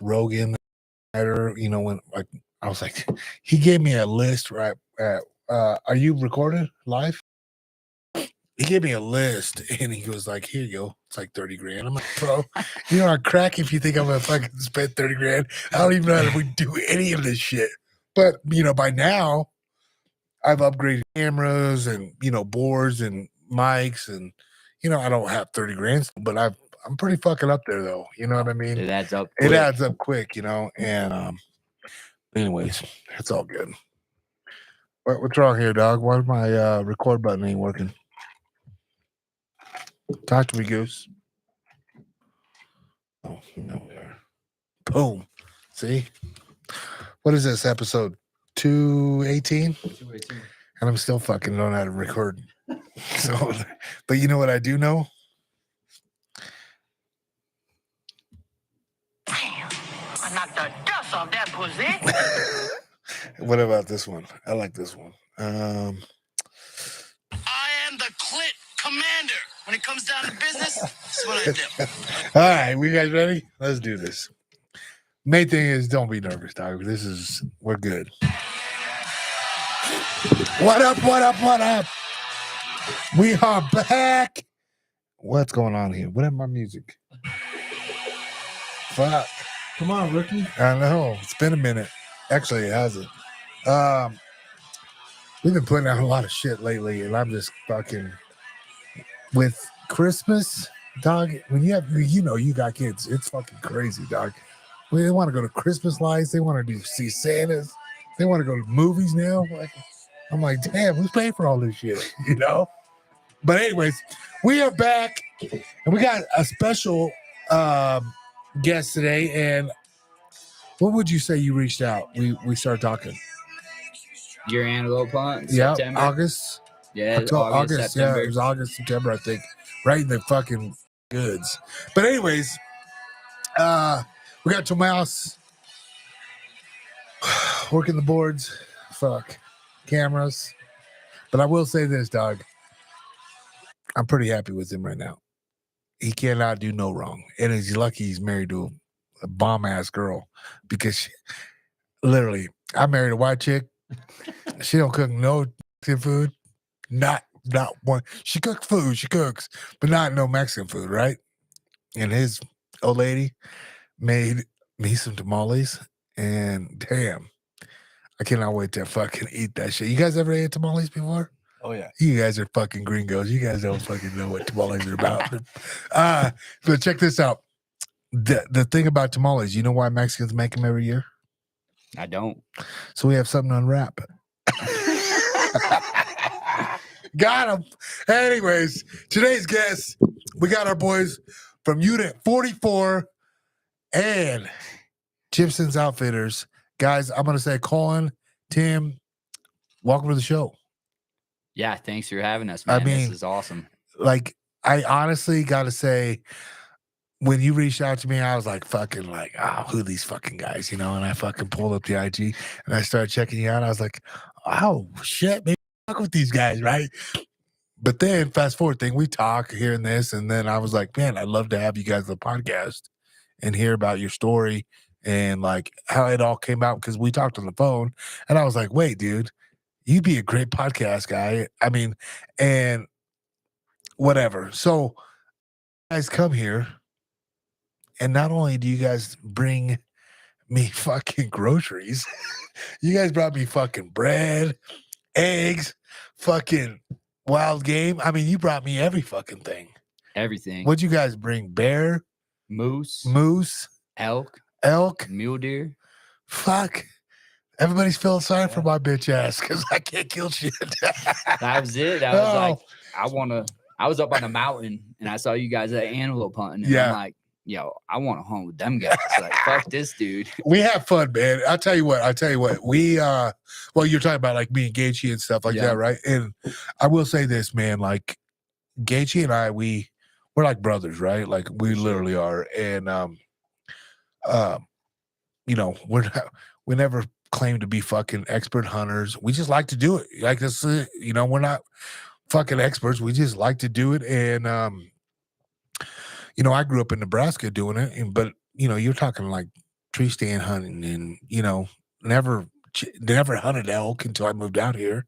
Rogan, when like I was like, he gave me a list right at. Are you recording live? He gave me a list and he was like, here you go. It's like 30 grand. I'm like, bro, I'm crack if you think I'm going to fucking spend 30 grand. I don't even know how we do any of this shit. But, by now, I've upgraded cameras and, boards and mics and, I don't have 30 grand, but I'm pretty fucking up there though. You know what I mean? It adds up quick. It adds up quick, and anyways, it's all good. What's wrong here, dog? Why my record button ain't working? Talk to me, Goose. Oh, no, we are. Boom. See? What is this, episode 218? 218. And I'm still fucking don't know how to record. So, but you know what I do know? I knocked the dust off that pussy. What about this one? I like this one. I am the clit commander. When it comes down to business, that's what I do. All right, we guys ready? Let's do this. Main thing is don't be nervous, dog. We're good. What up? We are back. What's going on here? What is my music? Fuck. Come on, rookie. I know. It's been a minute. Actually, it hasn't. We've been putting out a lot of shit lately, and I'm just fucking with Christmas, dog. When you have, you got kids, it's fucking crazy, dog. They want to go to Christmas lights. They want to see Santas. They want to go to movies now. I'm like, damn, who's paying for all this shit? But anyways, we are back, and we got a special guest today. And what would you say you reached out? We started talking. Your antelope hunt? Yeah, September? August. Yeah, August. September. Yeah, it was August, September, I think. Right in the fucking goods. But anyways, we got Tomas working the boards. Fuck. Cameras. But I will say this, dog. I'm pretty happy with him right now. He cannot do no wrong. And he's lucky he's married to a bomb-ass girl. Because literally, I married a white chick. She don't cook no Mexican food. Not one. She cooks food. She cooks. But not no Mexican food, right? And his old lady made me some tamales. And damn, I cannot wait to fucking eat that shit. You guys ever ate tamales before? Oh, yeah. You guys are fucking gringos. You guys don't fucking know what tamales are about. But check this out. The thing about tamales, you know why Mexicans make them every year? I don't. So we have something to unwrap. Got him. Anyways, today's guests, we got our boys from Unit 44 and Gypsum's Outfitters. Guys, I'm going to say Collin, Tim, welcome to the show. Yeah, thanks for having us, man. This is awesome. Like, I honestly got to say, when you reached out to me, I was like, fucking like, oh, who are these fucking guys, And I fucking pulled up the IG and I started checking you out. I was like, oh, shit, maybe fuck with these guys, right? But then fast forward thing, we talk here and this. And then I was like, man, I'd love to have you guys on the podcast and hear about your story and like how it all came out. Because we talked on the phone and I was like, wait, dude, you'd be a great podcast guy. I mean, and whatever. So you guys come here. And not only do you guys bring me fucking groceries, you guys brought me fucking bread, eggs, fucking wild game. I mean, you brought me every fucking thing. Everything. What'd you guys bring? Bear? Moose? Elk? Mule deer? Fuck. Everybody's feeling sorry for my bitch ass because I can't kill shit. That was it. I was like, I was up on a mountain and I saw you guys at antelope hunting. And I'm like, yo, I want to hunt with them guys. Like, fuck this dude. We have fun, man. I'll tell you what. We well, you're talking about like me and Gaethje and stuff like that, right? And I will say this, man, like Gaethje and I, we're like brothers, right? Like we literally are. And we never claim to be fucking expert hunters. We just like to do it. Like this, we're not fucking experts. We just like to do it. And I grew up in Nebraska doing it, but you're talking like tree stand hunting, and never hunted elk until I moved out here,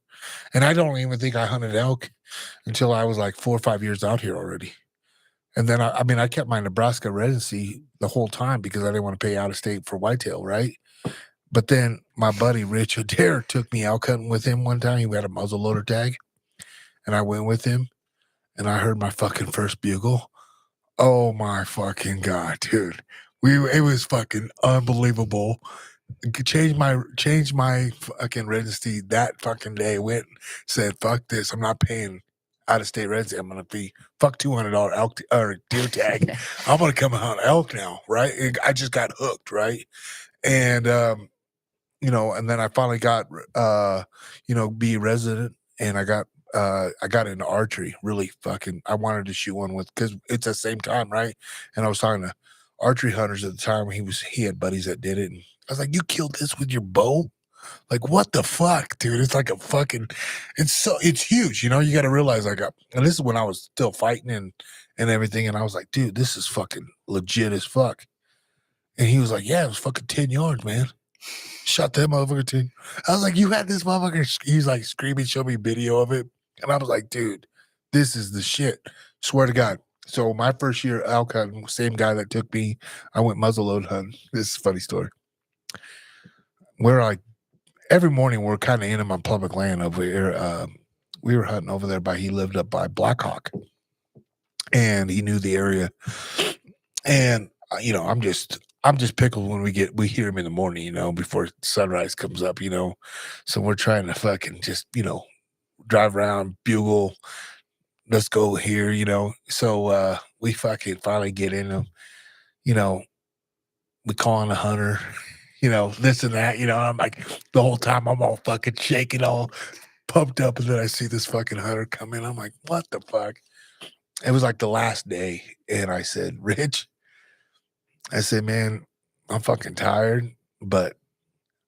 and I don't even think I hunted elk until I was like 4 or 5 years out here already. And then I kept my Nebraska residency the whole time because I didn't want to pay out of state for whitetail, right? But then my buddy Rich Adair took me elk hunting with him one time. He had a muzzleloader tag, and I went with him, and I heard my fucking first bugle. Oh my fucking God, dude. It was fucking unbelievable. Changed my fucking residency that fucking day. Went and said, fuck this. I'm not paying out of state residency. I'm gonna be fuck $200 elk or deer tag. I'm gonna come hunt elk now, right? I just got hooked, right? And and then I finally got be resident, and I got into archery. Really fucking, I wanted to shoot one because it's the same time, right? And I was talking to archery hunters at the time. He had buddies that did it, and I was like, "You killed this with your bow? Like, what the fuck, dude? It's like a fucking, it's huge. You got to realize, like, and this is when I was still fighting and everything, and I was like, dude, this is fucking legit as fuck." And he was like, "Yeah, it was fucking 10 yards, man. Shot that motherfucker 10." I was like, "You had this motherfucker?" He's like screaming, show me video of it. And I was like, dude, this is the shit. Swear to God. So my first year elk hunting, same guy that took me, I went muzzleload hunting. This is a funny story. We're like, every morning we're kind of in my public land over here. We were hunting over there he lived up by Blackhawk, and he knew the area. And I'm just pickled when we hear him in the morning, before sunrise comes up, So we're trying to fucking just, drive around, bugle, let's go here, So we fucking finally get in them, we call on a hunter, this and that, I'm like, the whole time I'm all fucking shaking, all pumped up, and then I see this fucking hunter come in. I'm like, what the fuck? It was like the last day, and I said, Rich, I said, man, I'm fucking tired, but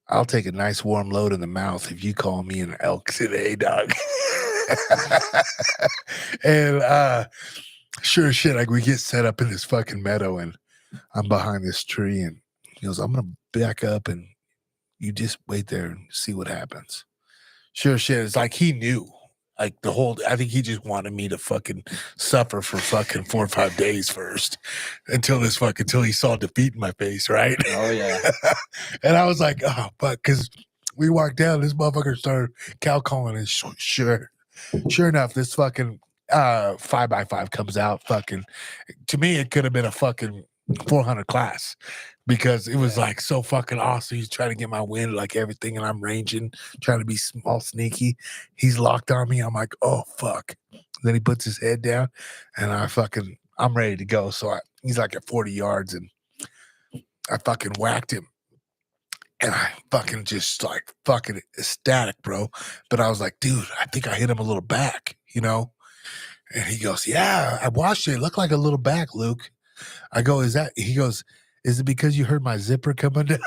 I'll take a nice warm load in the mouth if you call me an elk today, dog. And sure as shit, like, we get set up in this fucking meadow, and I'm behind this tree, and he goes, I'm gonna back up, and you just wait there and see what happens. Sure as shit, it's like he knew. Like I think he just wanted me to fucking suffer for fucking 4 or 5 days first until he saw defeat in my face, right? Oh, yeah. And I was like, oh, fuck, because we walked down, this motherfucker started cow calling, and sure enough, this fucking 5x5 comes out. Fucking, to me, it could have been a fucking 400 class, because it was like so fucking awesome. He's trying to get my wind, like everything, and I'm ranging, trying to be small, sneaky. He's locked on me. I'm like, oh fuck. Then he puts his head down, and I'm ready to go. So he's like at 40 yards, and I fucking whacked him. And I fucking just like fucking ecstatic, bro. But I was like, dude, I think I hit him a little back, And he goes, yeah, I watched it. It looked like a little back, Luke. I go, he goes, is it because you heard my zipper coming down?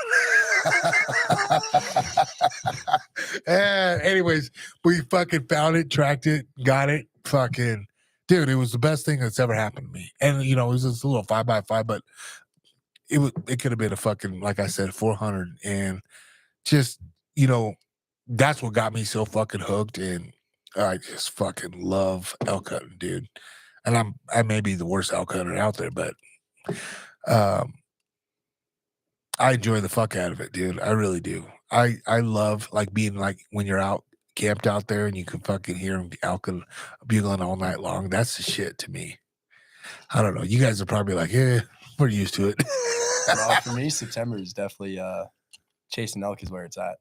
And anyways, we fucking found it, tracked it, got it. Fucking, dude, it was the best thing that's ever happened to me. And, it was just a little 5x5, but it could have been a fucking, like I said, 400. And just, that's what got me so fucking hooked. And I just fucking love elk hunting, dude. And I may be the worst elk hunter out there, but I enjoy the fuck out of it, dude. I really do. I love like being like when you're out camped out there and you can fucking hear them elk bugling all night long. That's the shit to me. I don't know. You guys are probably like, yeah, we're used to it. Well, for me, September is definitely chasing elk is where it's at.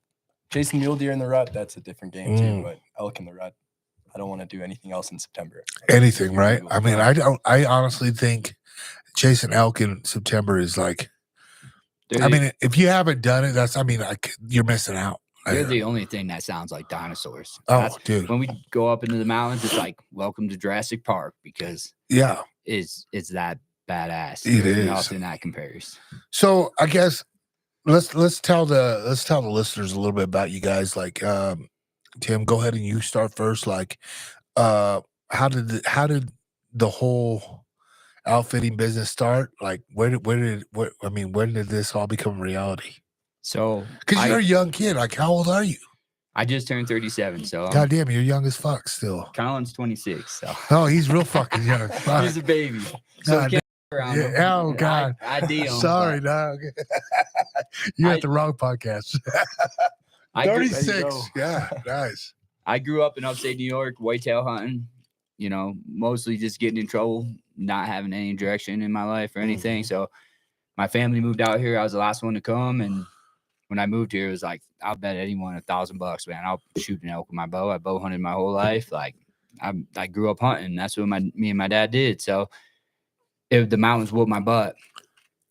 Chasing mule deer in the rut, that's a different game too. But elk in the rut, I don't want to do anything else in September. Anything, right? I mean, I honestly think chasing elk in September is like, dude, I mean, if you haven't done it, you're missing out. You're the only thing that sounds like dinosaurs. Dude. When we go up into the mountains, it's like, welcome to Jurassic Park, because it's that badass. There's nothing that compares. So I guess let's tell the listeners a little bit about you guys. Like, Tim, go ahead and you start first. Like, how did the whole outfitting business start? Like, when did this all become reality? So Because you're a young kid. Like, how old are you? I just turned 37. So God damn, you're young as fuck still. Collin's 26. So Oh, he's real fucking young. Fuck. he's a baby. So God we can't around him. Yeah, oh, God. I D him. Sorry, but dog. You're at the wrong podcast. I grew- 36. Yeah, nice. I grew up in upstate New York, whitetail hunting, you know, mostly just getting in trouble, not having any direction in my life or anything. So my family moved out here. I was the last one to come. And when I moved here, it was like, I'll bet anyone $1,000, man. I'll shoot an elk with my bow. I bow hunted my whole life. Like I grew up hunting. That's what me and my dad did. So the mountains whooped my butt.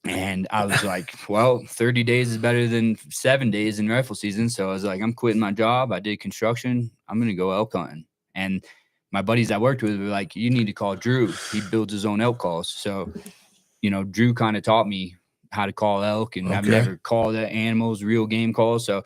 And I was like, well, 30 days is better than 7 days in rifle season. So I was like, I'm quitting my job. I did construction. I'm going to go elk hunting. And my buddies I worked with were like, you need to call Drew. He builds his own elk calls. So, you know, Drew kind of taught me how to call elk, and I've never called animals, real game calls. So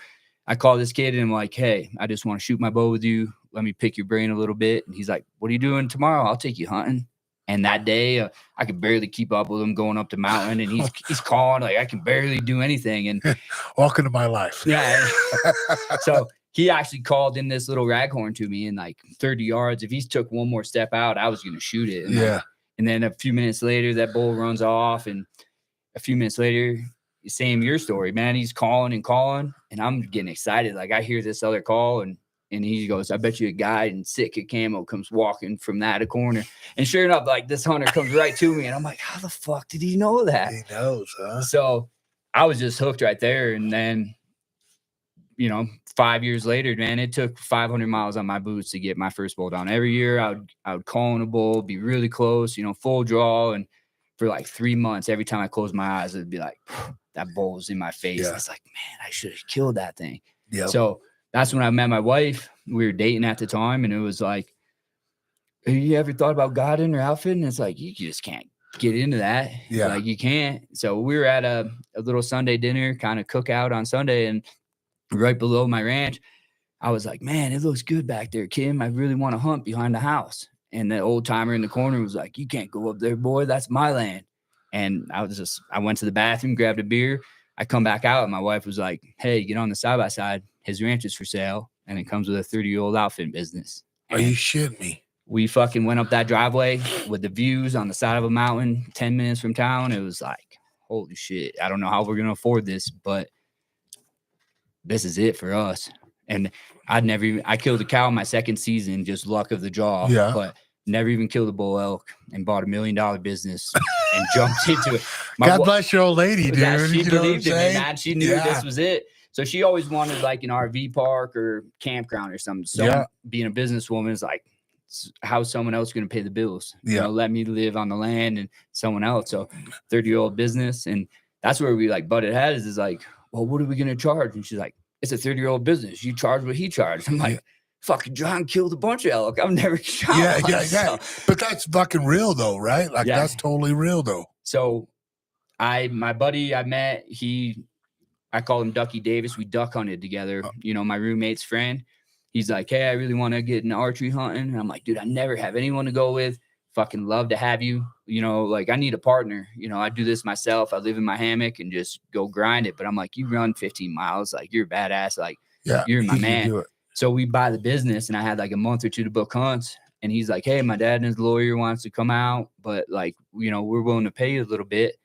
I called this kid and I'm like, hey, I just want to shoot my bow with you. Let me pick your brain a little bit. And he's like, what are you doing tomorrow? I'll take you hunting. And that day, I could barely keep up with him going up the mountain, and he's calling like I can barely do anything. And welcome to my life. Yeah. So he actually called in this little raghorn to me in like 30 yards. If he took one more step out, I was going to shoot it. And then a few minutes later, that bull runs off, and a few minutes later, same your story, man. He's calling and calling, and I'm getting excited. Like I hear this other call, and he goes, I bet you a guy in Sitka camo comes walking from that corner. And sure enough, like this hunter comes right to me. And I'm like, how the fuck did he know that? He knows, huh? So I was just hooked right there. And then, you know, 5 years later, man, it took 500 miles on my boots to get my first bull down. Every year I would call in a bull, be really close, you know, full draw. And for like 3 months, every time I closed my eyes, it'd be like, that bull was in my face. Yeah. It's like, man, I should have killed that thing. Yeah. So that's when I met my wife. We were dating at the time, and it was like, have you ever thought about God in your outfit? And it's like, you just can't get into that. Yeah. Like you can't. So we were at a little Sunday dinner, kind of cookout on Sunday, and right below my ranch, I was like, man, it looks good back there, Kim. I really want to hunt behind the house. And the old timer in the corner was like, you can't go up there, boy. That's my land. And I went to the bathroom, grabbed a beer. I come back out, and my wife was like, hey, get on the side-by-side. His ranch is for sale, and it comes with a 30-year-old outfit business. Are you shitting me? We fucking went up that driveway with the views on the side of a mountain, 10 minutes from town. It was like, holy shit. I don't know how we're going to afford this, but this is it for us. And I killed a cow in my second season, just luck of the draw. Yeah. But never even killed a bull elk, and bought $1 million business and jumped into it. God bless your old lady, dude. Yeah, she You know what I'm believed in me, saying? man. She knew this was it. So she always wanted like an RV park or campground or something. So being a businesswoman is like, how's someone else going to pay the bills? Yeah. You know, let me live on the land and someone else. So 30-year-old business. And that's where we like butted heads is like, well, what are we going to charge? And she's like, it's a 30-year-old business. You charge what he charged. I'm like, fucking John killed a bunch of elk. I've never shot one. Yeah. But that's fucking real though, right? Like that's totally real though. So my buddy I met, I call him Ducky Davis. We duck hunted together. You know, my roommate's friend. He's like, hey, I really want to get into archery hunting. And I'm like, dude, I never have anyone to go with. Fucking love to have you. You know, like I need a partner. You know, I do this myself. I live in my hammock and just go grind it. But I'm like, you run 15 miles. Like you're badass. Like you're my man. So we buy the business, and I had like a month or two to book hunts. And he's like, hey, my dad and his lawyer wants to come out, but like, you know, we're willing to pay you a little bit.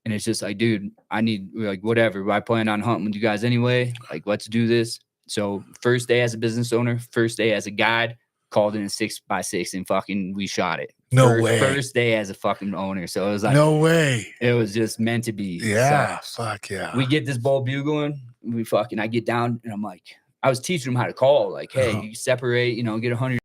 And it's just like, dude, like, whatever. I plan on hunting with you guys anyway. Like, let's do this. So first day as a business owner, first day as a guide, called in a 6x6 and we shot it. No way. First day as a fucking owner. So it was like, no way. It was just meant to be. Yeah. So fuck yeah. We get this bull bugling. I get down, and I'm like, I was teaching them how to call. Like, hey, you separate, you know, get 100,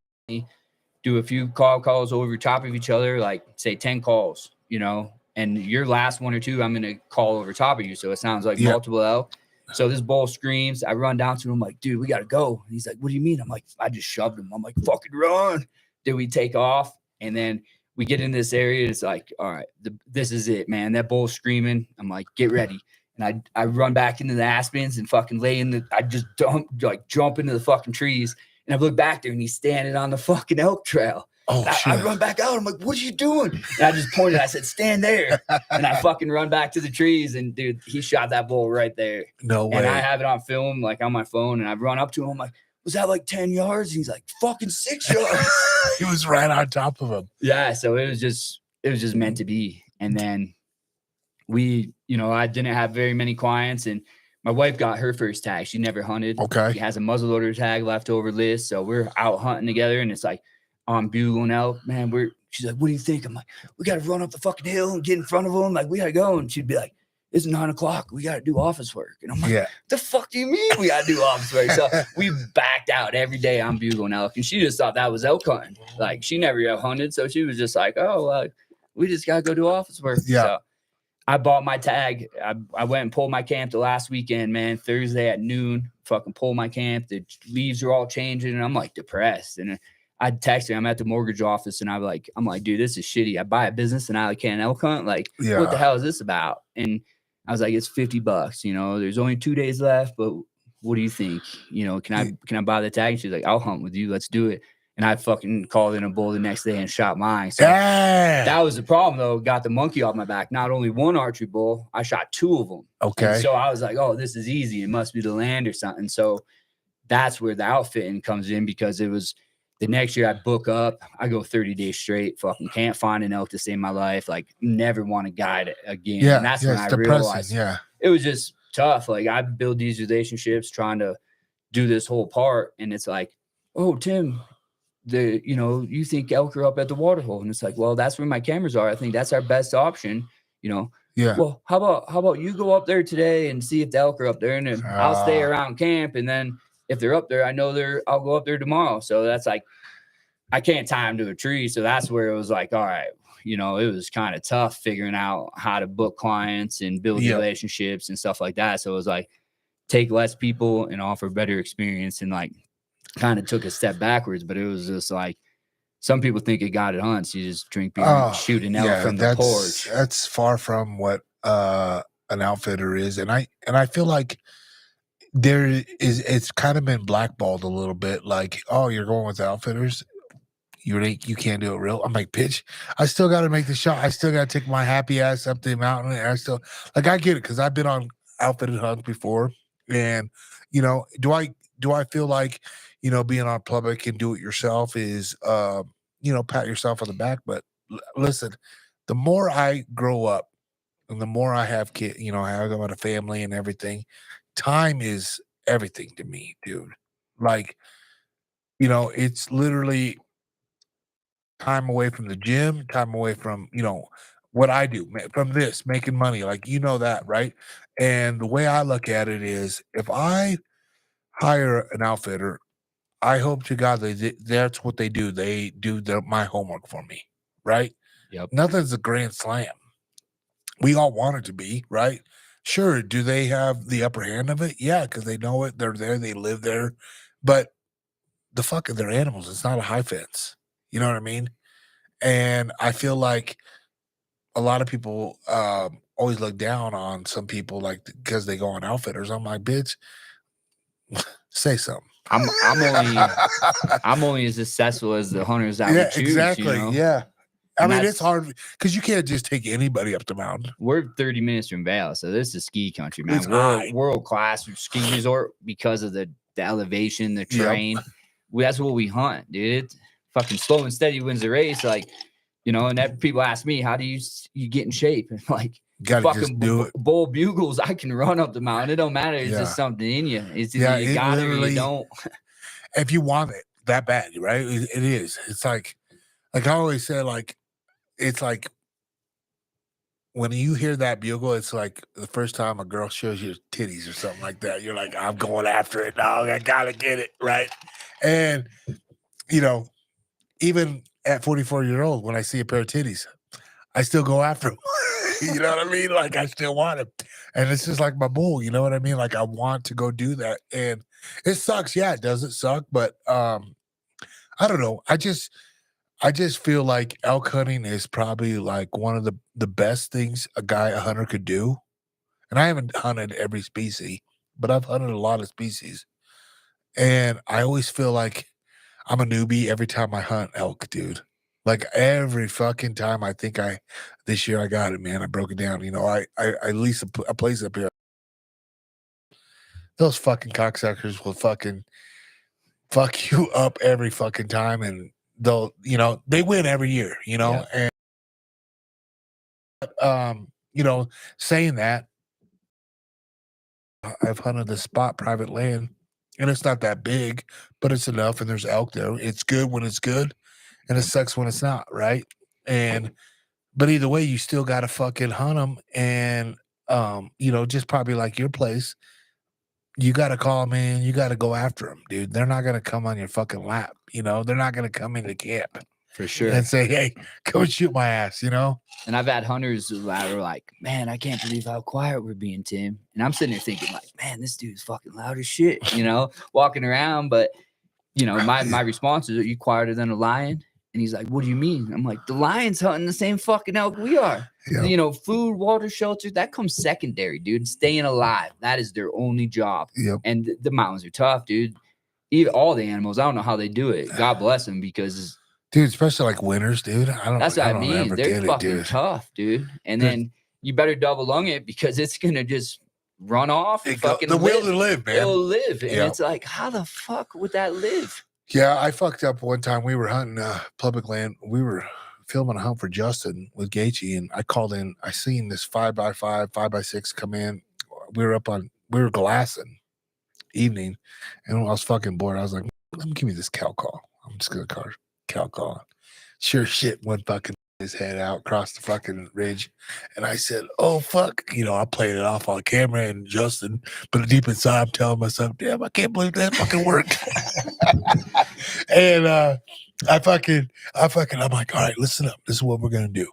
do a few calls over top of each other, like say 10 calls, you know, and your last one or two, I'm going to call over top of you. So it sounds like multiple elk. So this bull screams. I run down to him like, dude, we got to go. And he's like, what do you mean? I'm like, I just shoved him. I'm like, fucking run. Then we take off, and then we get in this area. It's like, all right, this is it, man. That bull's screaming. I'm like, get ready. And I run back into the aspens and fucking I just jump into the fucking trees. And I look back there, and he's standing on the fucking elk trail. Oh, I shit. run back out. I'm like, what are you doing? And I just pointed. I said, stand there. And I fucking run back to the trees. And dude, he shot that bull right there. No way. And I have it on film, like on my phone. And I run up to him. I'm like, was that like 10 yards? And he's like, fucking 6 yards. He was right on top of him. Yeah. So it was just meant to be. And then I didn't have very many clients, and my wife got her first tag. She never hunted. Okay. She has a muzzleloader tag left over list. So we're out hunting together, and it's like, I'm bugling elk, man. She's like, what do you think? I'm like, we got to run up the fucking hill and get in front of them. Like, we got to go. And she'd be like, it's 9 o'clock. We got to do office work. And I'm like, Yeah. the fuck do you mean we got to do office work? So we backed out every day. I'm bugling elk. And she just thought that was elk hunting. Like, she never hunted. So she was just like, oh, we just got to go do office work. Yeah. So I bought my tag. I went and pulled my camp the last weekend, man. Thursday at noon, fucking pulled my camp. The leaves are all changing, and I'm like depressed. And I texted her. I'm at the mortgage office, and I'm like, dude, this is shitty. I buy a business and I can't elk hunt. Like, what the hell is this about? And I was like, it's $50. There's only 2 days left, but what do you think? Can I buy the tag? And she's like, I'll hunt with you. Let's do it. And I fucking called in a bull the next day and shot mine. So that was the problem, though. Got the monkey off my back. Not only one archery bull, I shot 2 of them. Okay. And so I was like, oh, this is easy. It must be the land or something. So that's where the outfitting comes in, because it was the next year I book up. I go 30 days straight. Fucking can't find an elk to save my life. Like, never want to guide again. Yeah. And that's when I realized it was just tough. Like, I build these relationships trying to do this whole part. And it's like, oh, Tim, you think elk are up at the water hole, and it's like, well, that's where my cameras are. I think that's our best option. Yeah. Well, how about you go up there today and see if the elk are up there, and then I'll stay around camp, and then if they're up there, I know I'll go up there tomorrow. So that's like, I can't tie them to a tree. So that's where it was like, all right, it was kind of tough figuring out how to book clients and build relationships and stuff like that. So it was like, take less people and offer better experience, and like, kind of took a step backwards. But it was just like, some people think it got it hunts. You just drink beer and shoot an elk from the porch. That's far from what an outfitter is. And I feel like it's kind of been blackballed a little bit. Like, oh, you're going with outfitters, you can't do it real. I'm like, bitch, I still got to make the shot. I still got to take my happy ass up the mountain. And I still, like, I get it, because I've been on outfitted hunts before. And do I feel like being on public and do it yourself is pat yourself on the back? But listen, the more I grow up and the more I have kids, I got a family and everything, time is everything to me, dude. Like, it's literally time away from the gym, time away from what I do, from this, making money, like, that, right? And the way I look at it is, if I hire an outfitter, I hope to God that's what they do. They do my homework for me, right? Yep. Nothing's a grand slam. We all want it to be, right? Sure. Do they have the upper hand of it? Yeah, because they know it. They're there. They live there. But they're animals. It's not a high fence. You know what I mean? And I feel like a lot of people always look down on some people, like, because they go on outfitters. I'm like, bitch, say something. I'm only as successful as the hunters that we choose. Exactly. Yeah. I And mean, it's hard because you can't just take anybody up the mountain. We're 30 minutes from Vail, so this is ski country, man. It's We're world class ski resort because of the elevation, the terrain. That's what we hunt, dude. Fucking slow and steady wins the race. Like, and that people ask me, how do you get in shape? And like, gotta just do it. Bull bugles, I can run up the mountain. It don't matter. It's just something in you. It's either you got it or you don't. If you want it that bad, right? It is. It's like I always say, like, it's like when you hear that bugle, it's like the first time a girl shows you titties or something like that. You're like, I'm going after it, dog. I gotta get it, right? And even at 44 years old, when I see a pair of titties, I still go after them. You know what I mean? Like, I still want it. And it's just like my bull, you know what I mean? Like, I want to go do that. And it sucks. Yeah, it doesn't suck. But I don't know. I just feel like elk hunting is probably like one of the best things a hunter could do. And I haven't hunted every species, but I've hunted a lot of species. And I always feel like I'm a newbie every time I hunt elk, dude. Like every fucking time this year I got it, man. I broke it down. I lease a place up here. Those fucking cocksuckers will fucking fuck you up every fucking time, and they win every year, Yeah. and saying that, I've hunted the spot private land, and it's not that big, but it's enough, and there's elk there. It's good when it's good, and it sucks when it's not, right? But either way, you still got to fucking hunt them, and just probably like your place, you got to call them in, you got to go after them, dude. They're not gonna come on your fucking lap, they're not gonna come into camp For sure. and say, "Hey, come shoot my ass," And I've had hunters that are like, man, I can't believe how quiet we're being, Tim. And I'm sitting there thinking, like, man, this dude's fucking loud as shit, walking around. But, my response is, are you quieter than a lion? And he's like, what do you mean? I'm like, the lion's hunting the same fucking elk we are. Yep. Food, water, shelter, that comes secondary, dude. Staying alive, that is their only job. Yep. And the mountains are tough, dude. Even all the animals, I don't know how they do it. God bless them, because dude, especially like winters, dude. that's what I mean. They're fucking tough, dude. And then you better double lung it, because it's gonna just run off. The will to live, man. It'll live, and it's like, how the fuck would that live? Yeah, I fucked up one time. We were hunting public land. We were filming a hunt for Justin with Gaethje, and I called in. I seen this 5x5, 5x6 come in. We were glassing evening, and I was fucking bored. I was like, let me give me this cow call. I'm just gonna call her cow call. Sure shit, one fucking his head out across the fucking ridge, and I said, "Oh fuck!" I played it off on camera, and Justin, but deep inside, I'm telling myself, "Damn, I can't believe that fucking worked." And I'm like, all right, listen up. This is what we're gonna do.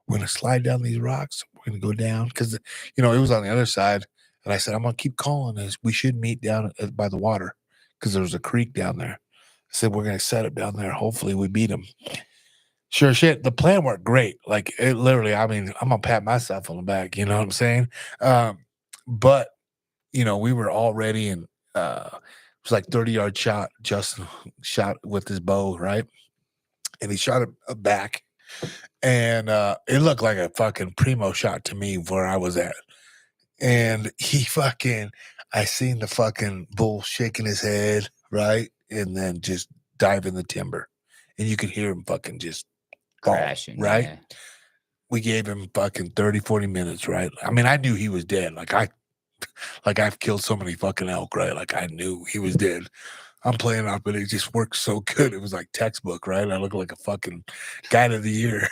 We're gonna slide down these rocks. We're gonna go down because it was on the other side, and I said, I'm gonna keep calling this. We should meet down by the water because there was a creek down there. I said, we're gonna set up down there. Hopefully, we beat them. Sure shit. The plan worked great. Like it literally, I mean, I'm gonna pat myself on the back, you know what I'm saying? But we were all ready, and it was like 30-yard shot. Justin shot with his bow, right? And he shot it back. And it looked like a fucking primo shot to me where I was at. And I seen the fucking bull shaking his head, right? And then just dive in the timber. And you could hear him fucking just crashing, right? Yeah. We gave him fucking 30, 40 minutes, right? I mean, I knew he was dead. Like I've killed so many fucking elk, right? Like I knew he was dead. I'm playing off, but it just worked so good. It was like textbook, right? I look like a fucking guide of the year,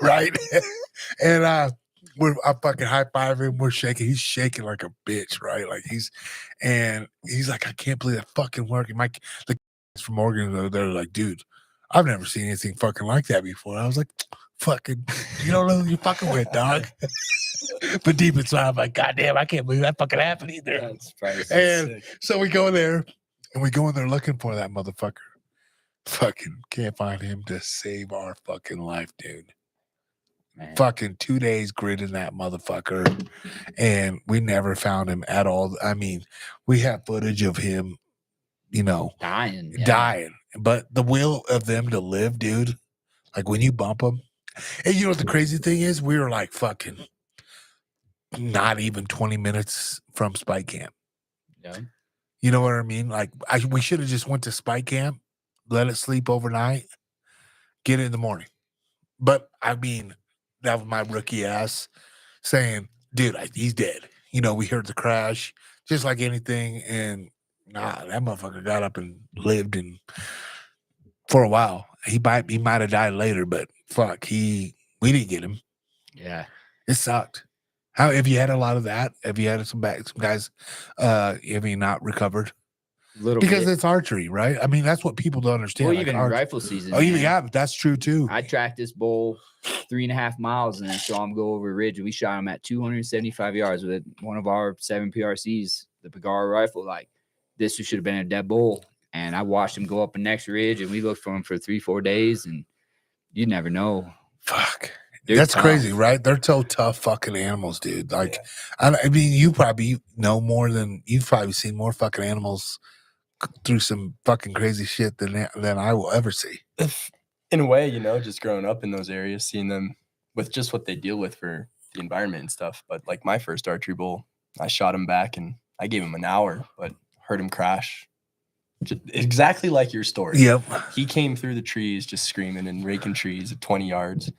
right? And I fucking high five him. We're shaking. He's shaking like a bitch, right? Like he's like, I can't believe that fucking working. The guys from Oregon, they're like, dude, I've never seen anything fucking like that before. I was like, fucking, you don't know who you're fucking with, dog. But deep inside, I'm like, God damn, I can't believe that fucking happened either. That's probably And sick. so we go there, and we go in there looking for that motherfucker. Fucking can't find him to save our fucking life, dude. Man. Fucking 2 days gritting that motherfucker, and we never found him at all. I mean, we have footage of him, dying. But the will of them to live, dude, like when you bump them. And you know what the crazy thing is? We were like fucking not even 20 minutes from spike camp. Yeah. You know what I mean? Like we should have just went to spike camp, let it sleep overnight, get it in the morning. But I mean, that was my rookie ass saying, dude, he's dead. We heard the crash, just like anything. And that motherfucker got up and lived, and for a while. He might have died later, but fuck, we didn't get him. Yeah. It sucked. How have you had a lot of that? Have you had some guys have you not recovered? Because it's archery, right? I mean, that's what people don't understand. Well, even rifle season. Oh, yeah, that's true too. I tracked this bull 3.5 miles and then saw him go over a ridge, and we shot him at 275 yards with one of our 7 PRCs, the Pagara rifle. Like, this should have been a dead bull. And I watched him go up the next ridge, and we looked for him for 3-4 days, and you never know. Fuck. That's tough. Crazy, right? They're so tough fucking animals, dude. Like, yeah. I mean, you probably know you've probably seen more fucking animals through some fucking crazy shit than I will ever see. in a way, just growing up in those areas, seeing them with just what they deal with for the environment and stuff. But like my first archery bull, I shot him back and I gave him an hour, but heard him crash. Exactly like your story. Yep. He came through the trees just screaming and raking trees at 20 yards.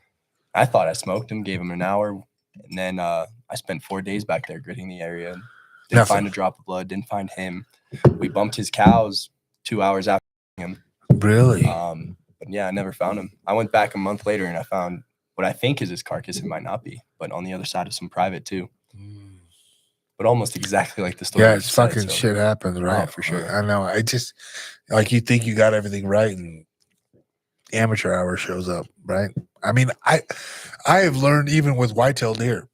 I thought I smoked him, gave him an hour, and then I spent 4 days back there gritting the area. Didn't Nothing. find a drop of blood, didn't find him. We bumped his cows 2 hours after him. Really? But yeah, I never found him. I went back a month later and I found what I think is his carcass. It might not be, but on the other side of some private too. But almost exactly like the story. Yeah, it's fucking shit happens, right? Oh, for sure. I know. I just like you think you got everything right, and amateur hour shows up, right? I mean, I have learned even with whitetail deer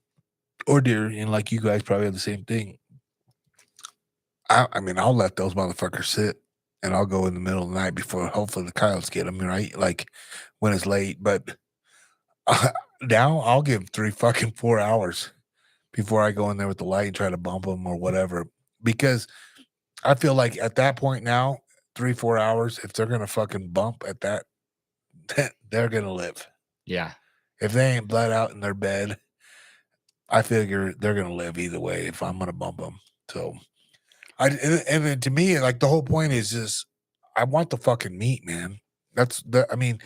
or deer, and like you guys probably have the same thing. I mean, I'll let those motherfuckers sit, and I'll go in the middle of the night before hopefully the coyotes get them, right? Like when it's late, but now I'll give 4 hours before I go in there with the light and try to bump them or whatever, because I feel like at that point now, 3-4 hours, if they're gonna fucking bump at that, they're gonna live. Yeah. If they ain't bled out in their bed, I figure they're gonna live either way if I'm gonna bump them. So, and then to me, like the whole point is just I want the fucking meat, man. I mean,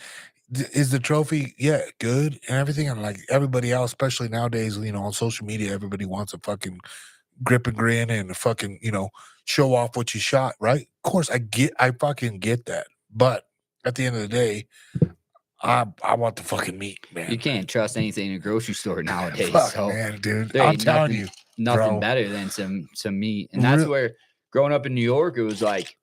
is the trophy good and everything, and like everybody else, especially nowadays, on social media, everybody wants a fucking grip and grin and a fucking show off what you shot, right? Of course, I fucking get that, but at the end of the day, I want the fucking meat, man. You can't trust anything in a grocery store nowadays. Fuck, so man, dude, there I'm ain't telling you, nothing bro. better than some meat. And that's where growing up in New York, it was like,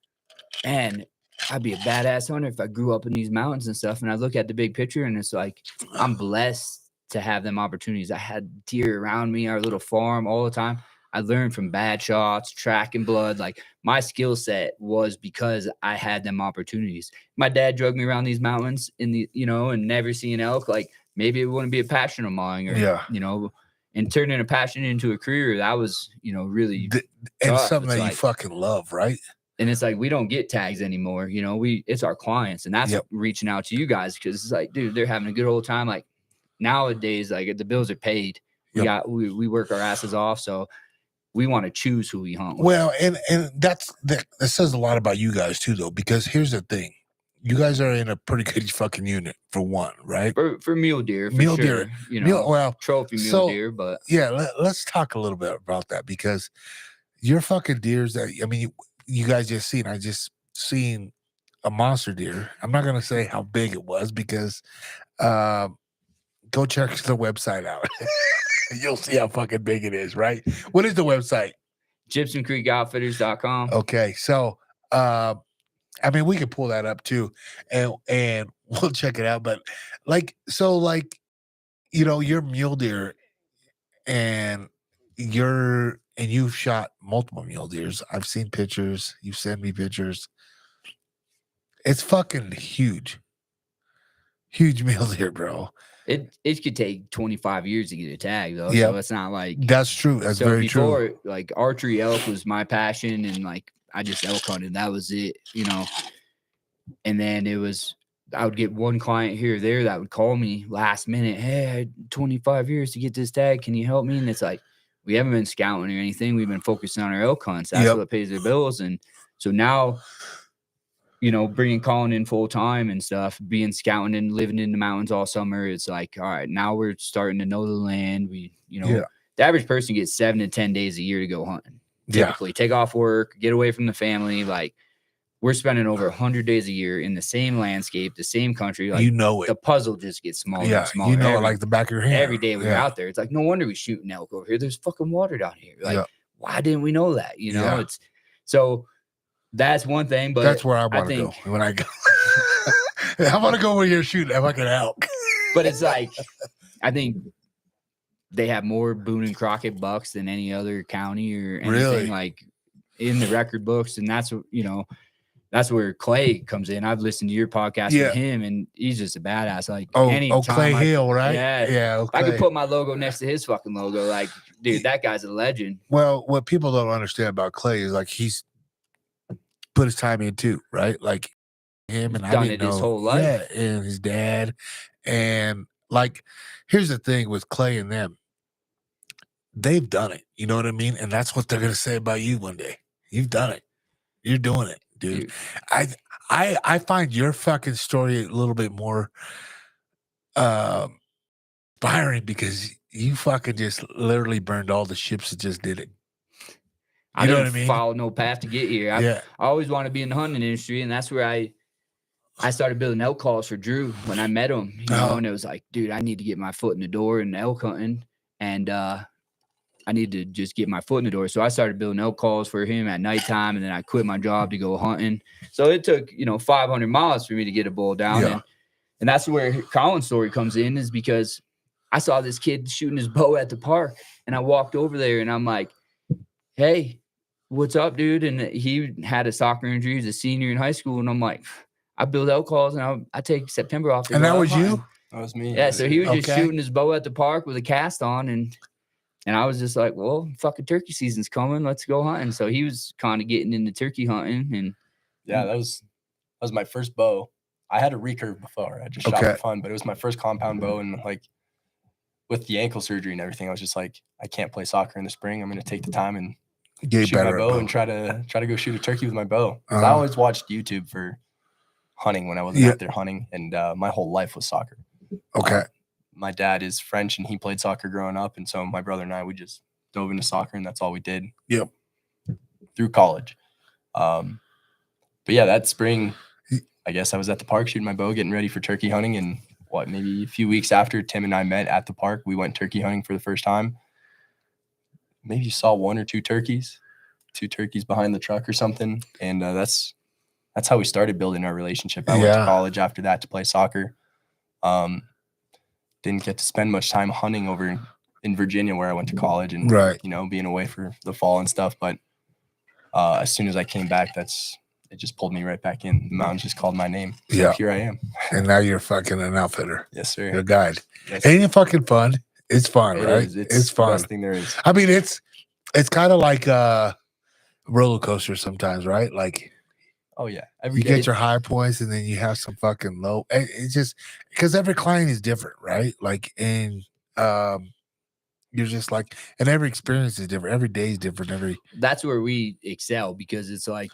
man, I'd be a badass hunter if I grew up in these mountains and stuff. And I look at the big picture and it's like, I'm blessed to have them opportunities. I had deer around me, our little farm all the time. I learned from bad shots, tracking blood. Like my skill set was because I had them opportunities. My dad drug me around these mountains and never seeing elk. Like maybe it wouldn't be a passion of mine and turning a passion into a career. That was, really and tough. something It's that you like, fucking love, right? and it's like, we don't get tags anymore. It's our clients, and that's reaching out to you guys. Cause it's like, dude, they're having a good old time. Like nowadays, like the bills are paid. We work our asses off. So we want to choose who we hunt with. Well, and that says a lot about you guys too, though, because here's the thing. You guys are in a pretty good fucking unit for one, right? For mule deer, deer, trophy mule deer, but yeah, let's talk a little bit about that, because your fucking deers you guys just seen. I just seen a monster deer. I'm not gonna say how big it was because go check the website out. You'll see how fucking big it is, right? What is the website? GypsumCreekOutfitters.com. Okay, so we could pull that up too, and we'll check it out. But your mule deer, and you've shot multiple mule deers. I've seen pictures. You send me pictures. It's fucking huge mule deer, bro. It could take 25 years to get a tag, though. Yeah, so it's not like that's true. That's very true. Like archery elk was my passion, and like I just elk hunted. That was it, And then I would get one client here or there that would call me last minute. Hey, I had 25 years to get this tag. Can you help me? And it's like, we haven't been scouting or anything. We've been focusing on our elk hunts. That's what pays their bills. And so now, bringing Collin in full time and stuff, being scouting and living in the mountains all summer, it's like, all right, now we're starting to know the land. The average person gets 7 to 10 days a year to go hunting. Typically, take off work, get away from the family. Like we're spending over 100 days a year in the same landscape, the same country. Like the puzzle just gets smaller and smaller. It like the back of your hand. Every day we're out there. It's like, no wonder we shooting elk over here. There's fucking water down here. Like, why didn't we know that? It's so. That's one thing, but that's where I want to go when I go. I want to go where you're shooting at fucking elk. But it's like, I think they have more Boone and Crockett bucks than any other county or anything like in the record books. And that's that's where Clay comes in. I've listened to your podcast with him, and he's just a badass. Like, Clay Hill, right? Yeah. I could put my logo next to his fucking logo. Like, dude, that guy's a legend. Well, what people don't understand about Clay is like he's put his time in too, right? Like him, and I Done didn't it his know. whole life. Yeah, and his dad, and like, here's the thing with Clay and them, they've done it. You know what I mean? And that's what they're gonna say about you one day. You've done it. You're doing it, dude. Dude. I find your fucking story a little bit more inspiring because you fucking just literally burned all the ships that just did it. I You know didn't what I mean? follow no path to get here. Yeah. I always wanted to be in the hunting industry, and that's where I started building elk calls for Drew when I met him. You know, and it was like, dude, I need to get my foot in the door in elk hunting, and I need to just get my foot in the door. So I started building elk calls for him at nighttime, and then I quit my job to go hunting. So it took 500 miles for me to get a bull down, Yeah. and that's where Collin's story comes in, is because I saw this kid shooting his bow at the park, and I walked over there, and I'm like, hey, what's up, dude? And he had a soccer injury. He's a senior in high school. And I'm like, I build elk calls, and I take September off. And that was you? That was me. Yeah. So he was just Okay. shooting his bow at the park with a cast on. And I was just like, well, fucking turkey season's coming. Let's go hunting. So he was kind of getting into turkey hunting. And Yeah, that was my first bow. I had a recurve before. I just shot for fun, but it was my first compound bow. And like with the ankle surgery and everything, I was just like, I can't play soccer in the spring. I'm going to take the time and shoot my bow and try to go shoot a turkey with my bow. I always watched YouTube for hunting when I wasn't out there hunting, and my whole life was soccer. Okay. My dad is French, and he played soccer growing up, and so my brother and I, we just dove into soccer, and that's all we did. Yep. Through college. But yeah, that spring, I guess I was at the park shooting my bow, getting ready for turkey hunting, and maybe a few weeks after Tim and I met at the park, we went turkey hunting for the first time. Maybe you saw one or two turkeys behind the truck or something. And that's how we started building our relationship. I went to college after that to play soccer. Didn't get to spend much time hunting over in Virginia where I went to college and, being away for the fall and stuff. But as soon as I came back, it just pulled me right back in. The mountains just called my name. So here I am. And now you're fucking an outfitter. Yes, sir. You're a guide. Yes. Ain't it fucking fun? It's fun, right? It's fun. The best thing there is. I mean, it's kind of like a roller coaster sometimes, right? Like, oh yeah, you get your high points and then you have some fucking low. It's just because every client is different, right? Like, and you're just like, and every experience is different. Every day is different. That's where we excel, because it's like,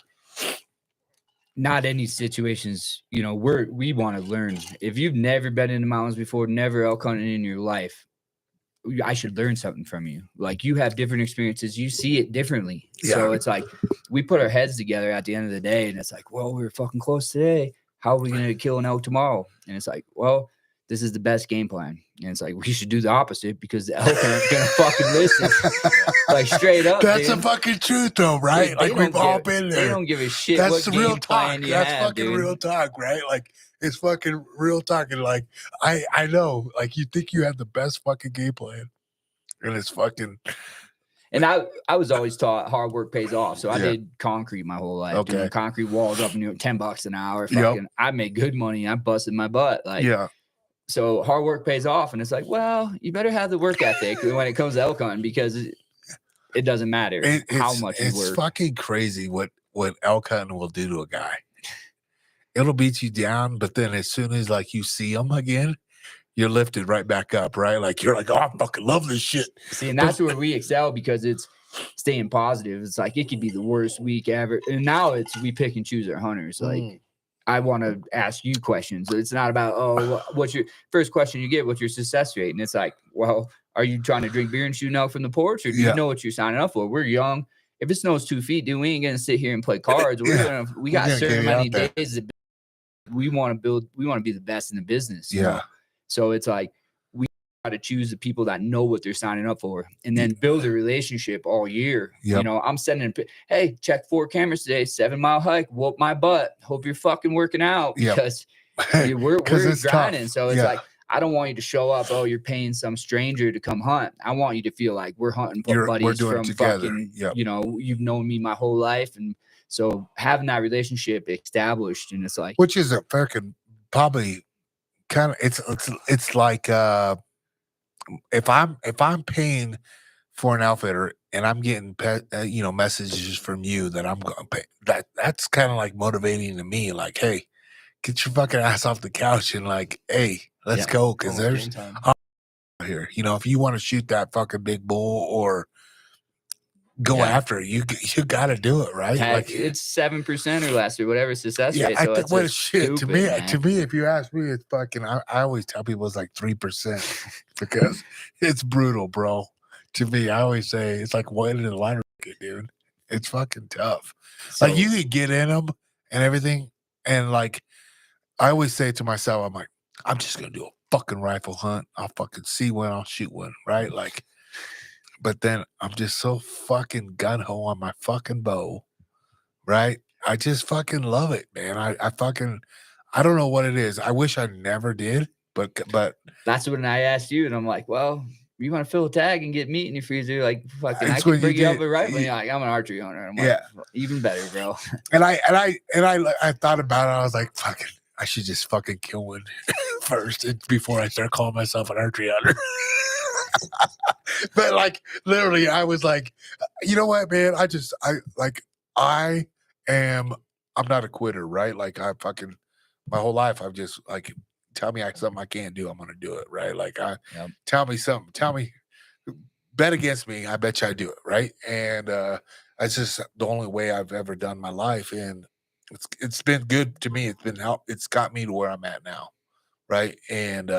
not any situations, we want to learn. If you've never been in the mountains before, never elk hunting in your life, I should learn something from you. Like, you have different experiences, you see it differently. So it's like, we put our heads together at the end of the day, and it's like, well, we were fucking close today. How are we going to kill an elk tomorrow? And it's like, well, this is the best game plan. And it's like, we should do the opposite, because the elk aren't going to fucking listen. Like, straight up. That's the fucking truth, though, right? Dude, like, we've all been there. They don't give a shit. That's what the game real plan talk. you That's have, fucking dude. real talk, right? Like, it's fucking real talk. And like, I know, like, you think you have the best fucking game plan, and it's fucking. And I was always taught hard work pays off. So I did concrete my whole life. Doing concrete walls up near $10 an hour. Fucking, I made good money. I busted my butt. Like, so hard work pays off. And it's like, well, you better have the work ethic when it comes to elk hunting, because it doesn't matter how much you work. It's fucking crazy what elk hunting will do to a guy. It'll beat you down, but then as soon as like you see them again, you're lifted right back up, right? Like, you're like, oh, I fucking love this shit. See, and that's where we excel, because it's staying positive. It's like, it could be the worst week ever. And now we pick and choose our hunters. Like, I want to ask you questions. It's not about, what's your first question you get, what's your success rate? And it's like, well, are you trying to drink beer and shoot elk from the porch, or do you know what you're signing up for? We're young. If it snows 2 feet, dude, we ain't gonna sit here and play cards. We got certain many days that we want to build. We want to be the best in the business. You know? So it's like, we got to choose the people that know what they're signing up for, and then build a relationship all year. You know, I'm sending, hey, check 4 cameras today, 7 mile hike, whoop my butt. Hope you're fucking working out, because we're grinding. Tough. So it's like, I don't want you to show up, oh, you're paying some stranger to come hunt. I want you to feel like we're hunting buddies from fucking, you've known me my whole life. And so having that relationship established, and it's like, which is a fucking probably kind of, it's like if I'm paying for an outfitter and I'm getting messages from you that I'm going to pay, that's kind of like motivating to me. Like, hey, get your fucking ass off the couch and like, hey, let's Yeah. go. Cause Almost there's game time. here, you know, if you want to shoot that fucking big bull or go Yeah. after it, you got to do it, right? Like, it's 7% or less or whatever success yeah, rate. I So think it's what just shit stupid, man. to me, if you ask me, it's fucking. I always tell people it's like 3% because it's brutal, bro. To me, I always say it's like one in the line, dude. It's fucking tough. So, Like you could get in them and everything, and like I always say to myself, I'm like, I'm just gonna do a fucking rifle hunt. I'll fucking see one, I'll shoot one, right? Like, but then I'm just so fucking gun ho on my fucking bow, right? I just fucking love it, man. I fucking I don't know what it is. I wish I never did, but that's when I asked you, and I'm like, well, you want to fill a tag and get meat in your freezer? Like, fucking, I It's when can you bring you up get- a rifle. y- You're like, I'm an archery hunter. I'm like, Yeah. even better, bro. and I thought about it. I was like, fucking, I should just fucking kill one first before I start calling myself an archery hunter. But like literally, I was like, you know what, man? I'm not a quitter, right? Like I fucking my whole life I've just like tell me something I can't do, I'm gonna do it, right? Like Yep. tell me, bet against me, I bet you I do it, right? And that's just the only way I've ever done my life, and it's been good to me. It's got me to where I'm at now, right? And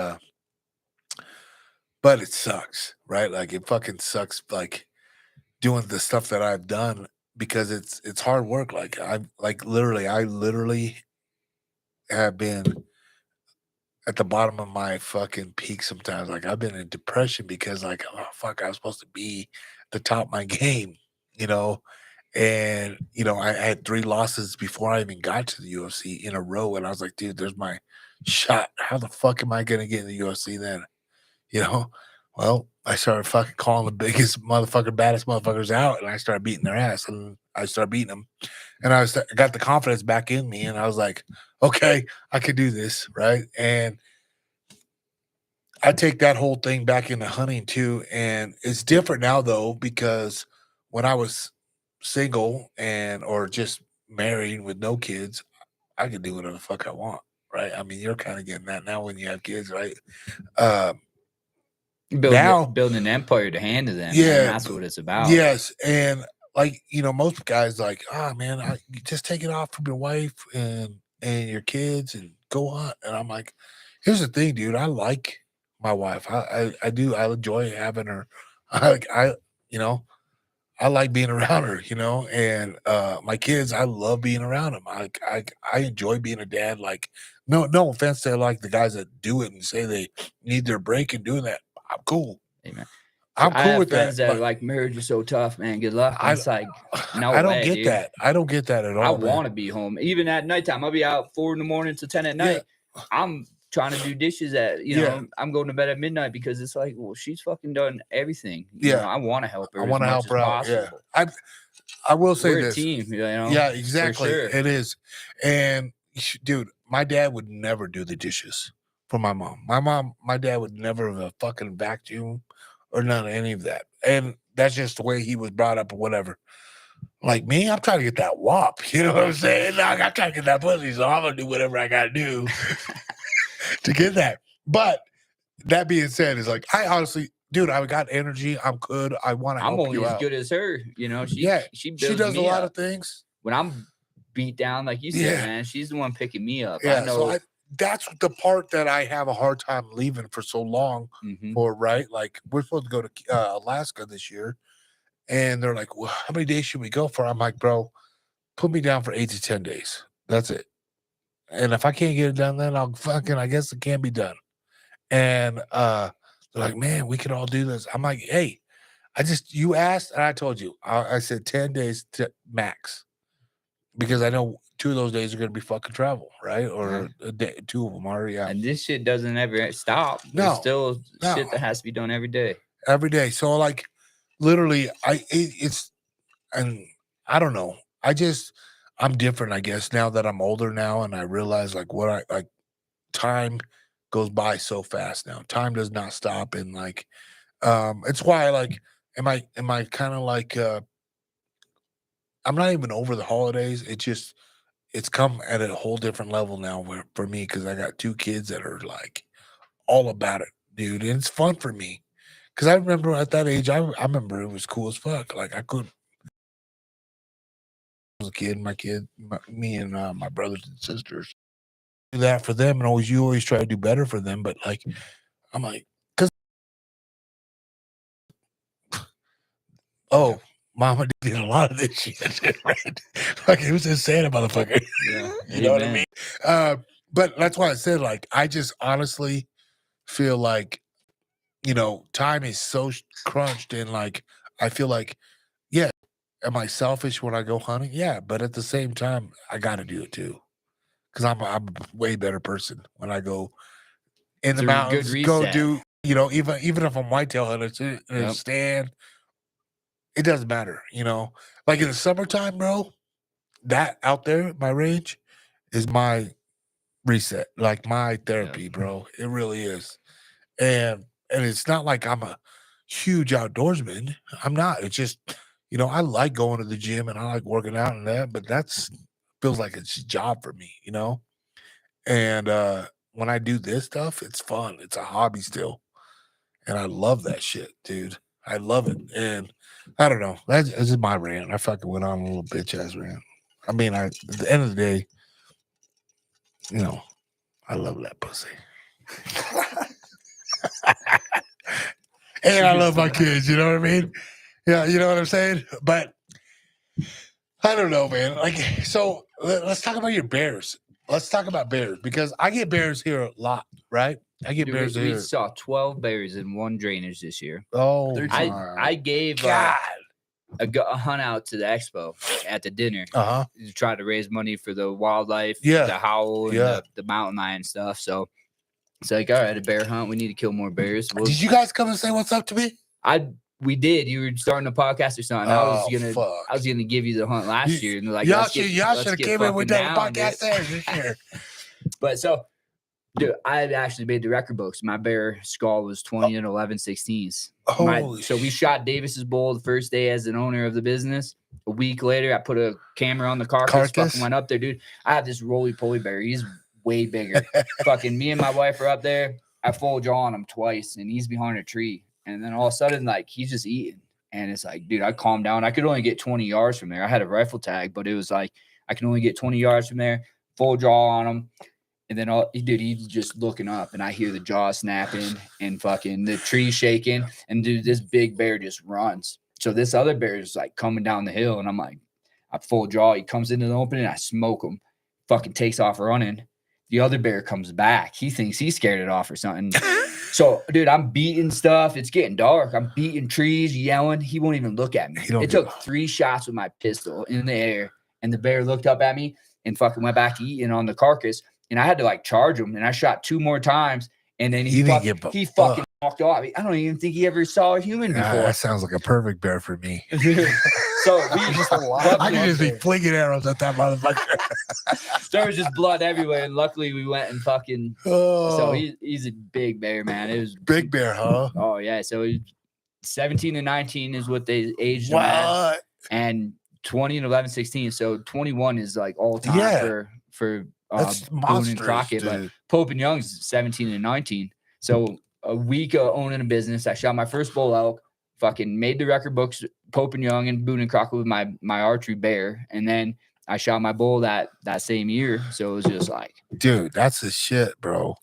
but it sucks, right? Like it fucking sucks, like doing the stuff that I've done because it's hard work. Like I literally have been at the bottom of my fucking peak sometimes. Like I've been in depression because like, oh fuck, I was supposed to be at the top of my game, you know. And you know, I had 3 losses before I even got to the UFC in a row, and I was like, dude, there's my shot. How the fuck am I gonna get in the UFC then? You know? Well, I started fucking calling the biggest motherfucker, baddest motherfuckers out, and I started beating their ass, and I started beating them, and I got the confidence back in me, and I was like, okay, I could do this, right? And I take that whole thing back into hunting too, and it's different now though because when I was single and or just married with no kids, I could do whatever the fuck I want, right? I mean, you're kind of getting that now when you have kids, right? Now, Building an empire to hand to them. yeah, Man, that's what it's about. yes, and like you know, most guys like, oh man, you just take it off from your wife and your kids and go hunt. And I'm like, here's the thing, dude. I like my wife. I do. I enjoy having her. You know, I like being around her. You know, and my kids, I love being around them. I enjoy being a dad. Like, no offense to like the guys that do it and say they need their break and doing that. I'm cool. Amen. I'm I cool have with friends that. that are but like, marriage is so tough, man. Good luck. And I- it's like, no I don't way, get dude. that. I don't get that at all. I man. want to be home, even at nighttime. I'll be out 4 a.m. to 10 at night. I'm trying to do dishes at, you know, I'm going to bed at midnight because it's like, well, she's fucking done everything. You know, I want to help her. I want to help her out. Yeah, possible. I will say We're this. a team, you know. Yeah, for exactly. sure. It is. And dude, my dad would never do the dishes for my mom. My dad would never have a fucking vacuum or none of any of that. And that's just the way he was brought up or whatever. Like me, I'm trying to get that wop. You know what I'm saying? Like, I'm trying to get that pussy, so I'm gonna do whatever I gotta do to get that. But that being said, is like I honestly, dude, I got energy. I'm good. I want to I'm help only you as out. good as her. You know, she She builds does a me lot up. of things. When I'm beat down, like you said, Yeah. man, she's the one picking me up. Yeah, I know. so that's the part that I have a hard time leaving for so long Mhm. for, right? Like we're supposed to go to Alaska this year, and they're like, well, how many days should we go for? I'm like, bro, put me down for 8 to 10 days. That's it. And if I can't get it done, then I guess it can be done. And they're like, man, we could all do this. I'm like, hey, you asked and I told you. I said 10 days to max. Because I know 2 of those days are gonna be fucking travel, right? Or a day, 2 of them are, yeah. And this shit doesn't ever stop. No, There's still no. shit that has to be done every day. Every day. So like literally it's and I don't know. I'm different, I guess, now that I'm older now and I realize like time goes by so fast now. Time does not stop and like it's why like am I kind of like I'm not even over the holidays. it's come at a whole different level now for me because I got 2 kids that are like all about it, dude. And it's fun for me. Cause I remember at that age, I remember it was cool as fuck. Like I could was a kid, me and my brothers and sisters do that for them, and you always try to do better for them. But like, I'm like, cause mama did a lot of this shit, right? Like it was insane, motherfucker. Yeah. You know what I Amen. mean? But that's why I said, like, I just honestly feel like, time is so crunched, and like, I feel like, yeah, am I selfish when I go hunting? Yeah, but at the same time, I got to do it too because I'm a way better person when I go in It's the a good mountains. Go reset. do, even if I'm whitetail hunting, Yep. stand, it doesn't matter. Like in the summertime, bro. That out there, my range, is my reset, like my therapy, bro. It really is. And it's not like I'm a huge outdoorsman. I'm not. It's just, I like going to the gym and I like working out and that, but that's feels like it's a job for me, And when I do this stuff, it's fun. It's a hobby still. And I love that shit, dude. I love it. And I don't know. That's just my rant. I fucking went on a little bitch ass rant. I mean, at the end of the day, I love that pussy. And I love my kids, you know what I mean? Yeah, you know what I'm saying? But I don't know, man. Like, so let's talk about your bears. Let's talk about bears because I get bears here a lot, right? I get Dude, bears we here. saw 12 bears in one drainage this year. Oh, I gave God. a hunt out to the expo at the dinner to try to raise money for the wildlife, the howl, and the mountain lion stuff. So it's like, all right, a bear hunt. We need to kill more bears. Did you guys come and say what's up to me? We did. You were starting a podcast or something. I was gonna give you the hunt last year, and like, y'all should have came in with that podcast this year. But so, dude, I had actually made the record books. My bear skull was 20 and 11/16. So we shot Davis's bull the first day as an owner of the business. A week later, I put a camera on the carcass. Fucking went up there, dude. I have this roly-poly bear. He's way bigger. Fucking me and my wife are up there. I full draw on him twice, and he's behind a tree. And then all of a sudden, like, he's just eating. And it's like, dude, I calmed down. I could only get 20 yards from there. I had a rifle tag, but it was like, I can only get 20 yards from there. Full draw on him. And then he's just looking up, and I hear the jaw snapping and fucking the tree shaking. And dude, this big bear just runs. So this other bear is like coming down the hill, and I'm like, I full draw. He comes into the opening, I smoke him. Fucking takes off running. The other bear comes back. He thinks he scared it off or something. So, dude, I'm beating stuff. It's getting dark. I'm beating trees, yelling. He won't even look at me. It took 3 shots with my pistol in the air, and the bear looked up at me and fucking went back to eating on the carcass. And I had to like charge him, and I shot 2 more times, and then he fucking walked off. I don't even think he ever saw a human before. That sounds like a perfect bear for me. So I can just be flinging arrows at that motherfucker. There was just blood everywhere, and luckily we went and fucking. So he's a big bear, man. It was big bear, huh? Oh yeah. So 17 and 19 is what they aged him at, and 20 and 11/16. So 21 is like all time for Boone and Crockett, dude. But Pope and Young's 17 and 19. So a week of owning a business, I shot my first bull elk, fucking made the record books, Pope and Young and Boone and Crockett with my archery bear, and then I shot my bull that same year. So it was just like, dude, that's the shit, bro.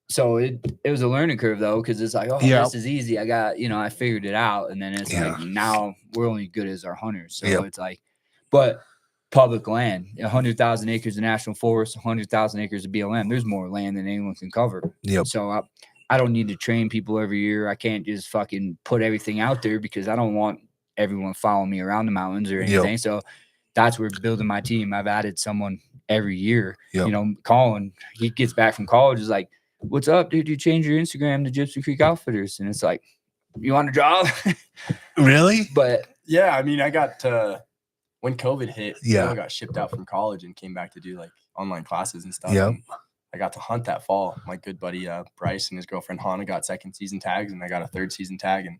So it was a learning curve though, because it's like, this is easy. I got, I figured it out, and then it's like now we're only good as our hunters. So it's like, but public land, 100,000 acres of national forest, 100,000 acres of BLM. There's more land than anyone can cover. So I don't need to train people every year. I can't just fucking put everything out there because I don't want everyone following me around the mountains or anything. So that's where building my team. I've added someone every year. Collin, he gets back from college, is like, what's up, dude? You change your Instagram to Gypsum Creek Outfitters. And it's like, you want a job? Really? But yeah, I mean, I got when COVID hit, I got shipped out from college and came back to do like online classes and stuff. And I got to hunt that fall. My good buddy Bryce and his girlfriend Hannah got 2nd season tags, and I got a 3rd season tag. And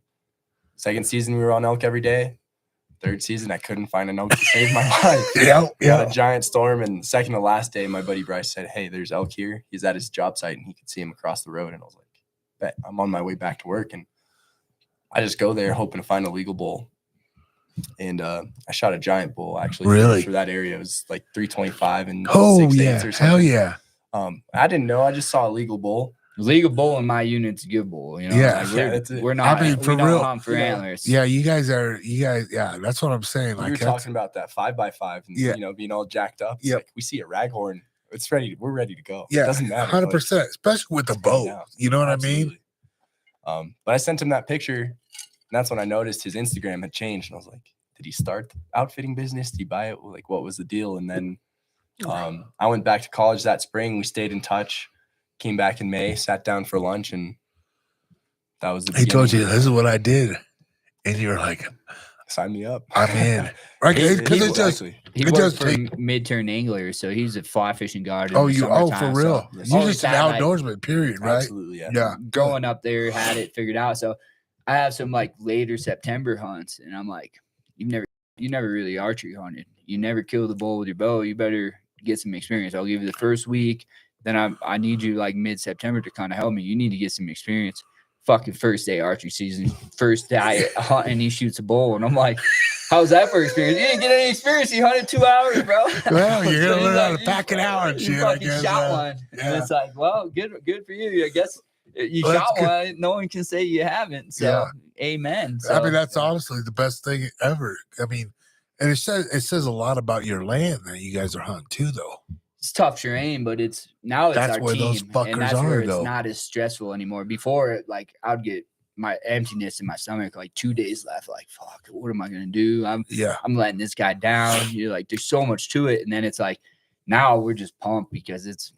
2nd season we were on elk every day. third season, I couldn't find a note to save my life. Yeah, We had yeah. a giant storm, and second to last day, my buddy Bryce said, "Hey, there's elk here." He's at his job site, and he could see him across the road. And I was like, "Bet I'm on my way back to work." And I just go there hoping to find a legal bull. And I shot a giant bull actually Really? for that area. It was like 325 and Oh 6/8 yeah, or hell something. yeah. I didn't know. I just saw a legal bull. Legal bull in my unit's a good bull. You know, Yeah. like Yeah, that's it. we're not. I mean, for we don't real. hunt for antlers. Yeah, you guys, yeah, that's what I'm saying. We Like were that's- talking about that 5x5 and Yeah. being all jacked up. It's Yep. like we see a raghorn, it's ready. We're ready to go. yeah, It doesn't matter. 100%, especially with the bow. Yeah, You know what I mean? Absolutely. But I sent him that picture, and that's when I noticed his Instagram had changed, and I was like, "Did he start the outfitting business? Did he buy it? Like, what was the deal?" And then I went back to college that spring. We stayed in touch. Came back in May, sat down for lunch, and that was the He told you beginning. this is what I did, and you're like, Sign me up. I'm in. Right? Because it's just He It worked does for take- mid-turn angler, so he's a fly fishing guard. in oh the for summertime, so real. yes, You're always just an had, like- outdoorsman, period, right? Absolutely, yeah. Yeah. growing up there, had it figured out. So I have some like later September hunts, and I'm like, you never really archery hunted. You never kill the bull with your bow. You better get some experience. I'll give you the first week. Then I need you like mid-September to kind of help me. You need to get some experience. Fucking first day archery season, first day hunting, he shoots a bull, and I'm like, how's that for experience? You didn't get any experience. You hunted 2 hours, bro. Well, you're So gonna he's learn how like, to pack an hour and you shit, I fucking guess. shot one. yeah. And it's like, well, good for you. I guess you Well, shot that's good. one. No one can say you haven't. So Yeah. amen. I So, mean, that's honestly the best thing ever. I mean, and it says a lot about your land that you guys are hunting too, though. it's tough terrain, but it's now That's our where team, those fuckers and that's where are, it's though. not as stressful anymore. Before, like I'd get my emptiness in my stomach, like 2 days left. Like, fuck, what am I gonna do? I'm letting this guy down. You're like, there's so much to it, and then it's like, now we're just pumped because it's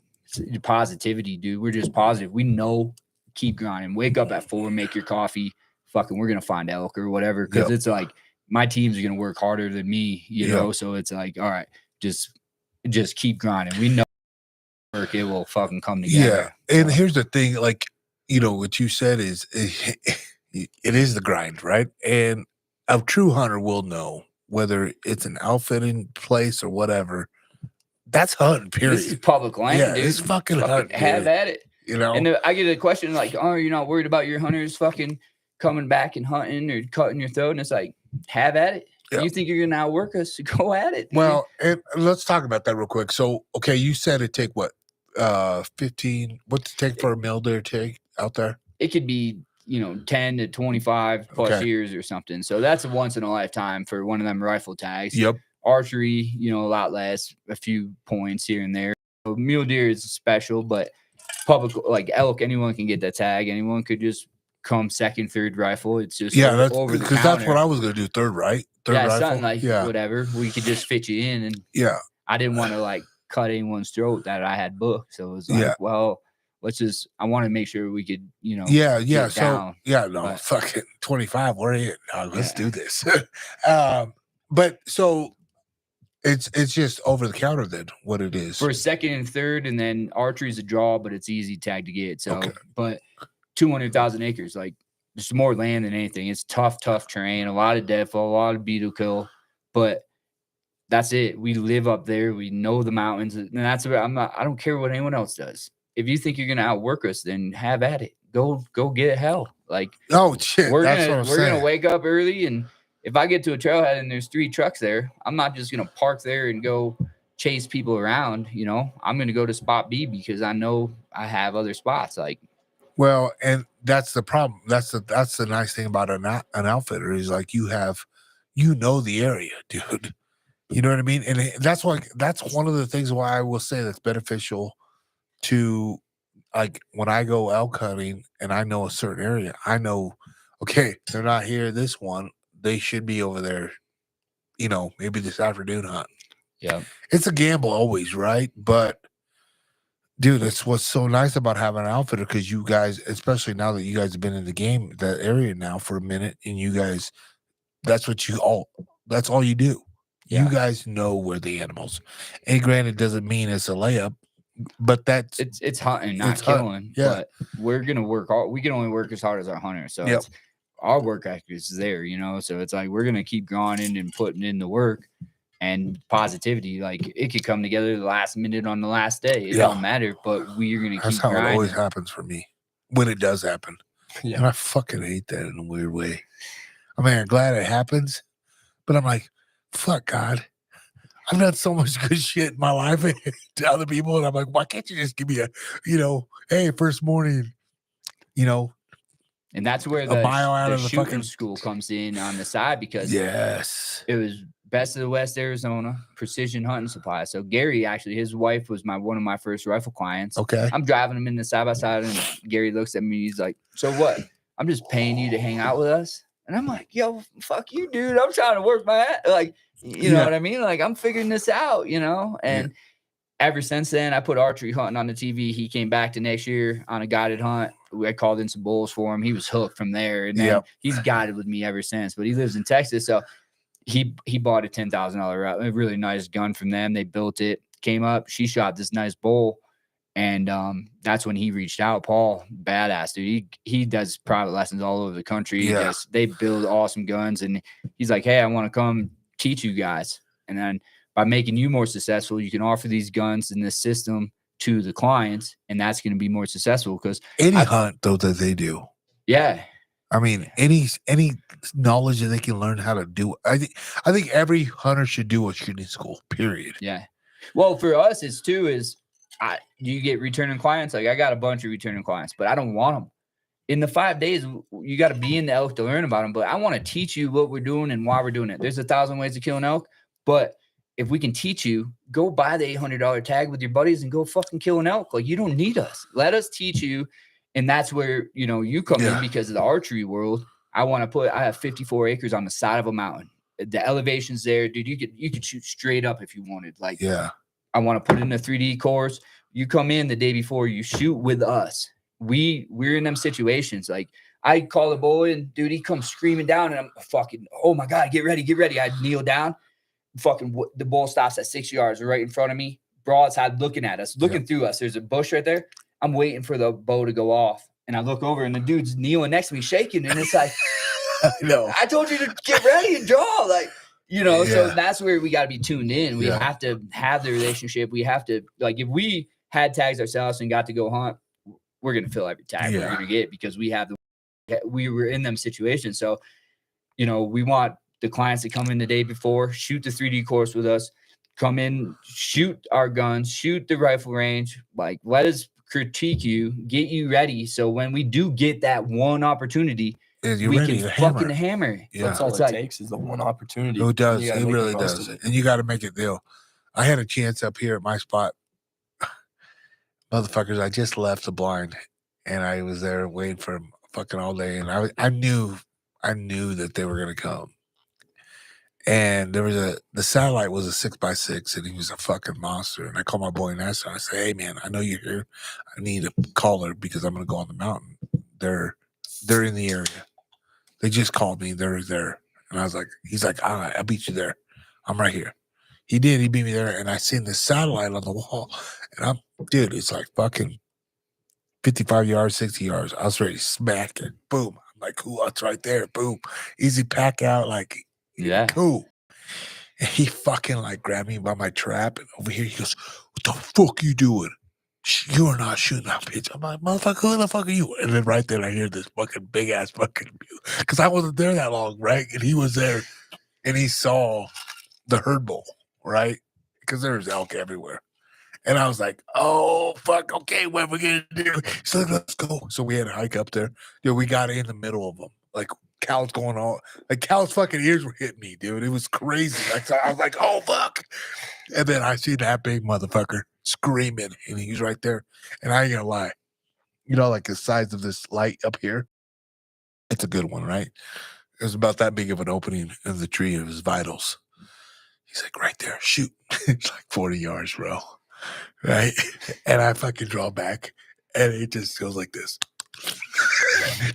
positivity, dude. We're just positive. We know, keep grinding. Wake up at 4, make your coffee. Fucking, we're gonna find elk or whatever. Because it's like my teams are gonna work harder than me, you know. So it's like, all right, just keep grinding. We know work, it will fucking come together. Yeah, and here's the thing, like, you know, what you said is it is the grind, right? And a true hunter will know whether it's an outfitting place or whatever. That's hunting, period. This is public land, Yeah, dude. it's fucking hunting, have dude. at it. You know, And I get a question like, "Oh, you're not worried about your hunters fucking coming back and hunting or cutting your throat?" And it's like, have at it. Yeah. You think you're gonna outwork us? Go at it. dude. well, and let's talk about that real quick. So, okay, you said it take what, 15? What's it take for a mule deer take out there? it could be 10 to 25 plus Okay. years or something. So that's a once in a lifetime for one of them rifle tags. Yep. Archery, a lot less, a few points here and there. So mule deer is special, but public like elk, anyone can get that tag. Anyone could just come second, third rifle. It's just That's over the because that's what counter. I was gonna do. Third, right? Third Yeah, rifle. something like yeah, whatever. We could just fit you in, and yeah. I didn't want to like cut anyone's throat that I had booked. So it was like, Yeah. well, I want to make sure we could, Yeah. get So down, no, but- fucking 25. We're in. Let's Yeah. do this. But so it's just over the counter then. What it is? for a second and third, and then archery's a draw, but it's easy tag to get. So, Okay. but 200,000 acres, like there's more land than anything. It's tough terrain, a lot of deadfall, a lot of beetle kill, but that's it. We live up there. We know the mountains, and that's what I don't care what anyone else does. If you think you're gonna outwork us, then have at it. Go get hell. Like Oh shit! we're That's what gonna I'm we're saying. gonna wake up early, and if I get to a trailhead and there's 3 trucks there, I'm not just gonna park there and go chase people around. I'm gonna go to spot B because I know I have other spots. Like Well, and that's the problem. That's the nice thing about an outfitter is like you know the area, dude. You know what I mean? And that's one of the things why I will say that's beneficial to, like, when I go elk hunting and I know a certain area, I know, okay, they're not here this one. They should be over there, maybe this afternoon hunting. yeah, It's a gamble always, right? But dude, that's what's so nice about having an outfitter, because you guys, especially now that you guys have been in the game, that area now for a minute, and you guys, that's all you do. Yeah. You guys know where the animals. And granted, doesn't mean it's a layup, but that's it's hunting, not It's hunting, killing. yeah. But we're gonna work hard. We can only work as hard as our hunter. So Yep. it's our work ethic is there, you know. So it's like we're gonna keep grinding and putting in the work and positivity. Like it could come together the last minute on the last day. It Yeah. don't matter, but we're gonna That's keep how it always grinding. happens for me when it does happen. And Yeah. I fucking hate that in a weird way. I mean, I'm glad it happens, but I'm like, fuck God. I've done so much good shit in my life to other people. And I'm like, why can't you just give me a, hey, first morning, And that's where a mile out the of the shooting fucking. school comes in on the side because Yes. it was Best of the West Arizona Precision Hunting Supply. So Gary, actually, his wife was one of my first rifle clients. Okay. I'm driving him in the side by side, and Gary looks at me. He's like, "So what? I'm just paying you to hang out with us." And I'm like, "Yo, fuck you, dude. I'm trying to work my ass. Like, you know what I mean? Like, I'm figuring this out, you know." And ever since then, I put archery hunting on the TV. He came back the next year on a guided hunt. I called in some bulls for him. He was hooked from there, and then he's guided with me ever since. But he lives in Texas, so he bought a $10,000 a really nice gun from them. They built it, came up. She shot this nice bull, and that's when he reached out. Paul, badass dude. He does private lessons all over the country. Yeah. They build awesome guns, and he's like, "Hey, I want to come teach you guys." And then by making you more successful, you can offer these guns in this system to the clients, and that's going to be more successful because any hunt though that they do. Yeah. I mean, any knowledge that they can learn how to do. I think every hunter should do a shooting school. Period. Yeah. Well, for us, do you get returning clients? Like I got a bunch of returning clients, but I don't want them. In the 5 days, you got to be in the elk to learn about them. But I want to teach you what we're doing and why we're doing it. There's 1,000 ways to kill an elk, but if we can teach you, go buy the $800 tag with your buddies and go fucking kill an elk. Like you don't need us. Let us teach you. And that's where, you come in because of the archery world. I have 54 acres on the side of a mountain. The elevation's there, dude. You could shoot straight up if you wanted. Like, I want to put in a 3D course. You come in the day before, you shoot with us. We're in them situations. Like I call a boy and dude, he comes screaming down and I'm fucking, oh my God, get ready. I kneel down. Fucking the bull stops at 6 yards right in front of me, broadside looking at us, looking through us. There's a bush right there. I'm waiting for the bow to go off. And I look over and the dude's kneeling next to me, shaking. And it's like, I told you to get ready and draw. Like, so that's where we got to be tuned in. We have to have the relationship. We have to, like, if we had tags ourselves and got to go hunt, we're going to fill every tag we're going to get because we were in them situations. So, we want the clients to come in the day before, shoot the 3D course with us, come in, shoot our guns, shoot the rifle range, like let us critique you, get you ready. So when we do get that one opportunity, we can fucking hammer. Yeah. That's all it takes is the one opportunity. It does. It really does. And you got to make it deal. I had a chance up here at my spot. Motherfuckers, I just left the blind and I was there waiting for them fucking all day. And I knew that they were going to come. And there was the satellite was a 6x6 and he was a fucking monster. And I called my boy Nessa and I said, hey man, I know you're here. I need a caller because I'm going to go on the mountain. They're in the area. They just called me. They're there. And I was like, he's like, all right, I'll beat you there. I'm right here. He did. He beat me there. And I seen the satellite on the wall. And dude, it's like fucking 55 yards, 60 yards. I was ready to smack it. Boom. I'm like, cool, that's right there. Boom. Easy pack out. Like, cool. And he fucking like grabbed me by my trap and over here he goes, what the fuck you doing? You are not shooting that bitch. I'm like, motherfucker, who the fuck are you? And then right there I hear this fucking big ass fucking because I wasn't there that long, right? And he was there and he saw the herd bull, right? Because there's elk everywhere. And I was like, oh fuck, okay, what we're gonna do? He's like, let's go. So we had to hike up there. Dude, we got in the middle of them. Like Cal's going on. Like Cal's fucking ears were hitting me, dude. It was crazy. Like I was like, oh fuck. And then I see that big motherfucker screaming, and he's right there. And I ain't gonna lie, like the size of this light up here. It's a good one, right? It was about that big of an opening in the tree of his vitals. He's like, right there, shoot. It's like 40 yards, bro. Right? And I fucking draw back, and it just goes like this.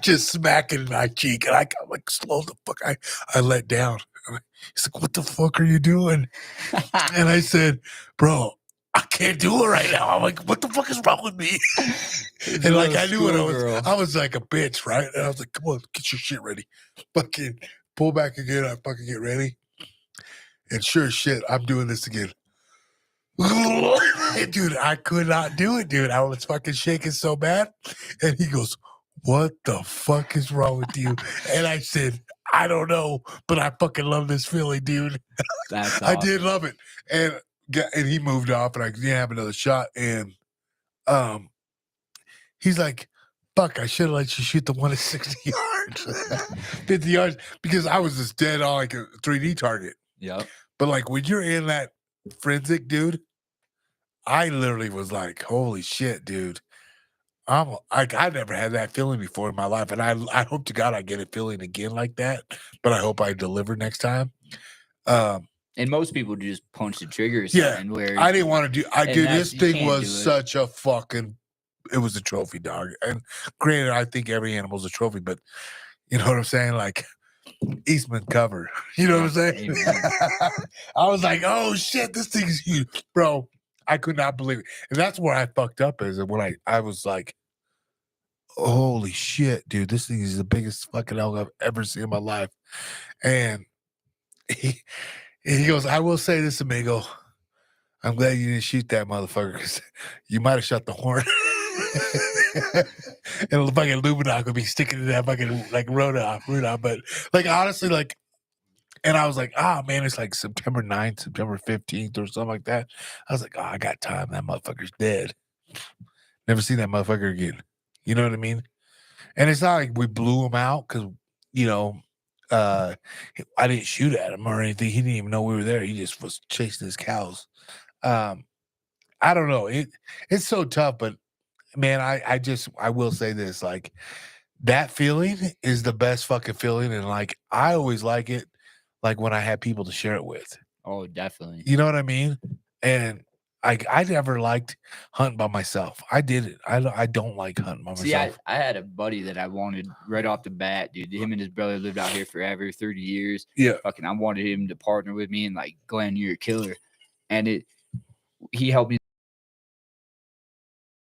Just smacking my cheek. And I'm like, slow the fuck. I let down. He's like, what the fuck are you doing? And I said, bro, I can't do it right now. I'm like, what the fuck is wrong with me? And like, I knew what I was. Schoolgirl. I was like a bitch, right? And I was like, come on, get your shit ready. Fucking pull back again. I fucking get ready. And sure as shit, I'm doing this again. Dude, I could not do it, dude. I was fucking shaking so bad. And he goes, what the fuck is wrong with you? And I said, I don't know, but I fucking love this feeling, dude. That's I awesome. did love it. And he moved off and I didn't have another shot. And he's like, fuck, I should have let you shoot the one at 60 yards, 50 yards, because I was just dead on like a 3D target. Yep. But like when you're in that forensic, dude, I literally was like, holy shit, dude. I'm like, I never had that feeling before in my life. And I hope to God I get a feeling again like that. But I hope I deliver next time. And most people just punch the trigger or Yeah, something where I didn't want to do. And Dude, that's- this you thing can't was do it. such a fucking. It was a trophy, dog. And granted, I think every animal's a trophy, but you know what I'm saying? Like Eastman cover. You know what I'm saying? Amen. I was like, oh shit, this thing's huge, bro. I could not believe it, and that's where I fucked up. Is when I was like, holy shit, dude, this thing is the biggest fucking elk I've ever seen in my life, and he goes, I will say this, amigo. I'm glad you didn't shoot that motherfucker because you might have shot the horn. And the fucking Luminok would be sticking to that fucking like Rudolph. But like honestly, like, and I was like, ah, man, it's like September 9th, September 15th or something like that. I was like, oh, I got time. That motherfucker's dead. Never seen that motherfucker again. You know what I mean? And it's not like we blew him out because, you know, I didn't shoot at him or anything. He didn't even know we were there. He just was chasing his cows. I don't know. It's so tough, but man, I will say this, like that feeling is the best fucking feeling. And like, I always like it, like when I have people to share it with, Oh, definitely. you know what I mean? And I never liked hunting by myself. I did it. I don't like hunting by See, myself. I had a buddy that I wanted right off the bat, dude. Him and his brother lived out here forever, 30 years. Yeah. Fucking, I wanted him to partner with me and like, Glenn, you're a killer. And he helped me.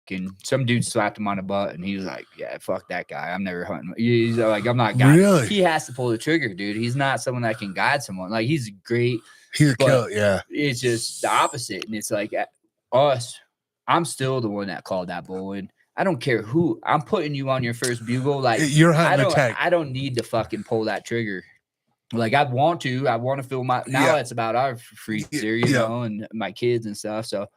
And some dude slapped him on the butt and he was like, yeah, fuck that guy. I'm never hunting. He's like, I'm not guy. Really? He has to pull the trigger, dude. He's not someone that can guide someone. Like, he's great. He's a but killer, yeah. It's just the opposite. And it's like us, I'm still the one that called that bull. And I don't care who. I'm putting you on your first bugle. Like, You're hunting attack. I don't need to fucking pull that trigger. Like, I want to feel my, now Yeah. it's about our freezer, you Yeah. know, and my kids and stuff. So,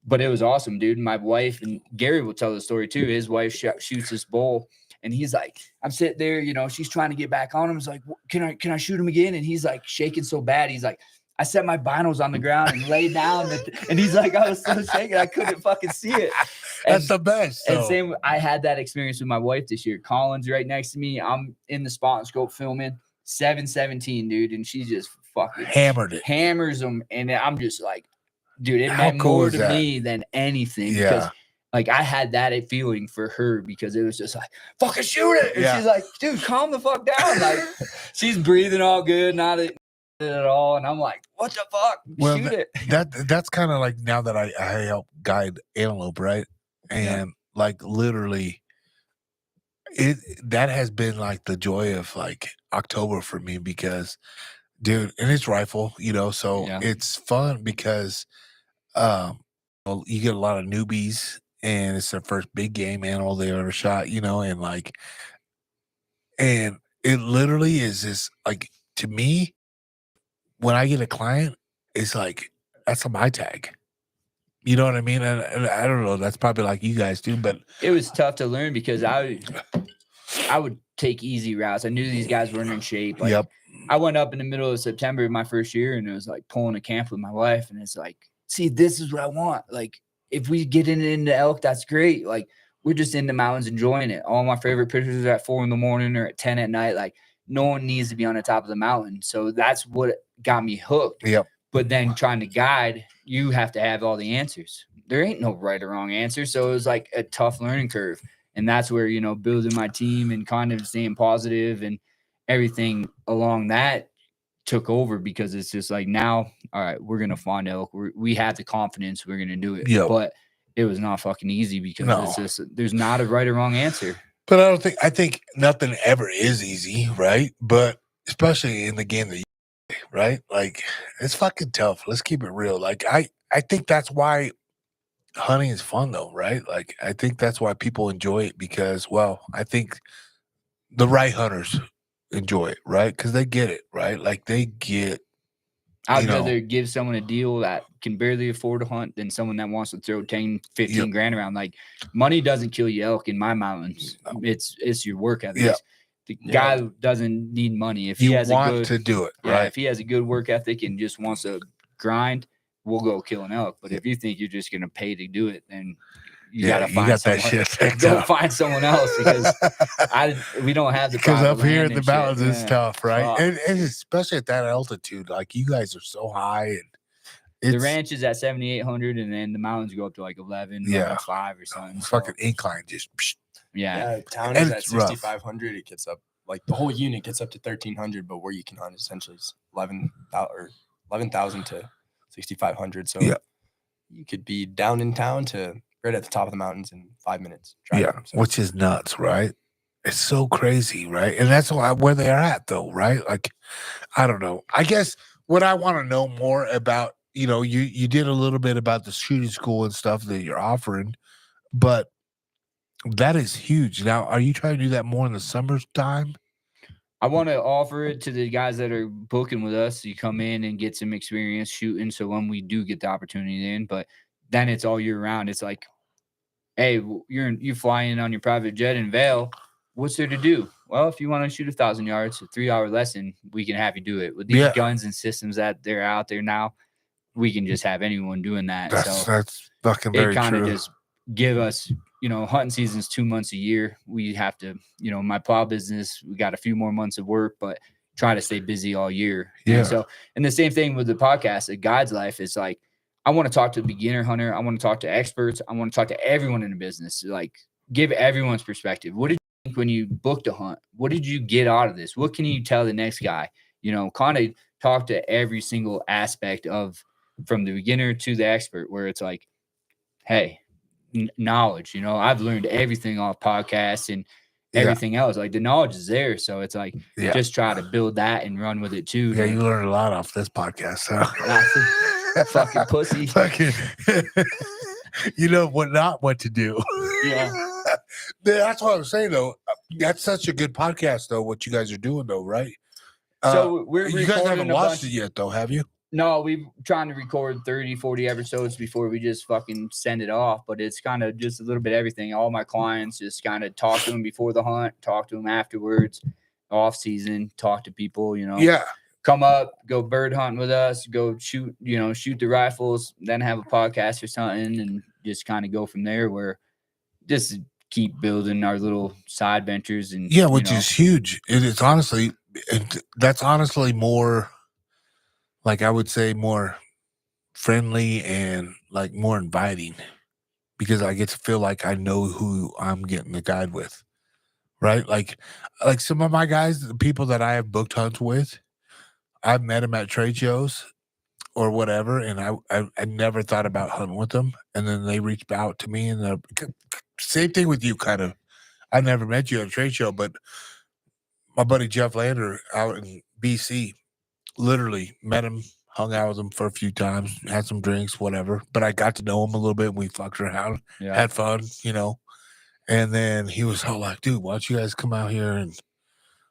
but it was awesome, dude. My wife, and Gary will tell the story too. His wife shoots this bull, and he's like, I'm sitting there, you know, she's trying to get back on him. He's like, can I shoot him again? And he's like shaking so bad. He's like, I set my binos on the ground and laid down, and he's like, I was so shaking, I couldn't fucking see it. That's the best. And So. same, I had that experience with my wife this year. Collin's right next to me. I'm in the spot and scope filming 717, dude, and she just fucking Hammered it. hammers them, and I'm just like, dude, it How meant cool more is to that? me than anything. Yeah. Because like I had that feeling for her because it was just like, fucking shoot it. And Yeah. she's like, dude, calm the fuck down. Like, she's breathing all good, not at all. And I'm like, what the fuck? Well, shoot it. That's kind of like now that I help guide antelope, right? And like literally that has been like the joy of like October for me because dude, and it's rifle, you know, so Yeah. it's fun because well, you get a lot of newbies and it's their first big game animal they ever shot, you know, and like and it literally is this like to me when I get a client, it's like that's a my tag. You know what I mean? And I don't know, that's probably like you guys do, but It was tough to learn because I would take easy routes. I knew these guys weren't in shape. Like, yep. I went up in the middle of September of my first year, and it was like pulling a camp with my wife, and it's like, see, this is what I want. Like, if we get into elk, that's great. Like, we're just in the mountains enjoying it. All my favorite pictures are at 4 a.m. or at 10 at night. Like, no one needs to be on the top of the mountain. So that's what got me hooked. Yep. But then trying to guide, you have to have all the answers. There ain't no right or wrong answer. So it was like a tough learning curve. And that's where, you know, building my team and kind of staying positive and everything along that took over because it's just like now all right, we're gonna find elk. We had the confidence we're gonna do it. Yep. But it was not fucking easy because No. it's just there's not a right or wrong answer. But I think nothing ever is easy, right? But especially in the game that you play, right? Like it's fucking tough. Let's keep it real. Like I think that's why hunting is fun though, right? Like I think that's why people enjoy it because, well, I think the right hunters enjoy it, right? Because they get it, right? Like they get, I'd you know, rather give someone a deal that can barely afford to hunt than someone that wants to throw 10, 15 Yep. grand around. Like money doesn't kill you elk in my mountains. No. It's your work ethic. Yeah. The Yeah. guy doesn't need money. If he you has a want good to do it, yeah, right? if he has a good work ethic and just wants to grind, we'll go kill an elk. But if you think you're just gonna pay to do it, then you Yeah, gotta you find got that someone. shit picked Go up. find someone else because we don't have the Because private up here in land the and shit. mountains, it's Yeah. tough, right? Fuck. And especially at that altitude, like you guys are so high, and The it's ranch is at 7,800, and then the mountains go up to like 11, Yeah. 11.5 or something. So, fucking incline. Just yeah. Yeah, town And is at it's rough. 6,500. It gets up like the whole unit gets up to 1,300, but where you can hunt essentially is 11,000 to 6,500. So Yeah. you could be down in town to right at the top of the mountains in 5 minutes. yeah, driving, so. which is nuts, right? It's so crazy, right? And that's where they're at, though, right? Like, I don't know. I guess what I want to know more about, you did a little bit about the shooting school and stuff that you're offering, but that is huge. Now, are you trying to do that more in the summertime? I want to offer it to the guys that are booking with us. You come in and get some experience shooting. So when we do get the opportunity in, but then it's all year round. It's like, hey, you fly in on your private jet in Vail. What's there to do? Well, if you want to shoot 1,000 yards, a 3-hour lesson, we can have you do it. With these Yeah. guns and systems that they're out there now, we can just have anyone doing that. That's So fucking it very kind of true. just give us, hunting season's 2 months a year. We have to, my plow business, we got a few more months of work, but try to stay busy all year. Yeah. And so, and the same thing with the podcast, A Guide's Life, is like, I want to talk to the beginner hunter. I want to talk to experts. I want to talk to everyone in the business. Like, give everyone's perspective. What did you think when you booked a hunt? What did you get out of this? What can you tell the next guy? Kind of talk to every single aspect from the beginner to the expert, where it's like, hey, knowledge, I've learned everything off podcasts and everything else. Like the knowledge is there. So it's like, just try to build that and run with it too. Yeah, you learned a lot off this podcast. So. Fucking pussy. Fucking, what to do. Yeah. That's what I was saying, though. That's such a good podcast, though, what you guys are doing, though, right? So we're you guys haven't recording a watched bunch- it yet, though, have you? No, we're trying to record 30, 40 episodes before we just fucking send it off. But it's kind of just a little bit of everything. All my clients just kind of talk to them before the hunt, talk to them afterwards, off season, talk to people, Yeah. Come up, go bird hunting with us, go shoot the rifles, then have a podcast or something, and just kind of go from there. Where just keep building our little side ventures and which is huge. It is honestly, that's honestly more, like I would say, more friendly and like more inviting, because I get to feel like I know who I'm getting the guide with, right? Like some of my guys, the people that I have booked hunts with, I've met them at trade shows or whatever, and I never thought about hunting with them, and then they reached out to me, and the same thing with you, kind of. I never met you at a trade show, but my buddy Jeff Lander out in BC, literally met him, hung out with him for a few times, had some drinks, whatever. But I got to know him a little bit, and we fucked around, had fun, And then he was all like, "Dude, why don't you guys come out here and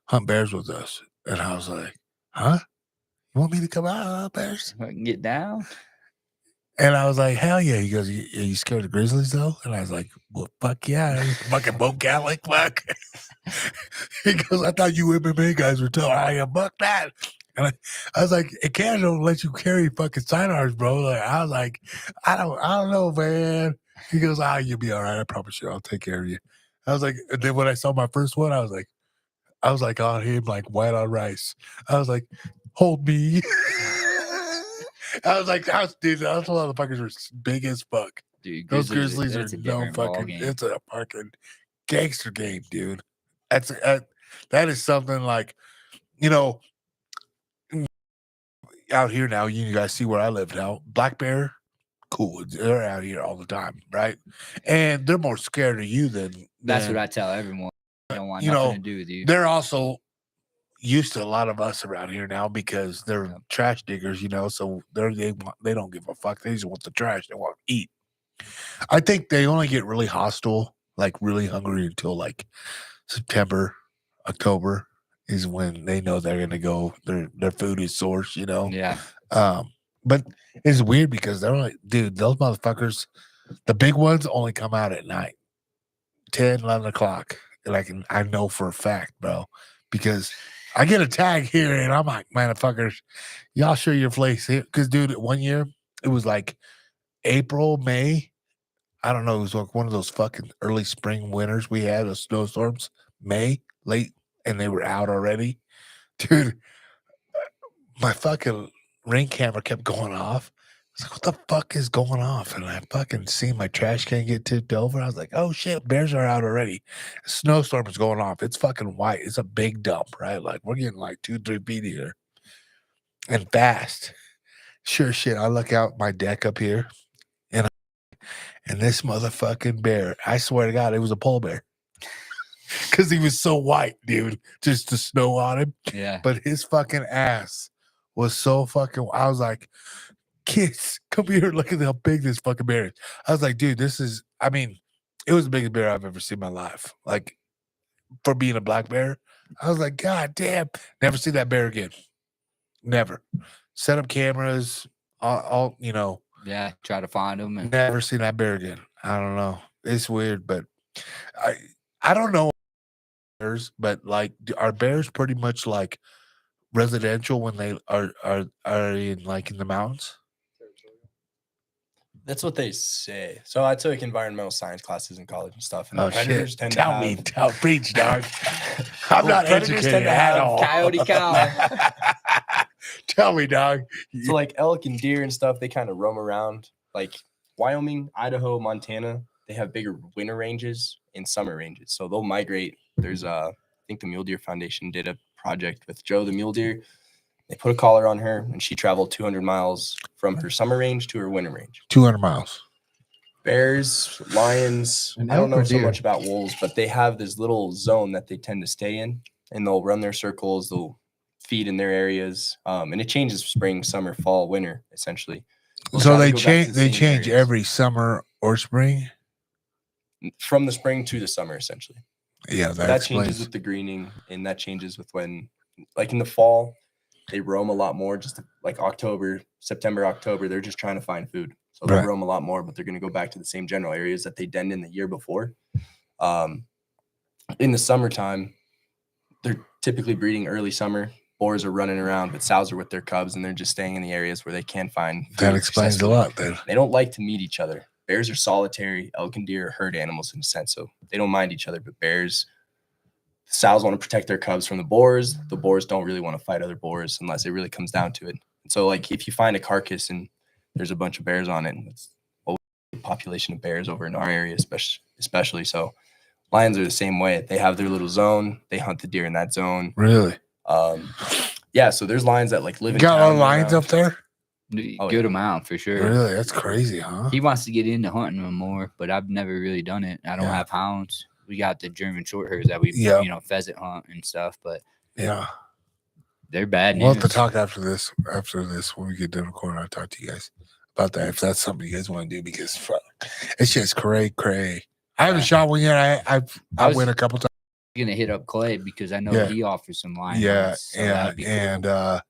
hunt bears with us?" And I was like, "Huh? You want me to come out bears?" I can get down. And I was like, "Hell yeah!" He goes, "Are you scared of grizzlies though?" And I was like, "Well, fuck yeah, fucking Bo Catholic, fuck." He goes, "I thought you MMA guys were tough." I go, "Fuck that." And I was like, "Canada don't let you carry fucking sidearms, bro." Like, I was like, I don't know, man." He goes, "You'll be all right. I promise you, I'll take care of you." I was like, and then when I saw my first one, I was like on him like white on rice. I was like, "Hold me." I was like, dude, those motherfuckers were big as fuck. Dude, Those grizzlies it's are a no different ball fucking. game. It's a fucking gangster game, dude. That is something like, out here now, you guys see where I live now. Black bear, cool. They're out here all the time, right? And they're more scared of you That's what than I tell everyone. They don't want you nothing know, to do with you. they're also used to a lot of us around here now because they're Yep. trash diggers, so they don't give a fuck. They just want the trash. They want to eat. I think they only get really hostile, like really hungry until like September, October is when they know they're gonna go. Their food is source, Yeah. But it's weird because they're like, dude, those motherfuckers, the big ones only come out at night, 10, 11 o'clock. And I know for a fact, bro, because I get a tag here and I'm like, motherfuckers, y'all show your place here. Because, dude, 1 year, it was like April, May. I don't know. It was like one of those fucking early spring winters we had, those snowstorms, May, late, and they were out already. Dude, my fucking ring camera kept going off. I was like, what the fuck is going off? And I fucking see my trash can get tipped over. I was like, oh shit, bears are out already. Snowstorm is going off. It's fucking white. It's a big dump, right? Like we're getting like 2-3 feet here. And fast. Sure shit. I look out my deck up here and this motherfucking bear, I swear to God, it was a polar bear. Because he was so white, dude. Just the snow on him. Yeah. But his fucking ass was so fucking. I was like, kids, come here. Look at how big this fucking bear is. I was like, dude, it was the biggest bear I've ever seen in my life. Like, for being a black bear, I was like, God damn. Never see that bear again. Never. Set up cameras, all Yeah. Try to find them. And never seen that bear again. I don't know. It's weird, but I don't know bears, but like are bears pretty much like residential when they are in like in the mountains? That's what they say. So I took environmental science classes in college and stuff. And Oh predators shit! tend Tell to me, have, preach, dog. I'm Well, not predators educated tend to at have all. coyote cow. Tell me, dog. So like elk and deer and stuff, they kind of roam around. Like Wyoming, Idaho, Montana, they have bigger winter ranges and summer ranges. So they'll migrate. There's I think the Mule Deer Foundation did a project with Joe the mule deer. They put a collar on her and she traveled 200 miles from her summer range to her winter range. 200 miles. Bears, lions, An I don't elk know or so deer? much about wolves, but they have this little zone that they tend to stay in and they'll run their circles. They'll feed in their areas. And it changes spring, summer, fall, winter, essentially. They'll So try to they go back to change. the They same change areas. every summer or spring. From the spring to the summer, essentially. Yeah, But that that explains. changes with the greening, and that changes with when, like in the fall, they roam a lot more. Just like September, October, they're just trying to find food, so they'll Right. roam a lot more. But they're going to go back to the same general areas that they denned in the year before. In the summertime, they're typically breeding early summer. Boars are running around, but sows are with their cubs, and they're just staying in the areas where they can find food That explains a successfully. lot, then. They don't like to meet each other. Bears are solitary. Elk and deer are herd animals in a sense, so they don't mind each other. But bears, sows want to protect their cubs from the boars. The boars don't really want to fight other boars unless it really comes down to it. And so, like, if you find a carcass and there's a bunch of bears on it, it's a population of bears over in our area, especially. So, lions are the same way. They have their little zone. They hunt the deer in that zone. Really? Yeah. So there's lions that like live You in got a town lot of lions year-round. up there? Good amount for sure. Really? That's crazy, huh? He wants to get into hunting them more, but I've never really done it. I don't Yeah. have hounds. We got the German short hairs that we, Yeah. pheasant hunt and stuff, but Yeah. they're bad We'll have to news. talk after this. When we get done recording, I'll talk to you guys about that if that's something you guys want to do because fuck, it's just cray. I haven't Yeah. shot one yet. I was- went a couple times. I'm gonna hit up Clay because I know Yeah. he offers some lion Yeah, hunts, so that'd be cool. and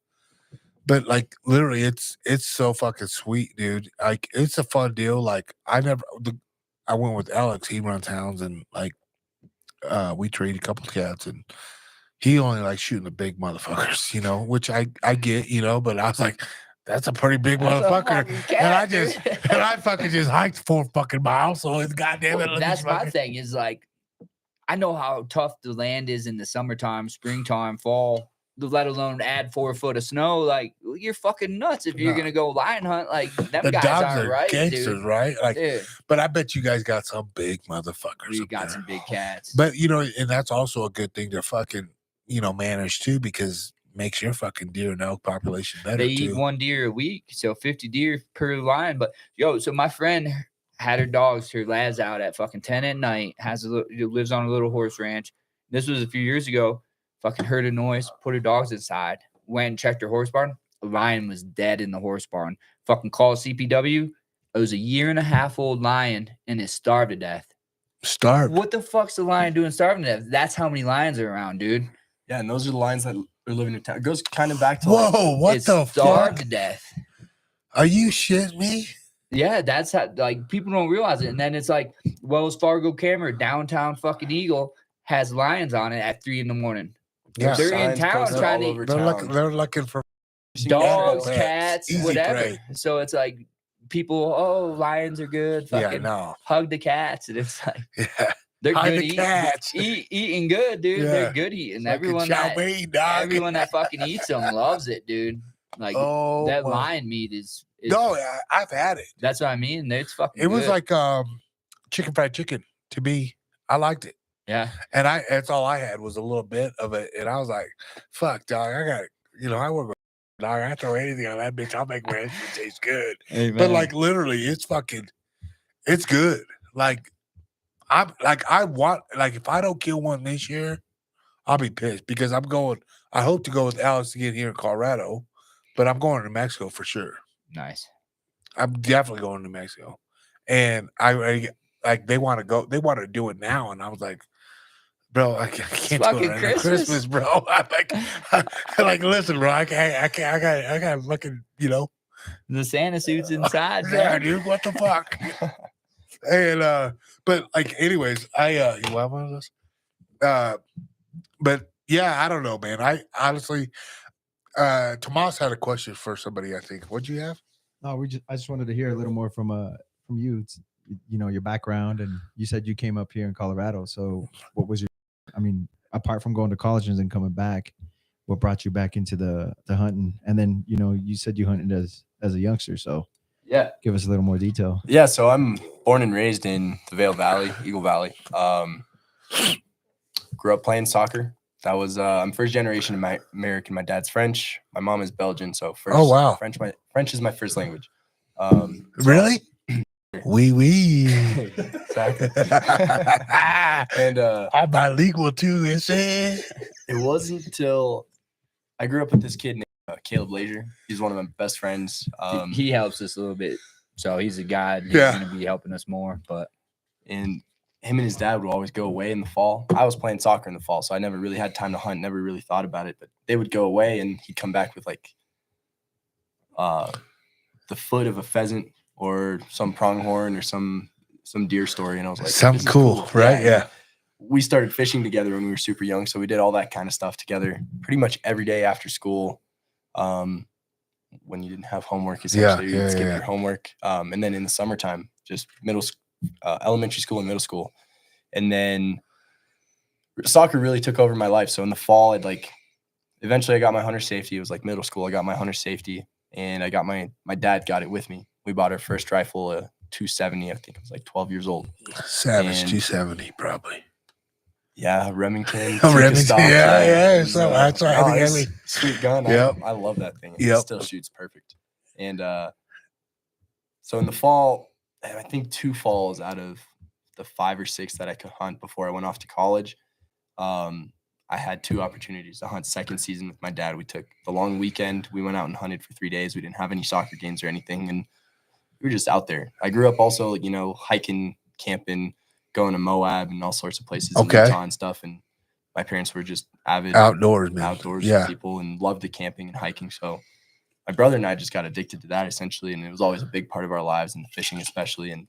but like literally, it's so fucking sweet, dude. Like it's a fun deal. Like I went with Alex. He runs hounds, and like we trade a couple cats, and he only likes shooting the big motherfuckers, which I get, but I was like, that's a pretty big That's a motherfucker, fucking and I cat, fucking just hiked 4 fucking miles, so it's goddamn it. let me That's my fucking- thing is like, I know how tough the land is in the summertime, springtime, fall, let alone add 4 foot of snow. Like, you're fucking nuts if you're Nah. gonna go lion hunt. Like, them The guys dogs aren't are right, gangsters, dude. right? Like, Dude, but I bet you guys got some big motherfuckers. we up got there. some big cats. But and that's also a good thing to fucking manage too, because makes your fucking deer and elk population better They eat too. 1 deer a week, so 50 deer per lion. But so my friend had her dogs, her lads out at fucking 10 at night, lives on a little horse ranch. This was a few years ago. Fucking heard a noise, put her dogs inside, went and checked her horse barn. A lion was dead in the horse barn. Fucking called CPW. It was a 1.5-year-old lion and it starved to death. Starved. What the fuck's the lion doing starving to death? That's how many lions are around, dude. Yeah, and those are the lions that are living in town. It goes kind of back to like, Whoa, what It the starved fuck? to death. Are you shitting me? Yeah, that's how, like, people don't realize it. And then it's like Wells Fargo camera, downtown fucking Eagle has lions on it at 3 a.m. Yeah. They're in signs town posted trying all to over They're town. looking for dogs, Easy cats, prey. whatever. So it's like people, lions are good. Yeah, Fucking no. hug the cats. And it's like, Yeah. they're Hug good the cats. eating good, dude. Yeah. They're good eating. Fucking Everyone chow that, mein, dog. everyone that fucking eats them loves it, dude. Like, Oh, that well. lion meat is No, I've had it. that's what I mean. It's fucking It was good. like chicken fried chicken to me. I liked it. Yeah. And that's all I had was a little bit of it. And I was like, fuck, dog, I got I work with dog. I throw anything on that bitch. I'll make my shit taste good. But like literally, it's good. Like if I don't kill one this year, I'll be pissed because I hope to go with Alex again here in Colorado, but I'm going to Mexico for sure. Nice. I'm definitely going to Mexico. And I like they want to go, they want to do it now. And I was like, bro, I can't do it right now. Christmas, bro. I'm like, listen, bro, I got fucking, The Santa suit's inside, yeah, man. dude, what the fuck? And but like, anyways, you want one of those? But yeah, I don't know, man. I honestly, Tomas had a question for somebody. I think. What'd you have? No, I just wanted to hear a little more from you. It's, your background, and you said you came up here in Colorado. So, what was apart from going to college and then coming back, what brought you back into the hunting? And then, you said you hunted as a youngster. So, yeah, give us a little more detail. Yeah, so I'm born and raised in the Vail Valley, Eagle Valley. Grew up playing soccer. That was I'm first generation American. My dad's French. My mom is Belgian. So first, oh wow, French is my first language. Really? Oui. Exactly. And I'm bilingual too. Is it? It wasn't until I grew up with this kid named Caleb Lazier. He's one of my best friends. He helps us a little bit. So he's a guide. He's going to be helping us more. And him and his dad would always go away in the fall. I was playing soccer in the fall, so I never really had time to hunt, never really thought about it. But they would go away, and he'd come back with like the foot of a pheasant or some pronghorn or some deer story. And I was like, something cool, right? Yeah. We started fishing together when we were super young, so we did all that kind of stuff together pretty much every day after school. When you didn't have homework, essentially, you'd skip your homework. And then in the summertime, just elementary school and middle school. And then soccer really took over my life. So in the fall, eventually I got my hunter safety. It was like middle school. I got my hunter safety, and I got my dad got it with me. We bought our first rifle, a 270. I think I was like 12 years old. Savage 270, probably. Yeah, Remington. Remington. Yeah. So that's right. Sweet gun. Yep. I love that thing. It still shoots perfect. And so in the fall, I think 2 falls out of the 5 or 6 that I could hunt before I went off to college, I had 2 opportunities to hunt second season with my dad. We took the long weekend. We went out and hunted for 3 days. We didn't have any soccer games or anything, and we were just out there. I grew up also, hiking, camping, going to Moab and all sorts of places in Utah and stuff. And my parents were just avid outdoors people and loved the camping and hiking. So my brother and I just got addicted to that essentially. And it was always a big part of our lives, and the fishing especially. And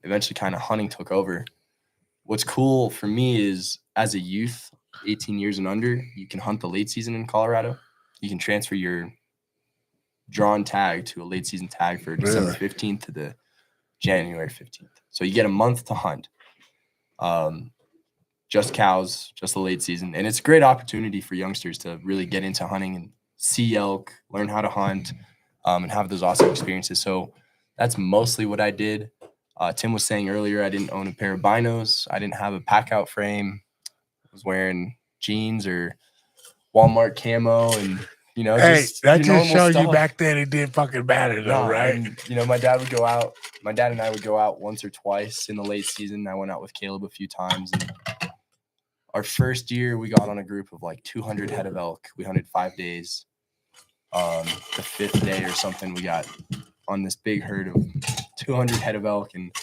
eventually kind of hunting took over. What's cool for me is as a youth, 18 years and under, you can hunt the late season in Colorado. You can transfer your drawn tag to a late season tag for December 15th to the January 15th. So you get a month to hunt. Just cows, just the late season. And it's a great opportunity for youngsters to really get into hunting and see elk, learn how to hunt, and have those awesome experiences. So that's mostly what I did. Tim was saying earlier, I didn't own a pair of binos. I didn't have a pack out frame. I was wearing jeans or Walmart camo and Hey, just that your just normal shows you stuff. back then it didn't fucking matter though, Nah, right? and, my dad would go out. My dad and I would go out once or twice in the late season. I went out with Caleb a few times. And our first year, we got on a group of like 200 head of elk. We hunted 5 days. The 5th day or something, we got on this big herd of 200 head of elk, and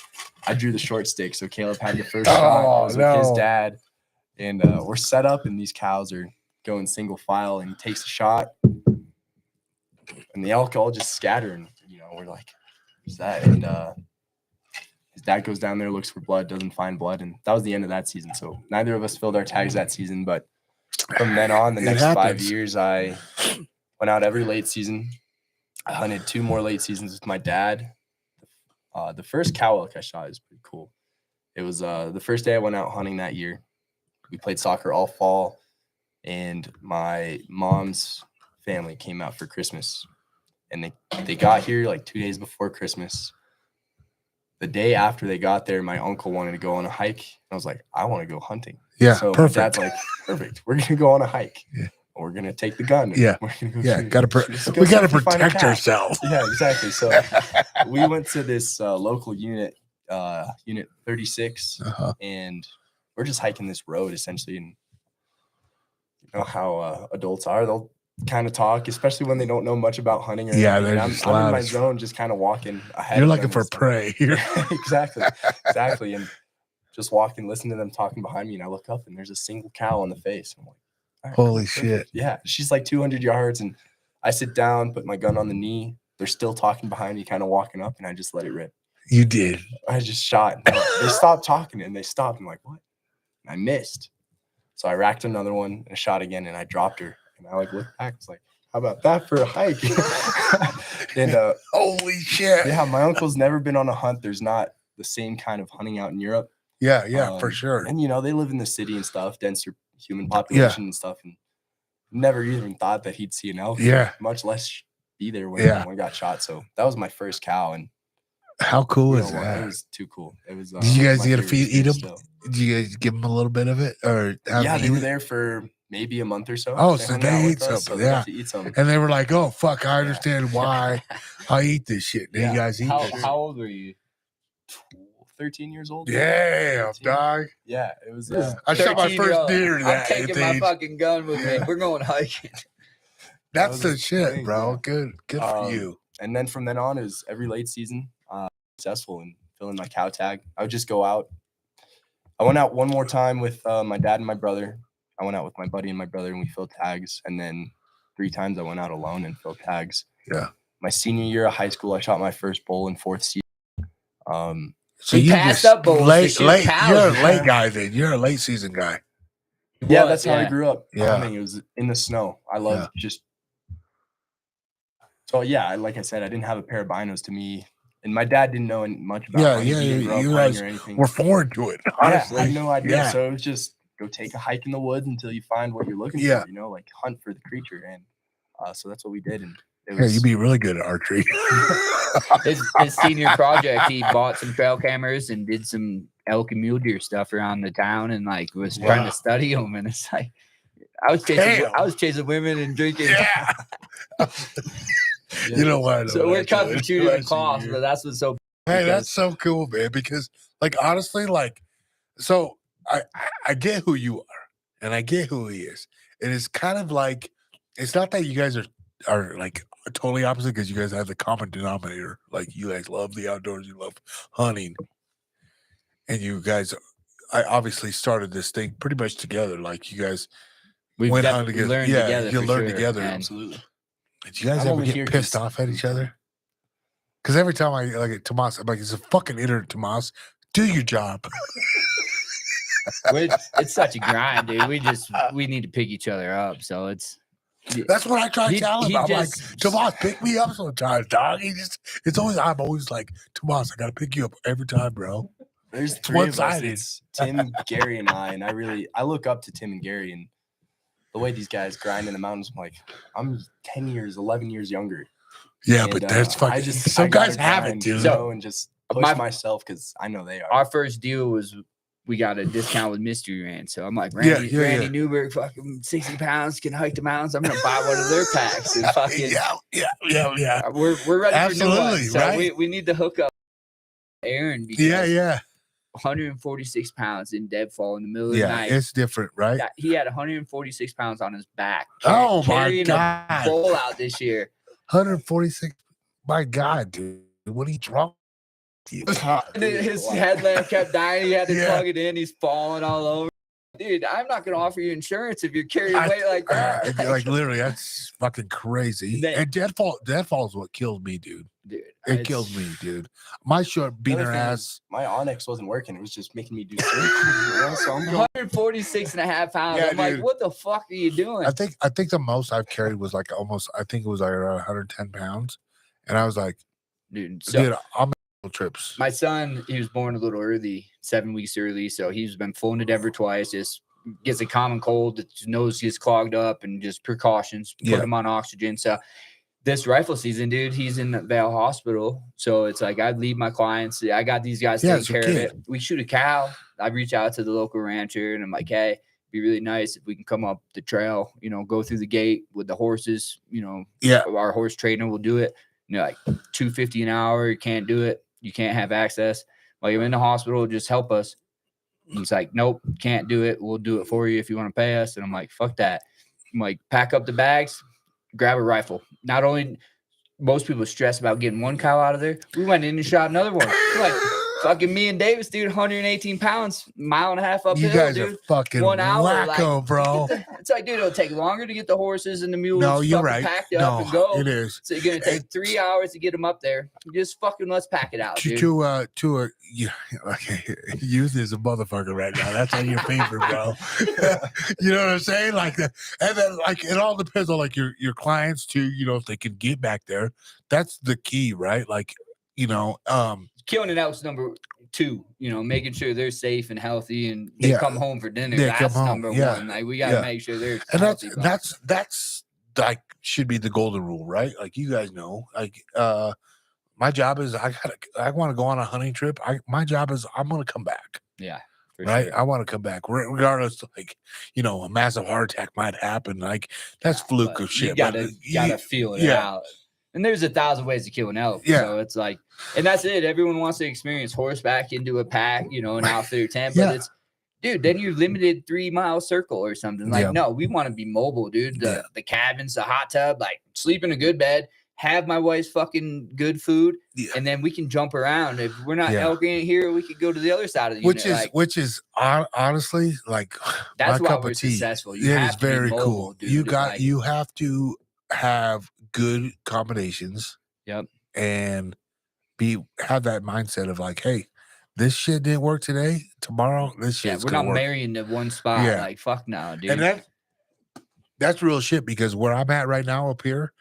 I drew the short stick. So Caleb had the first shot. I was with his dad, and we're set up, and these cows are going single file, and he takes a shot, and the elk all just scatter, and we're like, "What's that?" And his dad goes down there, looks for blood, doesn't find blood, and that was the end of that season. So neither of us filled our tags that season, but from then on, the next 5 years, I went out every late season. I hunted 2 more late seasons with my dad. The first cow elk I shot is pretty cool. It was the first day I went out hunting that year. We played soccer all fall, and my mom's family came out for Christmas, and they got here like 2 days before Christmas. The day after they got there, my uncle wanted to go on a hike. I was like, I want to go hunting. Yeah, so perfect. my dad's like, perfect. We're gonna go on a hike. Yeah. We're gonna take the gun. Yeah. We're gonna go Yeah, shoot. we gotta protect ourselves. Yeah, exactly. So we went to this local unit, Unit 36, and we're just hiking this road essentially. And you know how adults are; they'll kind of talk, especially when they don't know much about hunting. Or Yeah, anything. they're I'm just in loud my as zone, just kind of walking ahead. You're of looking them for and stuff. prey. Exactly, and just walking, listening to them talking behind me, and I look up, and there's a single cow on the face. I'm like, all right, Holy cool, shit! perfect. Yeah, she's like 200 yards, and I sit down, put my gun on the knee. They're still talking behind me, kind of walking up, and I just let it rip. You did. I just shot. They stopped talking, and they stopped. I'm like, what? And I missed. So I racked another one and shot again, and I dropped her. And I looked back. I was like, how about that for a hike? And holy shit! Yeah, my uncle's never been on a hunt. There's not the same kind of hunting out in Europe. Yeah, for sure. And they live in the city and stuff, denser human population and stuff, and never even thought that he'd see an elk. Yeah, much less be there when one got shot. So that was my first cow, and how cool is that? It was too cool. It was. Did you guys get to eat them? Did you guys give them a little bit of it, or they were there for maybe a month or so. Oh, so they ate something. So they got to eat some. And they were like, "Oh fuck, I understand why I eat this shit." Then you guys eat. How old were you? 13 years old. Damn, dog. Yeah, it was. I shot my first deer that I'm taking my fucking gun with me. We're going hiking. That's the shit, bro. Good for you. And then from then on, it was every late season successful in filling my cow tag. I would just go out. I went out one more time with my dad and my brother. I went out with my buddy and my brother, and we filled tags. And then 3 times I went out alone and filled tags. Yeah. My senior year of high school, I shot my first bull in 4th season. So you passed up bulls. Late, you're a late guy then. You're a late season guy. Yeah, that's how I grew up. Yeah. Hunting. It was in the snow. I love just. So yeah, like I said, I didn't have a pair of binos to me, and my dad didn't know much about hunting. You guys were foreign to it. Honestly, I had no idea. Yeah. So it was just go take a hike in the woods until you find what you're looking for. Like hunt for the creature, and so that's what we did. And you'd be really good at archery. his senior project, he bought some trail cameras and did some elk and mule deer stuff around the town, and like was trying to study them. And it's like I was chasing women and drinking. Yeah. You know what? So we're constituted in cloth, but that's what's so. Hey, that's so cool, man. Because like honestly, like so I get who you are, and I get who he is, and it's kind of like it's not that you guys are like totally opposite because you guys have the common denominator. Like you guys love the outdoors, you love hunting, and you guys, I obviously started this thing pretty much together. Like you guys went on together. You learned together. Absolutely. Did you guys ever get pissed off at each other? Because every time I like it, Tomas, I'm like, it's a fucking internet, Tomas. Do your job. It's such a grind, dude. We need to pick each other up. So that's what I try to tell him. I'm like, Tomas, pick me up sometimes, dog. I'm always like, Tomas, I gotta pick you up every time, bro. There's 3 of us. It's Tim, Gary, and I look up to Tim and Gary, and the way these guys grind in the mountains, I'm like, I'm 10 years, 11 years younger. Yeah, but that's fucking. Some guys have it, dude. And just push myself because I know they are. Our first deal was we got a discount with Mystery Ranch. So I'm like, Yeah, Randy, yeah, Randy yeah. Newberg, fucking 60 pounds, can hike the mountains. I'm gonna buy one of their packs and fucking yeah. we're ready for new Absolutely, ones. So right? we need to hook up Aaron because Yeah. 146 pounds in deadfall in the middle of the Yeah, night. it's different, right? Yeah, he had 146 pounds on his back. Oh, my carrying God. a bowl out this year. 146. My God, dude. What are you wrong with you? And then his headlamp kept dying. He had to Yeah. plug it in. He's falling all over. Dude, I'm not gonna offer you insurance if you're carrying weight like that. Like literally, that's fucking crazy. That- And deadfall is what kills me, dude. Dude, It kills me, dude. My short beat The her other thing ass. is, my Onyx wasn't working. It was just making me do circles. So I'm going, 146 and a half pounds. Yeah, I'm like, dude. what the fuck are you doing? I think the most I've carried was like almost. I think it was like around 110 pounds, and I was like, Dude, so dude, I'm making trips. my son, he was born a little early, 7 weeks early. So he's been flown to Denver twice. Just gets a common cold, his nose gets clogged up, and just precautions, put Yeah. him on oxygen. So this rifle season, dude, he's in the Vale Hospital. So it's like I leave my clients. I got these guys Yeah, taking it's your care of kid. it. We shoot a cow. I reach out to the local rancher and I'm like, hey, it'd be really nice if we can come up the trail, go through the gate with the horses, Yeah, our horse trainer will do it. Like $250 an hour, you can't do it. You can't have access. While you're in the hospital, just help us. And he's like, nope, can't do it. We'll do it for you if you want to pay us. And I'm like, fuck that. I'm like, pack up the bags, grab a rifle. Not only most people stress about getting one cow out of there, we went in and shot another one. Like fucking me and Davis, dude, 118 pounds, mile and a half uphill, you guys dude. are fucking 1 hour, wacko, bro. It's like, dude, it'll take longer to get the horses and the mules No, you're fucking right. packed up and go. It is. So you're gonna take 3 hours to get them up there. Just fucking let's pack it out, dude. Youth is a motherfucker right now. That's on your favorite, bro. You know what I'm saying? Like that, and then like it all depends on like your clients too. If they can get back there, that's the key, right? Like, Killing an elk's number 2. Making sure they're safe and healthy and they Yeah. come home for dinner. They That's come home, number yeah. 1. Like we gotta Yeah. make sure they're and healthy, bro. that's like should be the golden rule, right? Like you guys know, like my job is I want to go on a hunting trip. My job is I'm gonna come back. Yeah, for Right, sure. I want to come back, regardless. Like, a massive heart attack might happen. Like that's fluke But of shit. You gotta feel it yeah. out. And there's 1,000 ways to kill an elk. Yeah. So it's like, and that's it. Everyone wants to experience horseback into a pack, an outfit or tent. But Yeah. it's, dude, then you're limited 3-mile circle or something. Like, Yeah. no, we want to be mobile, dude. Yeah. The cabins, the hot tub, like sleep in a good bed, have my wife's fucking good food, Yeah. and then we can jump around. If we're not Yeah. elking it here, we could go to the other side of the which unit. is honestly like That's my why cup we're of tea. successful. You It have is to be very mobile, cool. dude. You It's got like- you have to have good combinations. Yep. And have that mindset of like, hey, this shit didn't work today. Tomorrow, this Yeah, shit's we're gonna not work. marrying to one spot. Yeah. Like, fuck no, dude. And that's real shit because where I'm at right now up here,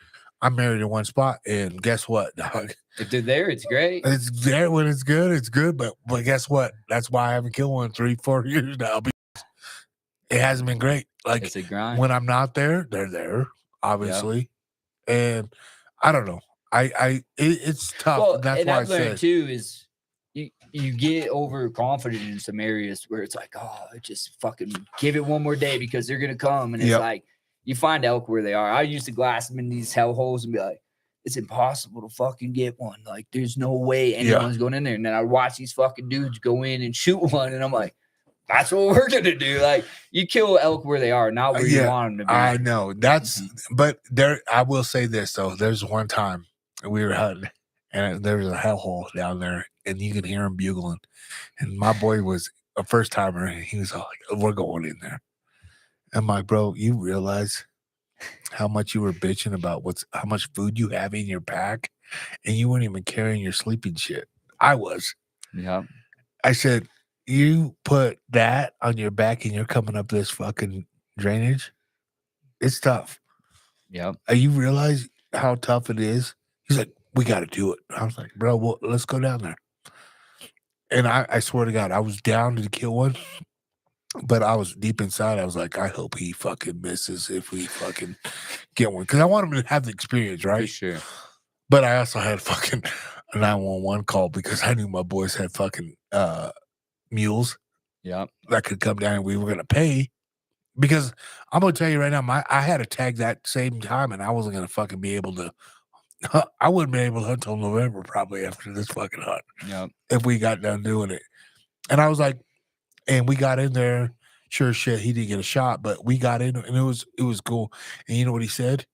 I'm married in one spot, and guess what, dog? If they're there, it's great. It's there when it's good, but guess what? That's why I haven't killed one in 3-4 years now. Because it hasn't been great. Like It's a grind. when I'm not there, they're there, obviously. And I don't know. It's tough. Well, That's and why I I've learned said too is you get overconfident in some areas where it's like, oh, just fucking give it one more day because they're gonna come, and it's Yep. like you find elk where they are. I used to glass them in these hell holes and be like, it's impossible to fucking get one. Like, there's no way anyone's going in there. And then I watch these fucking dudes go in and shoot one, and I'm like, that's what we're gonna do. Like, you kill elk where they are, not where you Yeah, want them to be. I know that's, but there. I will say this though. There's one time we were hunting, and there was a hellhole down there, and you could hear him bugling. And my boy was a first timer, and he was all like, "We're going in there." I'm like, "Bro, you realize how much you were bitching about how much food you have in your pack, and you weren't even carrying your sleeping shit." I was. Yeah. I said, you put that on your back and you're coming up this fucking drainage. It's tough. Yep. You realize how tough it is? He's like, we got to do it. I was like, bro, well, let's go down there. And I swear to God, I was down to kill one, but I was deep inside. I was like, I hope he fucking misses if we fucking get one. Because I want him to have the experience, For right? sure. But I also had a 911 call because I knew my boys had fucking mules, Yep. that could come down and we were going to pay. Because I'm going to tell you right now, I had a tag that same time and I wasn't going to fucking be able to. I wouldn't be able to hunt till November probably after this fucking hunt. Yep. If we got done doing it. And I was like, and we got in there. Sure as shit, he didn't get a shot, but we got in and it was cool. And you know what he said?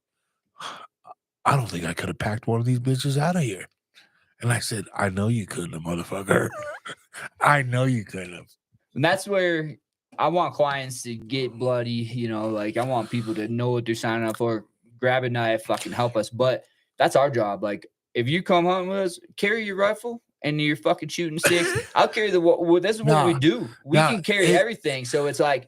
I don't think I could have packed one of these bitches out of here. And I said, I know you couldn't, motherfucker. I know you couldn't have. And that's where I want clients to get bloody, you know, like I want people to know what they're signing up for, grab a knife, fucking help us. But that's our job. Like if you come hunting with us, carry your rifle and you're fucking shooting sticks. I'll carry this is what we do. We can carry everything. So it's like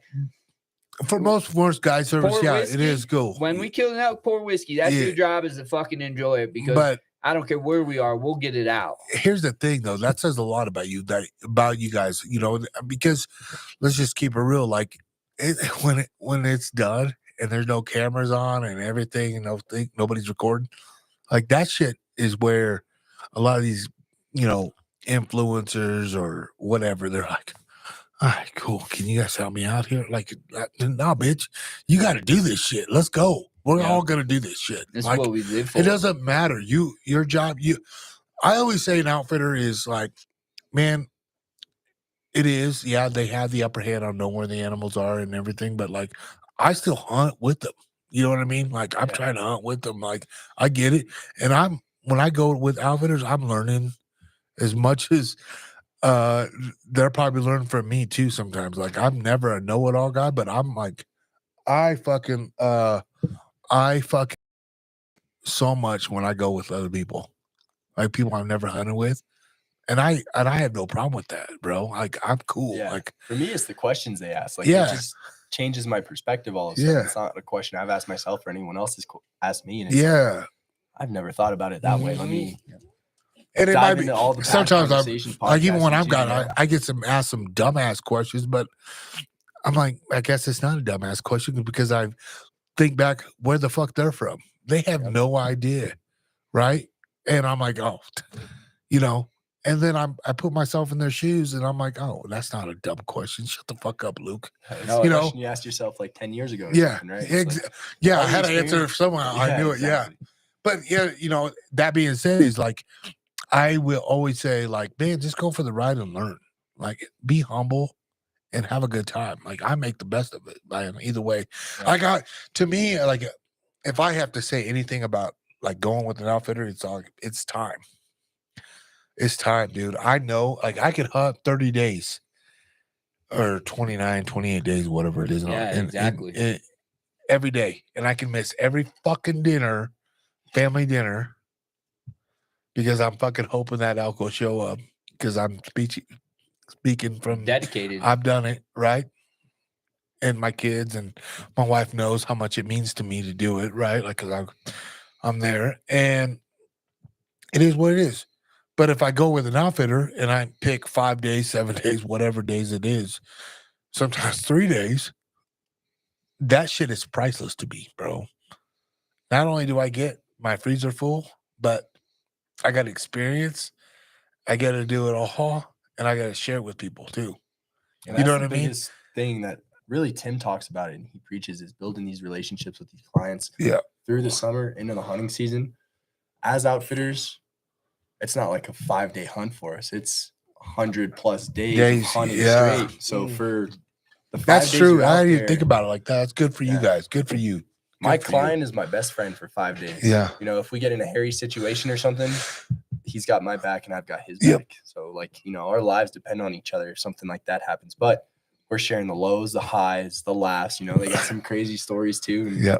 for most guy service, yeah, whiskey, it is cool. When we kill an elk, pour whiskey. That's your job is to fucking enjoy it because I don't care where we are, we'll get it out. Here's the thing, though, that says a lot about you, about you guys, you know, because let's just keep it real. Like when it's done and there's no cameras on and everything, and nobody's recording, like that shit is where a lot of these, you know, influencers or whatever, they're like, all right, cool. Can you guys help me out here? Like, no, bitch, you got to do this shit. Let's go. We're all gonna do this shit. That's like, what we live for. It doesn't matter. Your job. I always say an outfitter is like, man, it is. Yeah, they have the upper hand on knowing where the animals are and everything. But like, I still hunt with them. You know what I mean? Like, I'm trying to hunt with them. Like, I get it. And when I go with outfitters, I'm learning as much as they're probably learning from me too. Sometimes, like, I'm never a know-it-all guy, but I'm like, I fucking so much when I go with other people, like people I've never hunted with, and I have no problem with that, bro. Like I'm cool. Yeah. Like for me, it's the questions they ask. Like it just changes my perspective all of a sudden. It's not a question I've asked myself or anyone else has asked me. And it's like, I've never thought about it that way. Let me. And it might be all the sometimes I'm like, even when I'm gone, I get asked some dumbass questions, but I'm like, I guess it's not a dumbass question because I think back where the fuck they're from. They have no idea, right? And I'm like, oh, you know. And then I put myself in their shoes, and I'm like, oh, that's not a dumb question. Shut the fuck up, Luke. No, you know, you asked yourself like 10 years ago. Yeah, right? I had to answer somehow. I knew it. Yeah, but yeah, you know. That being said, is like I will always say, like, man, just go for the ride and learn. Like, be humble and have a good time. Like, I make the best of it. Either way, to me, like, if I have to say anything about like going with an outfitter, it's time. It's time, dude. I know, like, I could hunt 30 days or 29, 28 days, whatever it is. Yeah, exactly. Every day. And I can miss every fucking dinner, family dinner, because I'm fucking hoping that elk will show up because I'm speaking from dedicated. I've done it, right? And my kids and my wife knows how much it means to me to do it, right? Like, because I'm there. And it is what it is. But if I go with an outfitter and I pick 5 days, 7 days, whatever days it is, sometimes 3 days, that shit is priceless to me, bro. Not only do I get my freezer full, but I got experience. I got to do it all, and I got to share it with people too. And you know what the I mean? Biggest thing that really Tim talks about it and he preaches is building these relationships with these clients through the summer into the hunting season. As outfitters, it's not like a 5-day hunt for us. It's 100+ days of hunting straight. So for the 5 that's days true. I didn't even think about it like that. That's good for you guys. Good for you. My client is my best friend for 5 days. Yeah. You know, if we get in a hairy situation or something, he's got my back and I've got his back. So like, you know, our lives depend on each other if something like that happens. But we're sharing the lows, the highs, the laughs. You know, they got some crazy stories too. And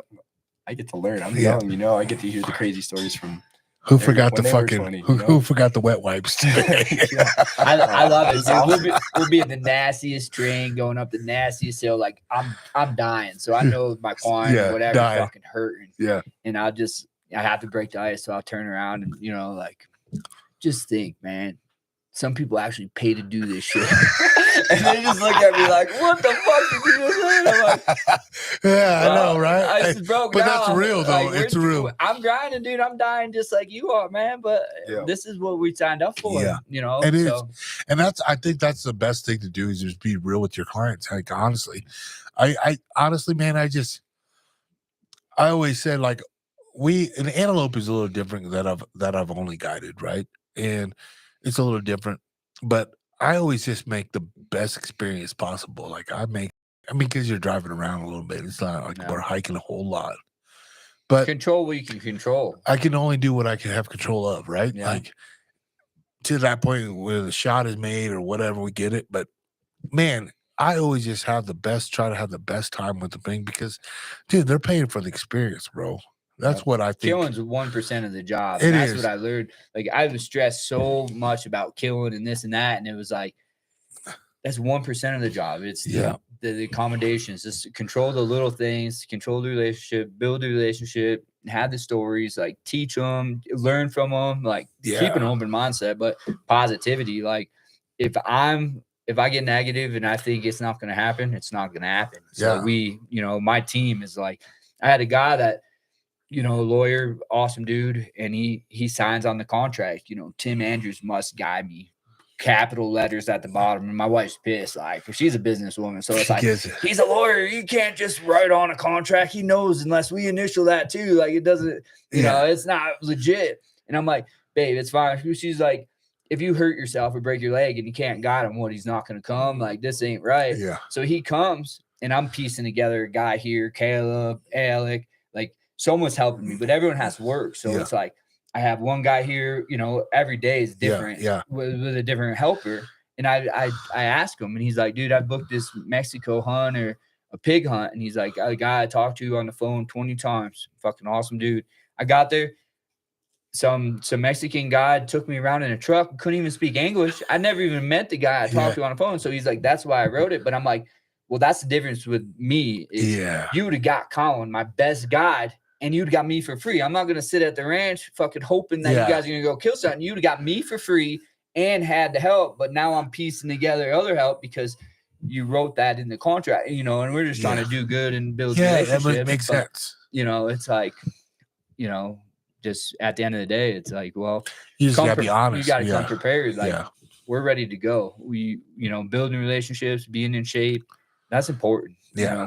I get to learn. I'm young, you know, I get to hear the crazy stories from who forgot the fucking 20, who forgot the wet wipes today. I love it. Dude. We'll be in the nastiest train going up the nastiest hill. Like I'm dying. So I know my client or whatever fucking hurting. Yeah. And I have to break the ice. So I'll turn around and, you know, like just think, man, some people actually pay to do this shit. And they just look at me like, what the fuck did you just say? I'm like, yeah, I know, right? I just broke but down. that's real, though. Like, It's real. I'm grinding, dude. I'm dying just like you are, man. But Yeah. this is what we signed up for, Yeah. you know? It is. So, And I think that's the best thing to do is just be real with your clients. Like, honestly, I honestly, man, I always said, like, an antelope is a little different that I've only guided, right? And it's a little different, but I always just make the best experience possible. Like, because you're driving around a little bit. It's not like we're hiking a whole lot. But control what you can control. I can only do what I can have control of, right? Yeah. Like, to that point where the shot is made or whatever, we get it. But man, I always just try to have the best time with the thing because, dude, they're paying for the experience, bro. That's what I think. Killing's 1% of the job. It That's is. what I learned. Like, I was stressed so much about killing and this and that, and it was like, that's 1% of the job. It's the accommodations, just control the little things, control the relationship, build the relationship, have the stories, like teach them, learn from them, like keep an open mindset, but positivity. Like, if I get negative and I think it's not going to happen, it's not going to happen. So my team is like, I had a guy that, a lawyer, awesome dude, and he signs on the contract. Tim Andrews must guide me. Capital letters at the bottom, and my wife's pissed. Like, she's a businesswoman, so it's like, he's a lawyer. You can't just write on a contract. He knows unless we initial that too. Like, it doesn't, it's not legit. And I'm like, babe, it's fine. She's like, if you hurt yourself or break your leg and you can't guide him, he's not going to come. Like, this ain't right. Yeah. So he comes, and I'm piecing together a guy here, Caleb, Alec, like someone's helping me, but everyone has to work. So it's like, I have one guy here, every day is different with a different helper. And I ask him, and he's like, dude, I booked this Mexico hunt or a pig hunt. And he's like, a guy I talked to on the phone 20 times. Fucking awesome dude. I got there. Some Mexican guy took me around in a truck, couldn't even speak English. I never even met the guy I talked to on the phone. So he's like, that's why I wrote it. But I'm like, well, that's the difference with me. You would have got Collin, my best guide, and you'd got me for free. I'm not going to sit at the ranch fucking hoping that you guys are going to go kill something. You'd have got me for free and had the help, but now I'm piecing together other help because you wrote that in the contract, and we're just trying to do good and build relationships. Yeah, that makes sense. It's like, just at the end of the day, it's like, well, you just got to be honest. You got to come prepared. Like, we're ready to go. We, building relationships, being in shape, that's important.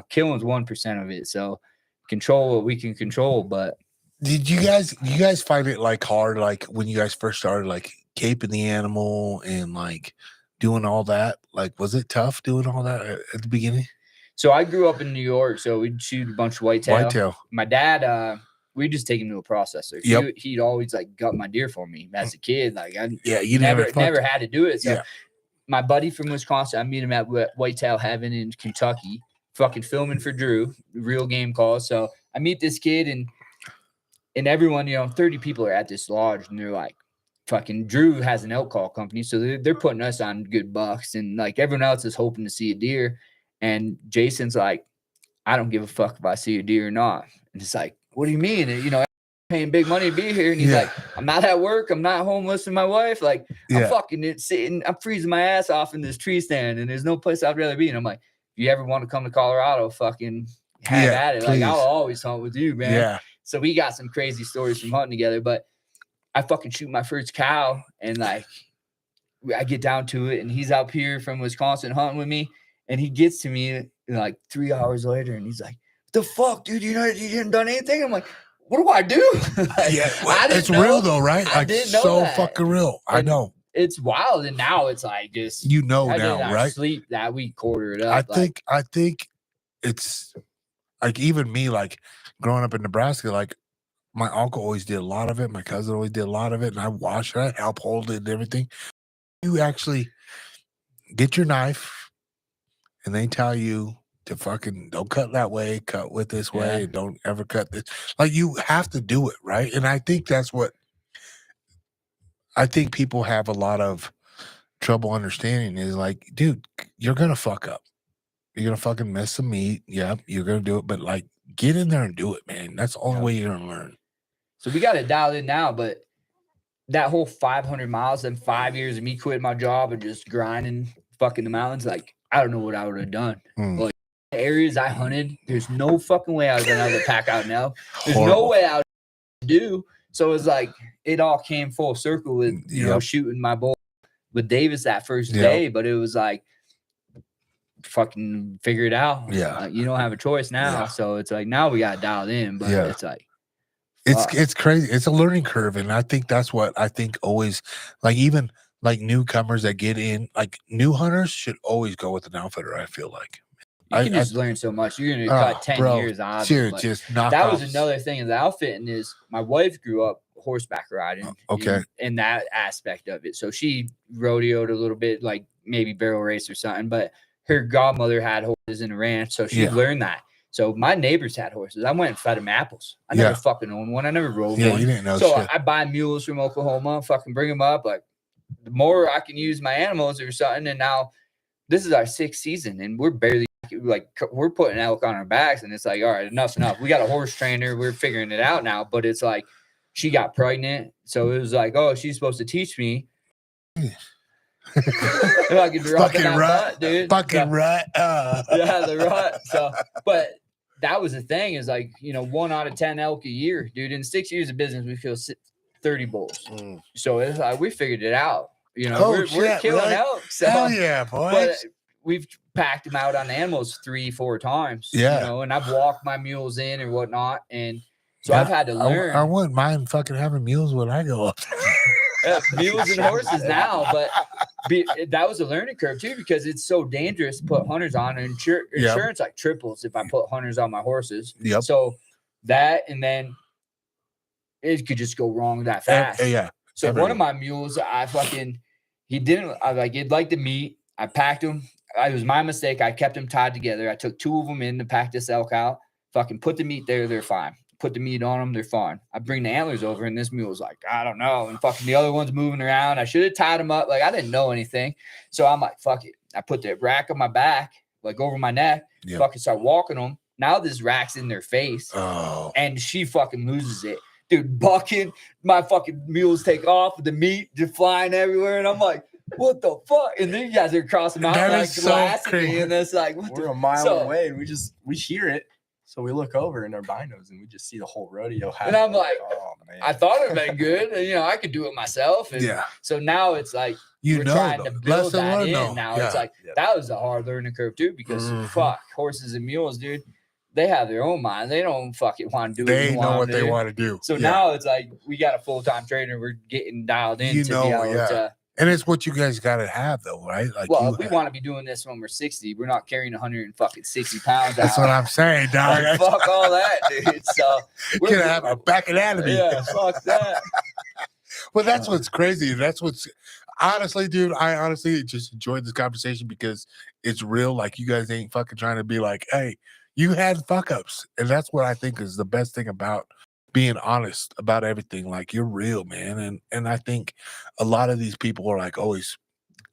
Killing's 1% of it. So control what we can control. But did you guys find it like hard, like when you guys first started, like caping the animal and like doing all that? Like, was it tough doing all that at the beginning? So I grew up in New York, so we'd shoot a bunch of whitetail. My dad, we'd just take him to a processor. He'd always like gut my deer for me as a kid. Like, you never had to do it. So my buddy from Wisconsin, I meet him at Whitetail Heaven in Kentucky, fucking filming for Drew, real game calls. So I meet this kid, and everyone, 30 people are at this lodge, and they're like, fucking Drew has an elk call company, so they're putting us on good bucks, and like everyone else is hoping to see a deer. And Jason's like, I don't give a fuck if I see a deer or not. And it's like, what do you mean? And, paying big money to be here. And he's like, I'm not at work. I'm not home listening to my wife. Like, I'm fucking sitting, I'm freezing my ass off in this tree stand, and there's no place I'd rather be. And I'm like, if you ever want to come to Colorado, fucking have at it. Please. Like, I'll always hunt with you, man. Yeah. So we got some crazy stories from hunting together, but I fucking shoot my first cow, and like, I get down to it, and he's up here from Wisconsin hunting with me, and he gets to me like 3 hours later, and he's like, the fuck, dude, you didn't done anything? I'm like, what do I do? Like, it's real though, right? I like, didn't know so that. Fucking real. I know. It's wild, and now it's like just now, right? Sleep that we quarter it up. I think it's like even me, like growing up in Nebraska, like my uncle always did a lot of it. My cousin always did a lot of it, and I watched it, help hold it and everything. You actually get your knife, and they tell you to fucking don't cut that way, cut with this way, don't ever cut this. Like, you have to do it, right? And I think that's what I think people have a lot of trouble understanding is like, dude, you're gonna fuck up. You're gonna fucking miss some meat. Yeah, you're gonna do it, but like, get in there and do it, man. That's the only way you're gonna learn. So we got it dialed in now, but that whole 500 miles and 5 years of me quitting my job and just grinding fucking the mountains, like, I don't know what I would have done. Like, the areas I hunted, there's no fucking way I was gonna be able to pack out now. There's no way I would do. So it's like it all came full circle with you know shooting my bull with Davis that first day, but it was like fucking figure it out. Yeah, you don't have a choice now. So it's like now we got dialed in, but it's like it's crazy. It's a learning curve, and I think that's what I think always like even like newcomers that get in, like new hunters should always go with an outfitter. I feel like you can just learn so much. You're gonna cut 10 years out. Seriously, just knock that off. was another thing of the outfitting is my wife grew up horseback riding. In that aspect of it. So she rodeoed a little bit, like maybe barrel race or something, but her godmother had horses in a ranch, so she learned that. So my neighbors had horses. I went and fed them apples. I never fucking owned one. I never rode one. You didn't know so shit. I buy mules from Oklahoma, fucking bring them up. Like the more I can use my animals or something. And now this is our 6th season, and we're barely like we're putting elk on our backs, and it's like, all right, enough's enough. We got a horse trainer. We're figuring it out now, but it's like she got pregnant, so it was like, oh, she's supposed to teach me. Fucking rut, dude. Fucking rut. Yeah, the rut. So, but that was the thing is like, you know, 1 out of 10 elk a year, dude. In 6 years of business, we kill 30 bulls. So it's like we figured it out. You know, we're killing elk. So, hell yeah, boys. But we've packed them out on animals 3-4 times. Yeah. You know, and I've walked my mules in or whatnot, and so I've had to learn. I wouldn't mind fucking having mules when I go up. Mules and horses now, but that was a learning curve too because it's so dangerous to put hunters on, and insurance like triples if I put hunters on my horses. So that, and then it could just go wrong that fast. So one of my mules, he'd like the meat. I packed him. It was my mistake. I kept them tied together. I took 2 of them in to pack this elk out. Fucking put the meat there. They're fine. Put the meat on them, they're fine. I bring the antlers over, and this mule's like, I don't know. And fucking the other one's moving around. I should have tied them up. Like, I didn't know anything. So I'm like, fuck it. I put the rack on my back, like over my neck, fucking start walking them. Now this rack's in their face. And she fucking loses it. Dude, bucking. My fucking mules take off with the meat just flying everywhere. And I'm like, what the fuck? And then you guys are crossing out like glassing me. And it's like, we're a mile away, and we hear it. So we look over in our binos and we just see the whole rodeo happen. And I'm like, oh, man. I thought it would been good. And, you know, I could do it myself. And so now it's like, we're trying to build that in. Now it's like, that was a hard learning curve too, because fuck, horses and mules, dude, they have their own mind. They don't fucking want to do They know what they want to do. So now it's like, we got a full-time trainer. We're getting dialed in to be able to. And it's what you guys got to have, though, right? Like, well, if we want to be doing this when we're 60, we're not carrying 160 pounds. That's what I'm saying, dog. Like, fuck all that, dude. So we're gonna have a back anatomy. Yeah, fuck that. Well, that's what's crazy. That's what's honestly, dude. I honestly just enjoyed this conversation because it's real. Like, you guys ain't fucking trying to be like, hey, you had fuck ups, and that's what I think is the best thing about being honest about everything. Like, you're real, man. And I think a lot of these people are like always,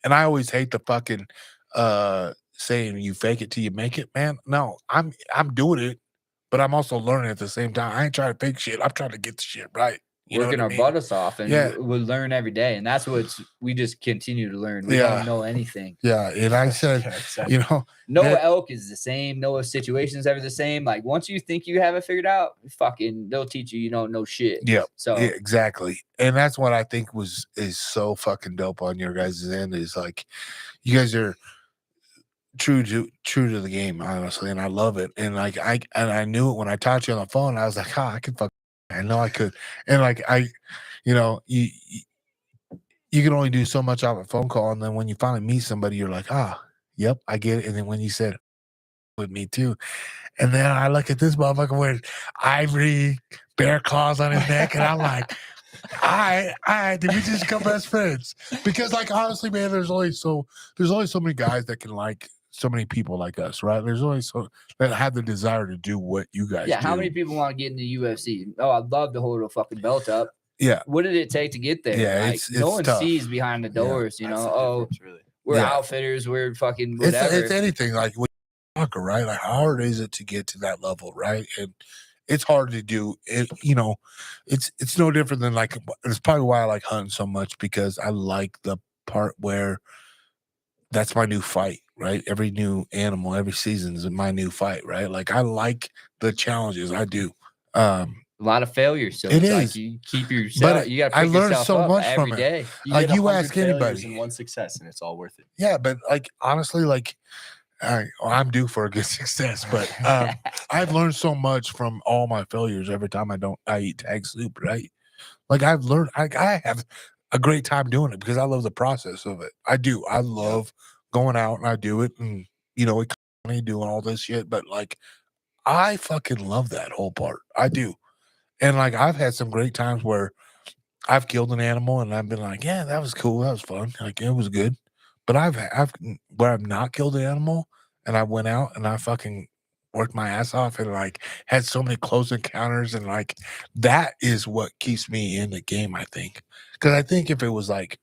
and I always hate the fucking saying you fake it till you make it, man. No, I'm doing it, but I'm also learning at the same time. I ain't trying to fake shit. I'm trying to get the shit right. Working our butt off, and we learn every day, and that's what we just continue to learn. We don't know anything. Yeah, and I said, you know, no elk is the same. No situation's ever the same. Like, once you think you have it figured out, fucking, they'll teach you don't know shit. Yeah. So exactly, and that's what I think is so fucking dope on your guys' end. Is like, you guys are true to the game, honestly, and I love it. And like I knew it when I talked to you on the phone. I was like, I could fuck. I know I could. And like, you know, you can only do so much off a phone call. And then when you finally meet somebody, you're like, yep, I get it. And then when you said with me too, and then I look at this motherfucker with ivory bear claws on his neck, and I'm like, did we just become best friends? Because like, honestly, man, there's only so many guys that can like so many people like us, right? There's only so that have the desire to do what you guys do. How many people want to get into UFC? Oh, I'd love to hold a fucking belt up. Yeah. What did it take to get there? Yeah, like, it's no one tough. sees behind the doors, you know. Really. We're outfitters, we're fucking whatever. It's anything like when you right? Like, how hard is it to get to that level, right? And it's hard to do it. It's no different than like, it's probably why I like hunting so much, because I like the part where that's my new fight, right? Every new animal, every season is my new fight, right? Like I like the challenges. I do. A lot of failures, so It it's like is. you keep yourself. You got to I pick learned yourself so up much every from it. day. Like get you 100 ask failures anybody. and 1 success, and it's all worth it. Yeah, but like honestly, like I'm due for a good success. But I've learned so much from all my failures. Every time I eat tag soup, right? Like I've learned, I have a great time doing it because I love the process of it. I do. I love going out and I do it, and it doing all this shit. But like, I fucking love that whole part. I do. And like, I've had some great times where I've killed an animal and I've been like, yeah, that was cool. That was fun. Like, it was good. But where I've not killed an animal and I went out and I fucking worked my ass off and like had so many close encounters, and like that is what keeps me in the game, I think. Because I think if it was like,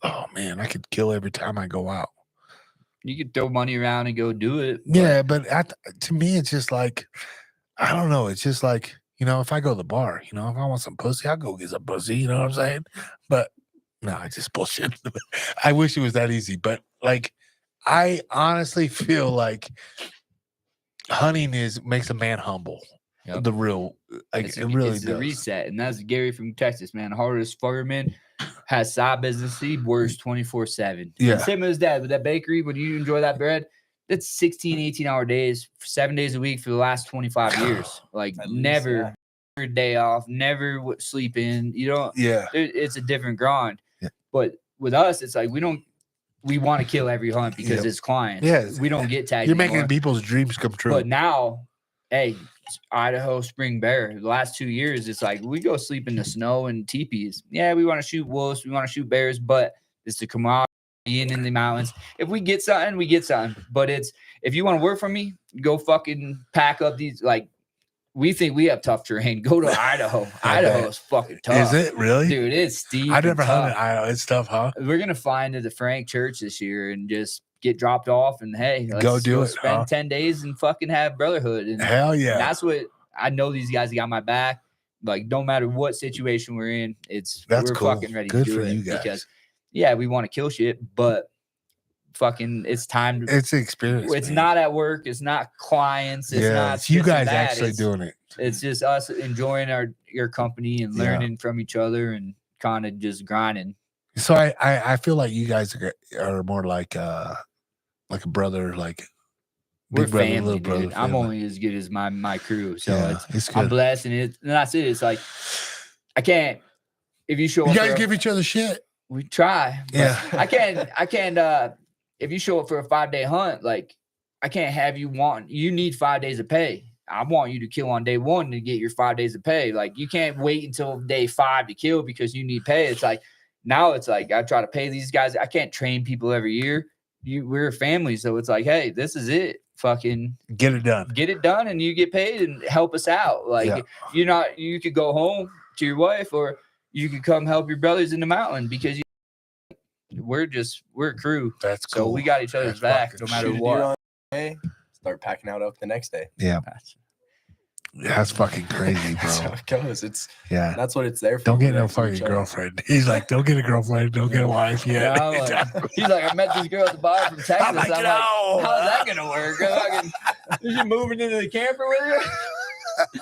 oh man, I could kill every time I go out. You could throw money around and go do it. Yeah, but to me, it's just like, I don't know. It's just like, if I go to the bar, if I want some pussy, I'll go get some pussy. You know what I'm saying? But no, it's just bullshit. I wish it was that easy. But like, I honestly feel like hunting makes a man humble. Yep. The real, like, It's it really the does. reset. And that's Gary from Texas, man. Hardest fireman, has side business. He works 24/7. Yeah. And same as his dad with that bakery. When you enjoy that bread, that's 16, 18-hour days, 7 days a week for the last 25 years. Like At least, never a day off, never sleep in. Yeah. It's a different grind. Yeah. But with us, it's like we want to kill every hunt because it's clients. Yeah. We don't get tagged. You're anymore. making people's dreams come true. But now, hey, Idaho spring bear. The last 2 years, it's like we go sleep in the snow and teepees. Yeah, we want to shoot wolves, we want to shoot bears, but it's the camaraderie in the mountains. If we get something, we get something. But if you want to work for me, go fucking pack up these. Like, we think we have tough terrain. Go to Idaho. Idaho is fucking tough. Is it really? Dude, it's steep. I never and tough. hunted Idaho. It's tough, huh? We're gonna find at the Frank Church this year and just get dropped off and hey, let's Go do it, spend huh? 10 days and fucking have brotherhood. And Hell yeah. that's what I know. These guys got my back. Like, no matter what situation we're in, we're cool. fucking ready Good to do for it you guys. because we want to kill shit, but fucking it's time to. It's an experience. It's man. not at work. It's not clients. It's not it's you this and guys that. actually doing it. It's just us enjoying your company and learning from each other and kind of just grinding. So I feel like you guys are more like a brother, like We're big brother, family, little dude. brother. I'm family. only as good as my crew. So it's good. I'm blessed, and that's it. It's like I can't. If you show You up, guys give each other shit. we try. but Yeah. I can't. If you show up for a 5-day hunt, like I can't have you need 5 days of pay. I want you to kill on day 1 to get your 5 days of pay. Like you can't wait until day 5 to kill because you need pay. It's like now it's like I try to pay these guys. I can't train people every year. We're a family, so it's like, hey, this is it. Fucking Get it done, and you get paid and help us out. Like you could go home to your wife or you could come help your brothers in the mountain because we're a crew. That's cool. So we got each other's That's back no fucking matter Shoot a deer what. on day, start packing out up the next day. Yeah. That's fucking crazy, That's how bro. it goes. That's what it's there for. Don't get no Next to each fucking other. girlfriend. He's like, don't get a girlfriend. Don't get a wife yet. Yeah, I'm like, he's like, I met this girl at the bar from Texas. I'm like, no. how's that gonna work? Is she moving into the camper with you?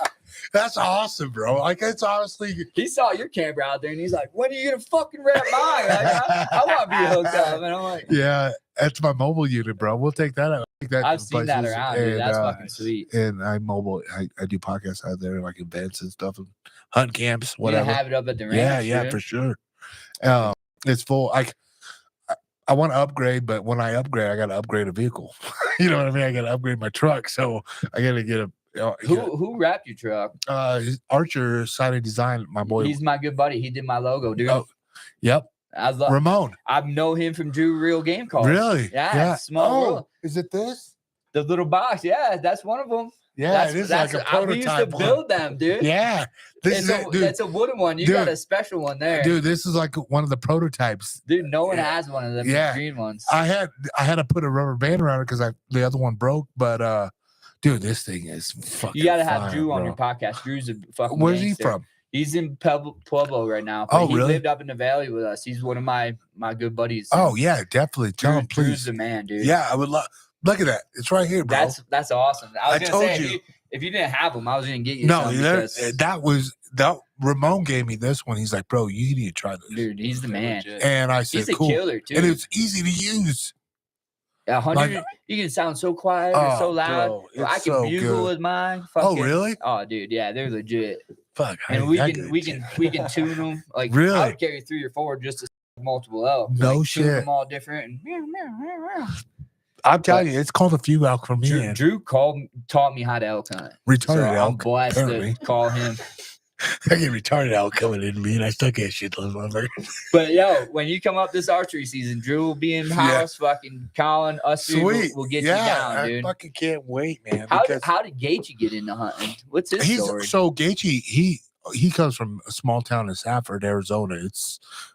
That's awesome, bro. Like, it's honestly. He saw your camper out there and he's like, when are you gonna fucking rent mine? Like, I want to be hooked up. And I'm like, Yeah, that's my mobile unit, bro. We'll take that out. I've seen that around, dude. That's fucking sweet. And I do podcasts out there, like events and stuff, and hunt camps, You whatever. have it up at the ranch. Yeah, dude. for sure. It's full. I want to upgrade, but when I upgrade, I got to upgrade a vehicle. You know what I mean? I got to upgrade my truck, so I got to get a. Who wrapped your truck? Archer Siding Design, my boy. He's my good buddy. He did my logo, dude. Oh, yep. Ramon. I know him from Drew Real Game Calls. Really? Yeah. Small world. Is it this? The little box. Yeah, that's one of them. Yeah, it is like a prototype. We used to build them, dude. Yeah, this is it, dude. That's a wooden one. You Dude. got a special one there, Dude, this is like one of the prototypes. Dude, no one has one of them. Yeah. Green ones. I had to put a rubber band around it because the other one broke, but dude, this thing is fucking. You gotta have fire, Drew on bro. your podcast. Drew's a fucking. Where's he gangster. from? He's in Pueblo right now. But Oh, he really? lived up in the valley with us. He's one of my good buddies. Oh and yeah, definitely. Tell him, Drew's please. the man, dude. Yeah, I would love. Look at that. It's right here, bro. That's awesome. I was I gonna told say you. if you didn't have him, I was gonna get you No, some that was Ramon gave me this one. He's like, bro, you need to try this. dude, he's the man. And I said, He's a cool. killer too. And it's easy to use. 100. You can sound so quiet or so loud. bro, Bro, I it's can so bugle good. with mine. Oh, Fucking- really? Oh, dude, yeah, they're legit. Fuck. And I we got can good. we can tune them. Like Really? I would carry 3 or 4 just to multiple elk. No like, tune shit. them all different. And meow, meow, meow, meow. I'm telling you, it's called a few elk from me. Drew taught me how to elk hunt. Retarded So I'm elk. blessed apparently. to call him. I get retarded elk coming in me, and I still can't shoot those motherfuckers. But yo, when you come up this archery season, Drew will be in the house. Fucking Collin, us three Sweet. will get yeah, you down, I dude. fucking can't wait, man. How because did Gaethje get into hunting? What's his he's story? so Gaethje. He comes from a small town in Safford, Arizona.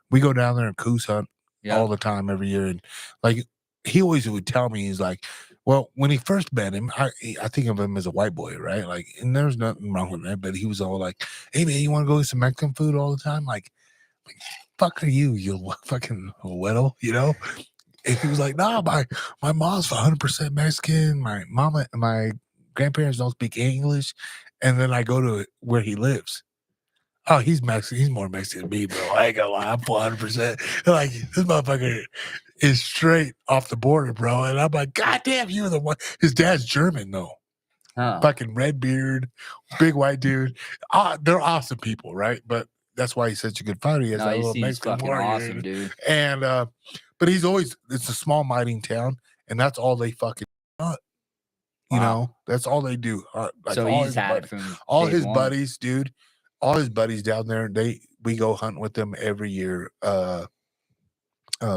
We go down there and coos hunt all the time every year, and like he always would tell me, he's like, well, when he first met him, I think of him as a white boy, right? Like, and there's nothing wrong with that, but he was all like, hey man, you want to go get some Mexican food all the time? Like fuck are you fucking widow, you know? And he was like, nah, my mom's 100% Mexican. My grandparents don't speak English. And then I go to where he lives. Oh, he's Mexican. He's more Mexican than me, bro. I ain't gonna lie. I'm 100%. Like, this motherfucker is straight off the border, bro. And I'm like, God damn, you're the one. His dad's German, though. Fucking red beard, big white dude. They're awesome people, right? But that's why he's such a good fighter. He has that little he's Mexican fucking warrior. awesome, dude. And, but it's a small mining town, and that's all they fucking hunt. You know, that's all they do. Like so all he's had it from all day his one. buddies, dude. All his buddies down there, we go hunt with them every year.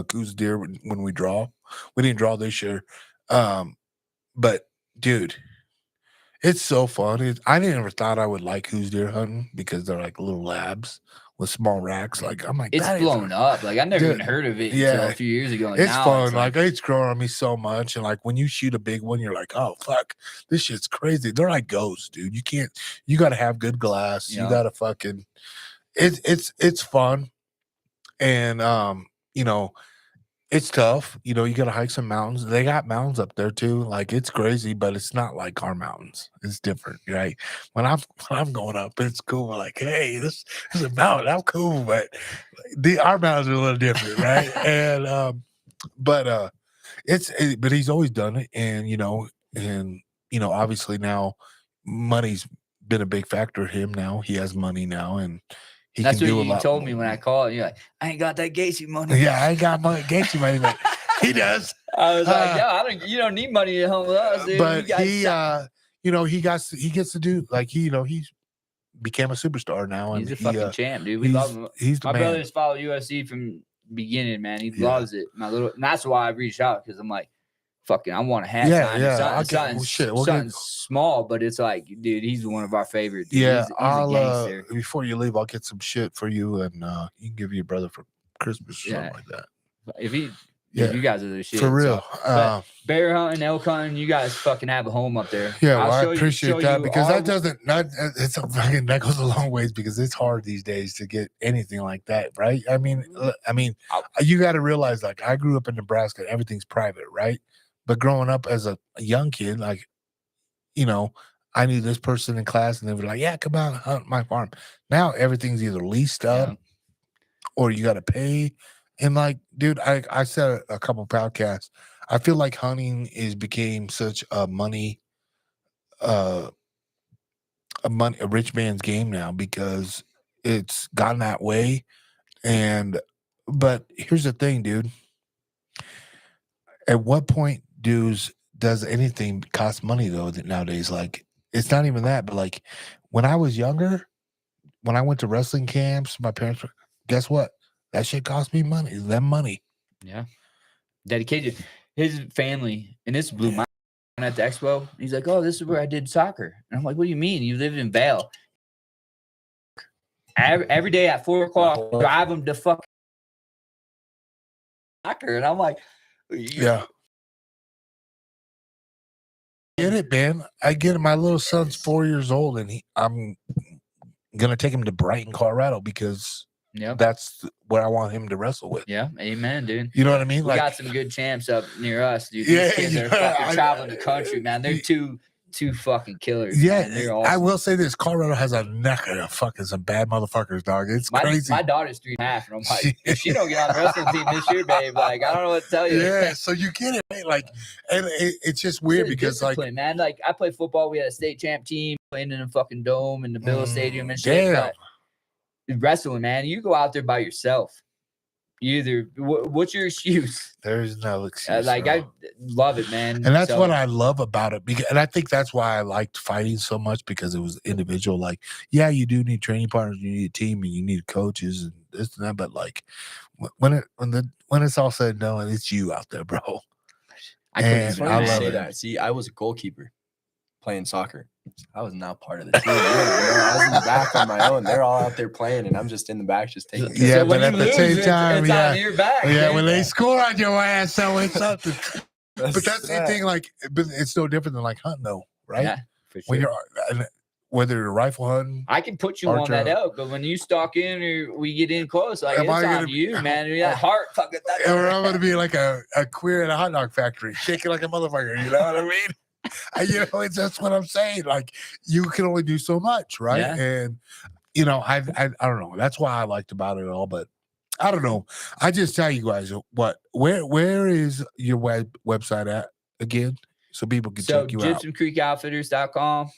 Goose deer when we draw. We didn't draw this year. But dude, it's so fun. I never thought I would like goose deer hunting because they're like little labs with small racks. Like I'm like, It's that is blown up. Like I never Dude, even heard of it yeah, until a few years ago. And It's now fun. Like it's growing on me so much. And like when you shoot a big one, you're like, oh fuck, this shit's crazy. They're like ghosts, dude. You gotta have good glass. Yeah. You gotta fucking it's fun. And you know, it's tough. You know, you gotta hike some mountains. They got mountains up there too. Like it's crazy, but it's not like our mountains. It's different, right? When I'm going up, it's cool. Like, hey, this is a mountain. I'm cool, but our mountains are a little different, right? And but he's always done it, and obviously now money's been a big factor. Him now, he has money now, and that's can what do a you lot told more. me when I called. You're like, I ain't got that Gaethje money. Yeah, I ain't got money, Gaethje money, but he does. I was like, yo, you don't need money to hunt with us, dude. But You guys he gets to do like he's became a superstar now, and he's a fucking champ, dude. We he's- love him. he's the My man. brother's followed UFC from the beginning, man. He Yeah. loves it. And that's why I reached out because I'm like, fucking, I want a hat Yeah, sign. yeah, Something, well, shit, we'll get- something small, but it's like, dude, he's one of our favorites. Dude. Yeah, he's a I'll gangster. before you leave, I'll get some shit for you, and you can give your brother for Christmas or Yeah. something like that. If you guys are the shit For real. but bear hunting, elk hunting, you guys fucking have a home up there. Yeah, I'll well, show I you- appreciate show that you because our- that goes a long ways because it's hard these days to get anything like that, right? I mean, you got to realize, like, I grew up in Nebraska, everything's private, right? But growing up as a young kid, like, I knew this person in class, and they were like, "Yeah, come out hunt my farm." Now everything's either leased up or you got to pay. And like, dude, I said a couple podcasts. I feel like hunting became such a rich man's game now because it's gotten that way. But here's the thing, dude. At what point does anything cost money though nowadays? Like, it's not even that, but like when I was younger, when I went to wrestling camps, my parents were, guess what? That shit cost me money. Them money. Yeah. Dedicated. His family, and this blew my mind at the expo. He's like, oh, this is where I did soccer. And I'm like, what do you mean? You live in Vail. Every day at 4 o'clock, drive him to fuck soccer. And I'm like, Yeah. get it, man. I get it. My little son's 4 years old, and I'm gonna take him to Brighton, Colorado, because Yep. that's where I want him to wrestle with. Yeah. Amen, dude. You know what I mean? We got some good champs up near us, dude. These Yeah, kids are yeah, fucking traveling the country, man. They're two fucking killers. yeah. Man. They're awesome. I will say this: Colorado has a neck of fucking some bad motherfuckers, dog. It's crazy. My daughter's 3.5, and I'm like, if she don't get on the wrestling team this year, babe, like I don't know what to tell you. Yeah, so you get it, right? Like, and it's just weird because, like, man, like I played football. We had a state champ team playing in a fucking dome in the Bill Stadium and shit. damn. But wrestling, man, you go out there by yourself. You either what's your excuse? There's no excuse. Like bro. I love it, man. And that's what I love about it. And I think that's why I liked fighting so much, because it was individual. Like, yeah, you do need training partners, you need a team, and you need coaches and this and that. But like, when it's all said and done, it's you out there, bro. It's funny I you love say it. that. See, I was a goalkeeper playing soccer. I was not part of the team. I was in the back on my own. They're all out there playing, and I'm just in the back, just taking care Yeah, So when but you at the same time, it's yeah. on your back. Yeah, man. when they score on your ass, so it's something. But that's the that. thing. Like, but it's no different than like hunting, though, right? Yeah, for sure. When you're whether you're rifle hunting, I can put you on that Archer. elk, but when you stalk in or we get in close, like Am it's I on gonna- you, man. That heart fucking. or I'm gonna be like a queer in a hot dog factory, shaking like a motherfucker. You know what I mean? It's that's what I'm saying. Like, you can only do so much, right? Yeah. And I don't know. That's why I liked about it all. But I don't know. I just tell you guys where is your website at again, so people can So check you out. GypsumCreekOutfitters.com.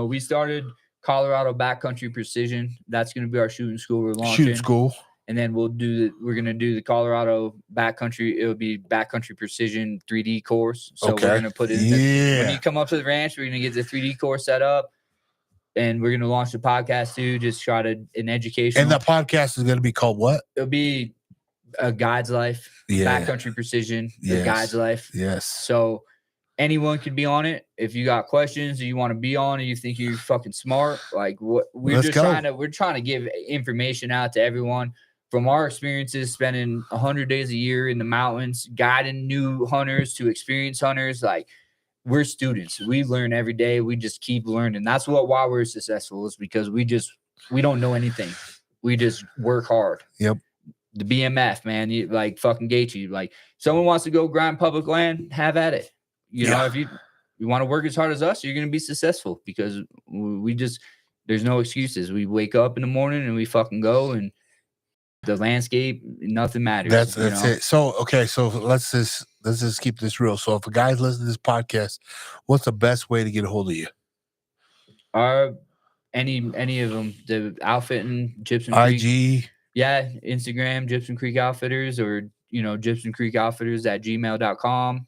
We started Colorado Backcountry Precision. That's going to be our shooting school we're launching. Shooting school. And then we're going to do the Colorado Backcountry. It'll be Backcountry Precision 3D course. So Okay. we're going to put it in when you come up to the ranch, we're going to get the 3D course set up. And we're going to launch the podcast too. Just try to an education. And the podcast is going to be called what? It'll be a guide's life, Yeah. Backcountry Precision, Yes. the guide's life. Yes. So anyone could be on it. If you got questions or you want to be on, or you think you're fucking smart, like what Let's go. we're trying to give information out to everyone from our experiences, spending 100 days a year in the mountains, guiding new hunters to experienced hunters. Like, we're students. We learn every day. We just keep learning. That's why we're successful, is because we don't know anything. We just work hard. Yep. The BMF, man, like fucking Gaethje. Like, someone wants to go grind public land, have at it. If you want to work as hard as us, you're going to be successful, because there's no excuses. We wake up in the morning and we fucking go, and the landscape, nothing matters. That's it. So okay, so let's just keep this real. So if a guy's listening to this podcast, what's the best way to get a hold of you? Any of them, the outfitting, Gypsum Creek. IG. Yeah, Instagram, Gypsum Creek Outfitters, or Gypsum Creek Outfitters @gmail.com.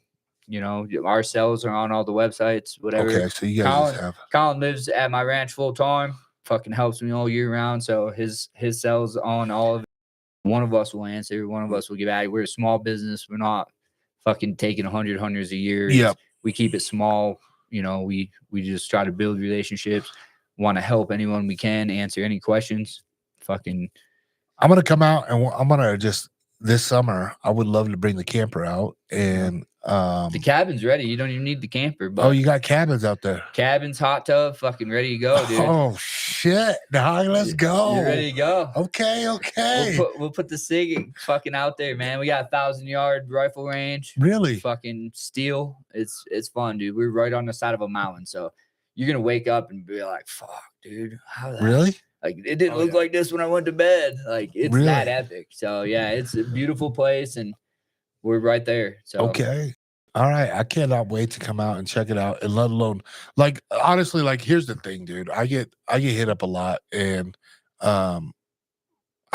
Our cells are on all the websites, whatever. Okay, so you guys just have. Colin lives at my ranch full time, fucking helps me all year round. So his cells on all of it. One of us will answer, one of us will get back. We're a small business. We're not fucking taking 100 hunters a year. Yep. We keep it small. We just try to build relationships, want to help anyone we can, answer any questions. Fucking I'm gonna come out and I'm gonna just this summer. I would love to bring the camper out and the cabin's ready. You don't even need the camper. But you got cabins out there. cabins, hot tub, fucking ready to go, dude. Oh shit! Now let's go. You're ready to go. Okay. We'll put the SIG fucking out there, man. We got 1,000-yard rifle range. Really? Fucking steel. It's fun, dude. We're right on the side of a mountain, so you're gonna wake up and be like, "Fuck, dude, how the Really? Like, it didn't look like this when I went to bed. Like, it's Really? that epic. So yeah, it's a beautiful place, and we're right there. So Okay. All right. I cannot wait to come out and check it out. And let alone, like, honestly, like, here's the thing, dude. I get hit up a lot, and I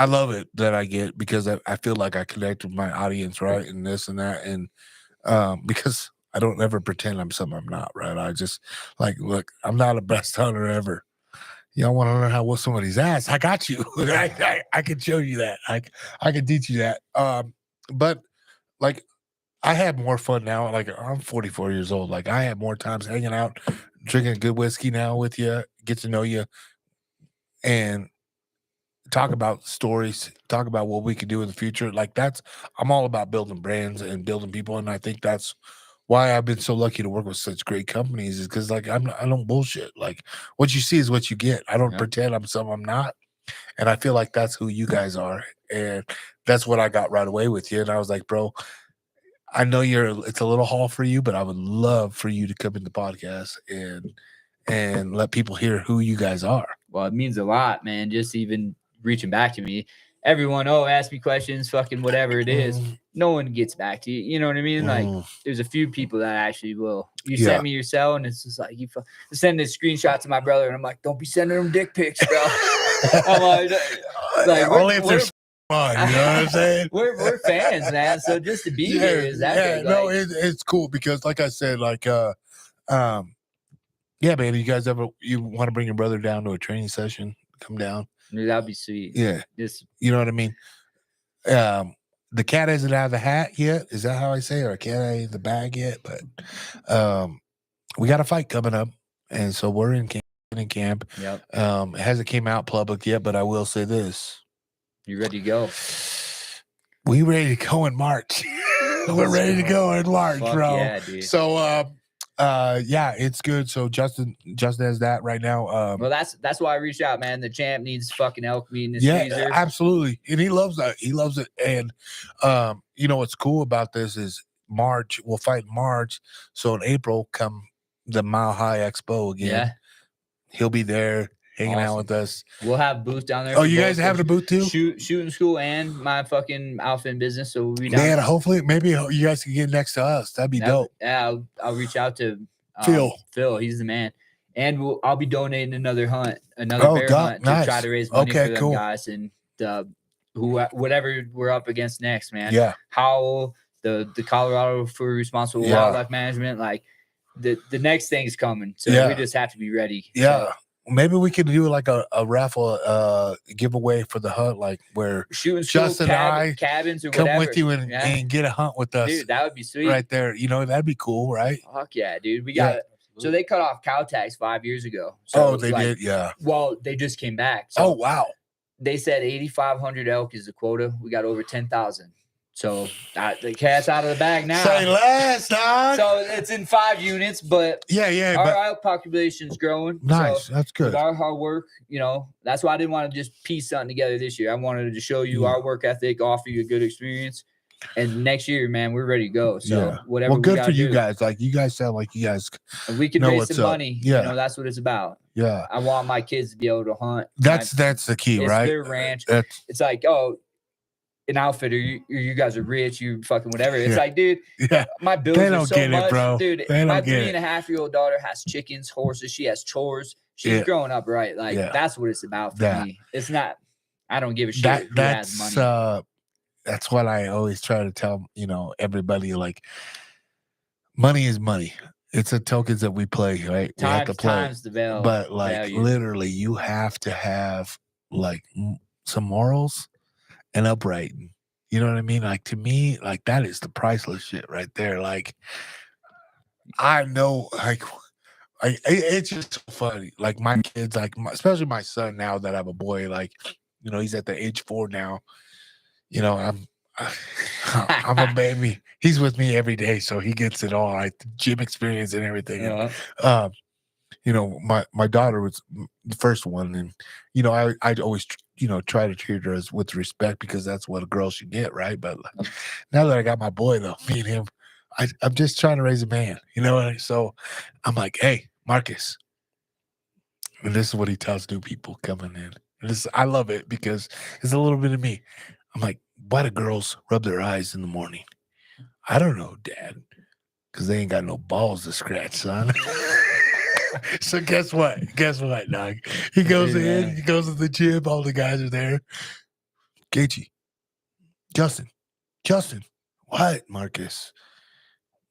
love it that I get, because I feel like I connect with my audience, right? And this and that. And because I don't ever pretend I'm something I'm not, right? I just look, I'm not a best hunter ever. Y'all want to learn how to whoop somebody's ass? I got you. I can show you that. I can teach you that. But like, I have more fun now. Like, I'm 44 years old. Like, I have more times hanging out, drinking good whiskey now with you, get to know you, and talk about stories, talk about what we could do in the future. Like, I'm all about building brands and building people. And I think that's why I've been so lucky to work with such great companies is because like I don't bullshit. Like what you see is what you get. I don't Yeah. pretend I'm something I'm not. And I feel like that's who you guys are. And that's what I got right away with you. And I was like, bro, I know it's a little haul for you, but I would love for you to come in the podcast and let people hear who you guys are. Well, it means a lot, man. Just even reaching back to me. Everyone, ask me questions, fucking whatever it is. No one gets back to you. You know what I mean? Like, there's a few people that actually will. You send me your cell, and it's just like you send this screenshot to my brother, and I'm like, don't be sending them dick pics, bro. I'm like only if they're fun, you know what I'm saying? we're fans, man. So just to be here is that big. No, it's cool because, like I said, like yeah, man. You guys you want to bring your brother down to a training session? Come down. Dude, that'd be sweet. Yeah, just you know what I mean. The cat isn't out of the hat yet. Is that how I say it? Or cat ain't in the bag yet? But we got a fight coming up, and so we're in camp. Yep. It hasn't came out public yet, but I will say this: you ready to go? We ready to go in March. We're ready to go in March, Fuck bro. Yeah, dude. So yeah, it's good. So Justin has that right now. Well, that's why I reached out, man. The champ needs fucking elk meat in his freezer. Absolutely, and he loves that. He loves it. And you know what's cool about this is March. We'll fight in March. So in April, come the Mile High Expo again. Yeah, he'll be there hanging out with us. We'll have a booth down there. Oh, you guys having a booth too? Shooting school and my fucking outfit business. So we'll be down. Man, hopefully, maybe you guys can get next to us. That'd be dope. Yeah, I'll reach out to Phil. Phil, he's the man. And I'll be donating another bear hunt to try to raise money for them guys and whatever we're up against next, man. Yeah. Howell, the Colorado for Responsible Wildlife Management, like the next thing's coming. So we just have to be ready. Yeah. So, maybe we could do like a raffle giveaway for the hunt, like where shooting Justin and I cabins or come whatever. with you and get a hunt with us. Dude, that would be sweet. Right there. You know, that'd be cool, right? Fuck yeah, dude. We got it. So they cut off cow tags 5 years ago. So they did, yeah. Well, they just came back. So wow. They said 8,500 elk is the quota. We got over 10,000. So the cat's out of the bag now. Say less, dog. So it's in 5 units, but our elk population's growing. Nice, so that's good. With our hard work, that's why I didn't want to just piece something together this year. I wanted to show you our work ethic, offer you a good experience. And next year, man, we're ready to go. So whatever. Well, good for you guys. Like you guys sound like you guys. We can raise some money. Yeah, that's what it's about. Yeah. I want my kids to be able to hunt. That's the key, right? It's their ranch. It's like, an outfitter, you guys are rich, you fucking whatever. It's like, dude, my bills are so much, bro. Dude. My 3.5-year-old daughter has chickens, horses. She has chores. She's growing up right. Like that's what it's about for me. It's not. I don't give a shit who has money. That's what I always try to tell everybody. Like, money is money. It's a tokens that we play, right? We have to play. Times the value. But like literally, you have to have like some morals and upright. You know what I mean? Like to me, like that is the priceless shit right there. Like I know, like it's just so funny. Like my kids, like especially my son now that I have a boy, like he's at the age 4 now. I'm a baby. He's with me every day, so he gets it all, like the gym experience and everything. My daughter was the first one, and I'd always try to treat her with respect because that's what a girl should get, right? But now that I got my boy, though, me and him, I'm just trying to raise a man, So I'm like, hey, Marcus, and this is what he tells new people coming in. I love it because it's a little bit of me. I'm like, why do girls rub their eyes in the morning? I don't know, Dad, because they ain't got no balls to scratch, son. So guess what, dog? He goes in, he goes to the gym, all the guys are there. Gaethje, Justin, what, Marcus?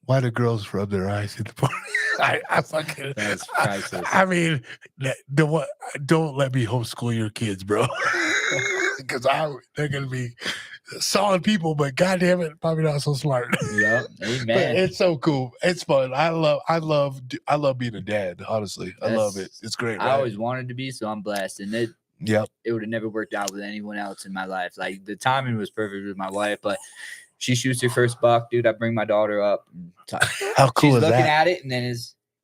Why do girls rub their eyes in the morning? I fucking. That's priceless. I mean, don't let me homeschool your kids, bro. Because they're gonna be solid people, but goddamn it, probably not so smart. Yeah, amen. It's so cool. It's fun. I love being a dad. Honestly, I love it. It's great. I always wanted to be, so I'm blessed. And it would have never worked out with anyone else in my life. Like the timing was perfect with my wife, but She shoots her first buck, dude. I bring my daughter up. And How cool she's is looking that? at it, and then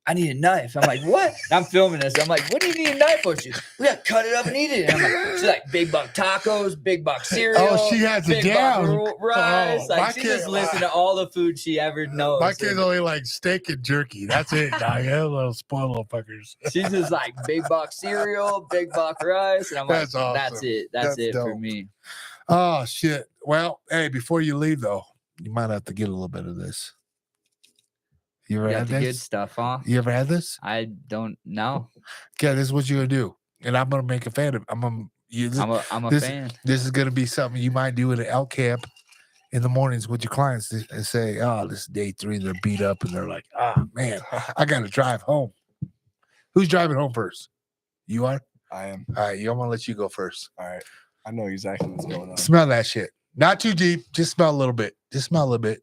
I need a knife. I'm like, what? And I'm filming this. I'm like, what do you need a knife for? We got to cut it up and eat it. And I'm like, she's like, big buck tacos, big buck cereal. Oh, she has it big buck down. rice. Oh, my like, she just kid- listened to all the food she ever knows. My kids And only like steak and jerky. That's it. Dog. They're little spoiled little fuckers. she's just like, big buck cereal, big buck rice. And I'm That's like, awesome. that's it. That's it for dope. me. Oh shit. Well, hey, before you leave though, you might have to get a little bit of this. You ever You got had the good this? stuff, huh? You ever had this? I don't know. Okay, this is what you're gonna do, and I'm gonna make a fan of. I'm I'm a this, fan. This is gonna be something you might do at an elk camp in the mornings with your clients and say, "Oh, this is day 3. They're beat up, and they're like, oh man, I gotta drive home." Who's driving home first? You are. I am. All right, I'm gonna let you go first. All right. I know exactly what's going on. Smell that shit. Not too deep. Just smell a little bit. Just smell a little bit.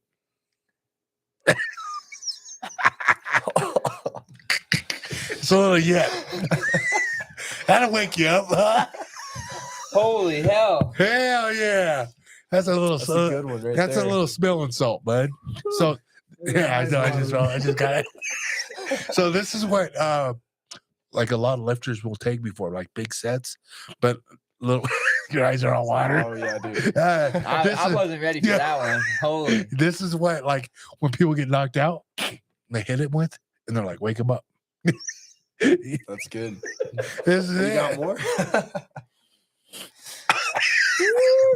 It's a little yet. That'll wake you up. Huh? Holy hell. Hell yeah. That's a little That's a good one right that's there. a little smelling salt, bud. So yeah, I know. I just got it. So this is what like a lot of lifters will take before, like big sets, but little your eyes are on water. Oh yeah, dude. I wasn't ready for that one. Holy. This is what, like, when people get knocked out, they hit it with, and they're like, wake them up. That's good. This is You it. got more?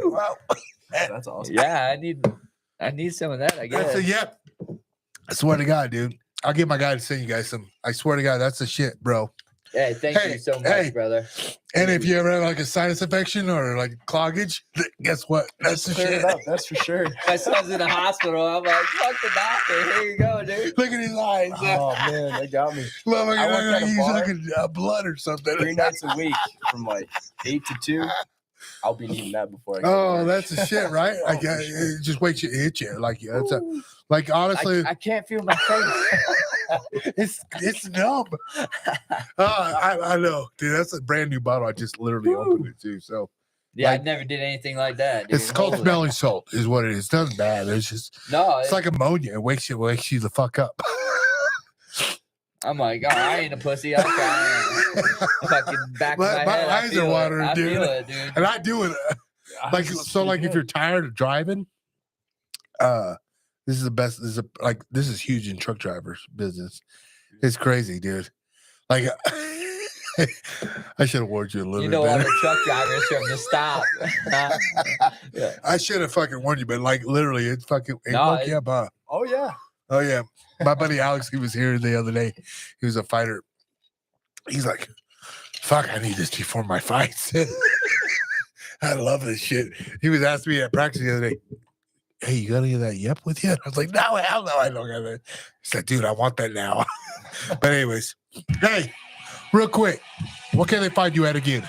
Wow. That's awesome. Yeah, I need some of that, I guess. That's a yep. I swear to God, dude. I'll get my guy to send you guys some. I swear to God, that's the shit, bro. Hey, thank Hey, you so much, hey. brother. And if you ever have like a sinus infection or like cloggage, guess what? That's the Clear shit. it up. That's for sure. My son's in the hospital. I'm like, fuck the doctor. Here you go, dude. Look at his eyes. Oh man, they got me. Motherfucker, I worked at a he's bar. looking blood or something. 3 nights a week from like 8 to 2. I'll be needing that before I go. Oh, that's the shit, right? Like, for sure. it just wakes you, hit you. Like, that's a, like, honestly, I can't feel my face. it's numb. I know, dude. That's a brand new bottle. I just literally opened it too. So Yeah, Like- I never did anything like that. Dude. it's called Holy- smelling salt, is what it is. It doesn't bad. It's just No, it's like ammonia. It wakes you the fuck up. I'm like, oh, I ain't a pussy. I'm trying. Fucking back of My my head. I eyes are feel it. watering, I dude. feel it, dude. And I do it like so. Like if you're tired of driving, this is the best. This is huge in truck drivers' business. It's crazy, dude. Like I should have warned you a little You bit know all better. the truck drivers from the stop. Yeah. I should have fucking warned you, but like literally, it's fucking it No, woke you up, huh? Oh yeah. Oh yeah, my buddy Alex, he was here the other day. He was a fighter. He's like, "Fuck, I need this before my fights." I love this shit. He was asking me at practice the other day, "Hey, you got any of that yep with you?" I was like, "No, hell no, I don't have it." He said, "Dude, I want that now." But anyways, hey, real quick, what can they find you at again?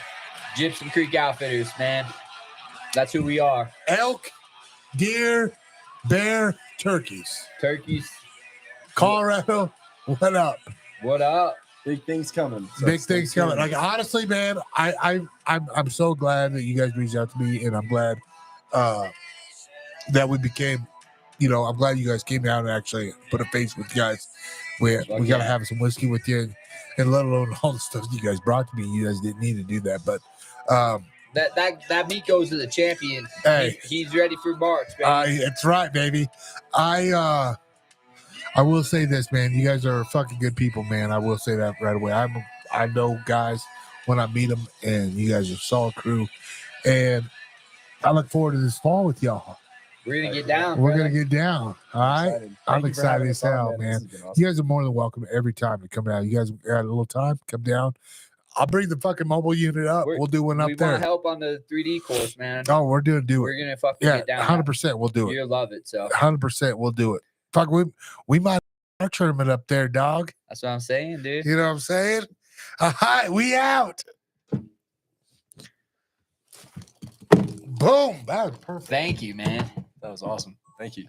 Gypsum Creek Outfitters, man. That's who we are. Elk, deer, bear, turkeys. Turkeys. Colorado, what up? What up? Big things coming. So Big stay things coming. tuned. Like honestly, man, I'm so glad that you guys reached out to me, and I'm glad that we became. I'm glad you guys came down and actually put a face with you guys. We gotta yeah. have some whiskey with you, and let alone all the stuff you guys brought to me. You guys didn't need to do that, but That meat goes to the champion. Hey. He's ready for March, baby. that's right, baby. I will say this, man. You guys are fucking good people, man. I will say that right away. I know guys when I meet them, and you guys are a solid crew. And I look forward to this fall with y'all. We're gonna get down. We're brother. gonna get down. All right. I'm excited as hell, man. You guys are more than welcome every time to come down. You guys got a little time, come down. I'll bring the fucking mobile unit up. We'll do one up We there. want help on the 3D course, man. Oh, we're doing do We're it. gonna fucking Yeah, get down. 100%. We'll do it. You'll love it. So 100%. We'll do it. Fuck, we might have our tournament up there, dog. that's what I'm saying, dude. You know what I'm saying? All right, we out. Boom. That was perfect. Thank you, man. That was awesome. Thank you.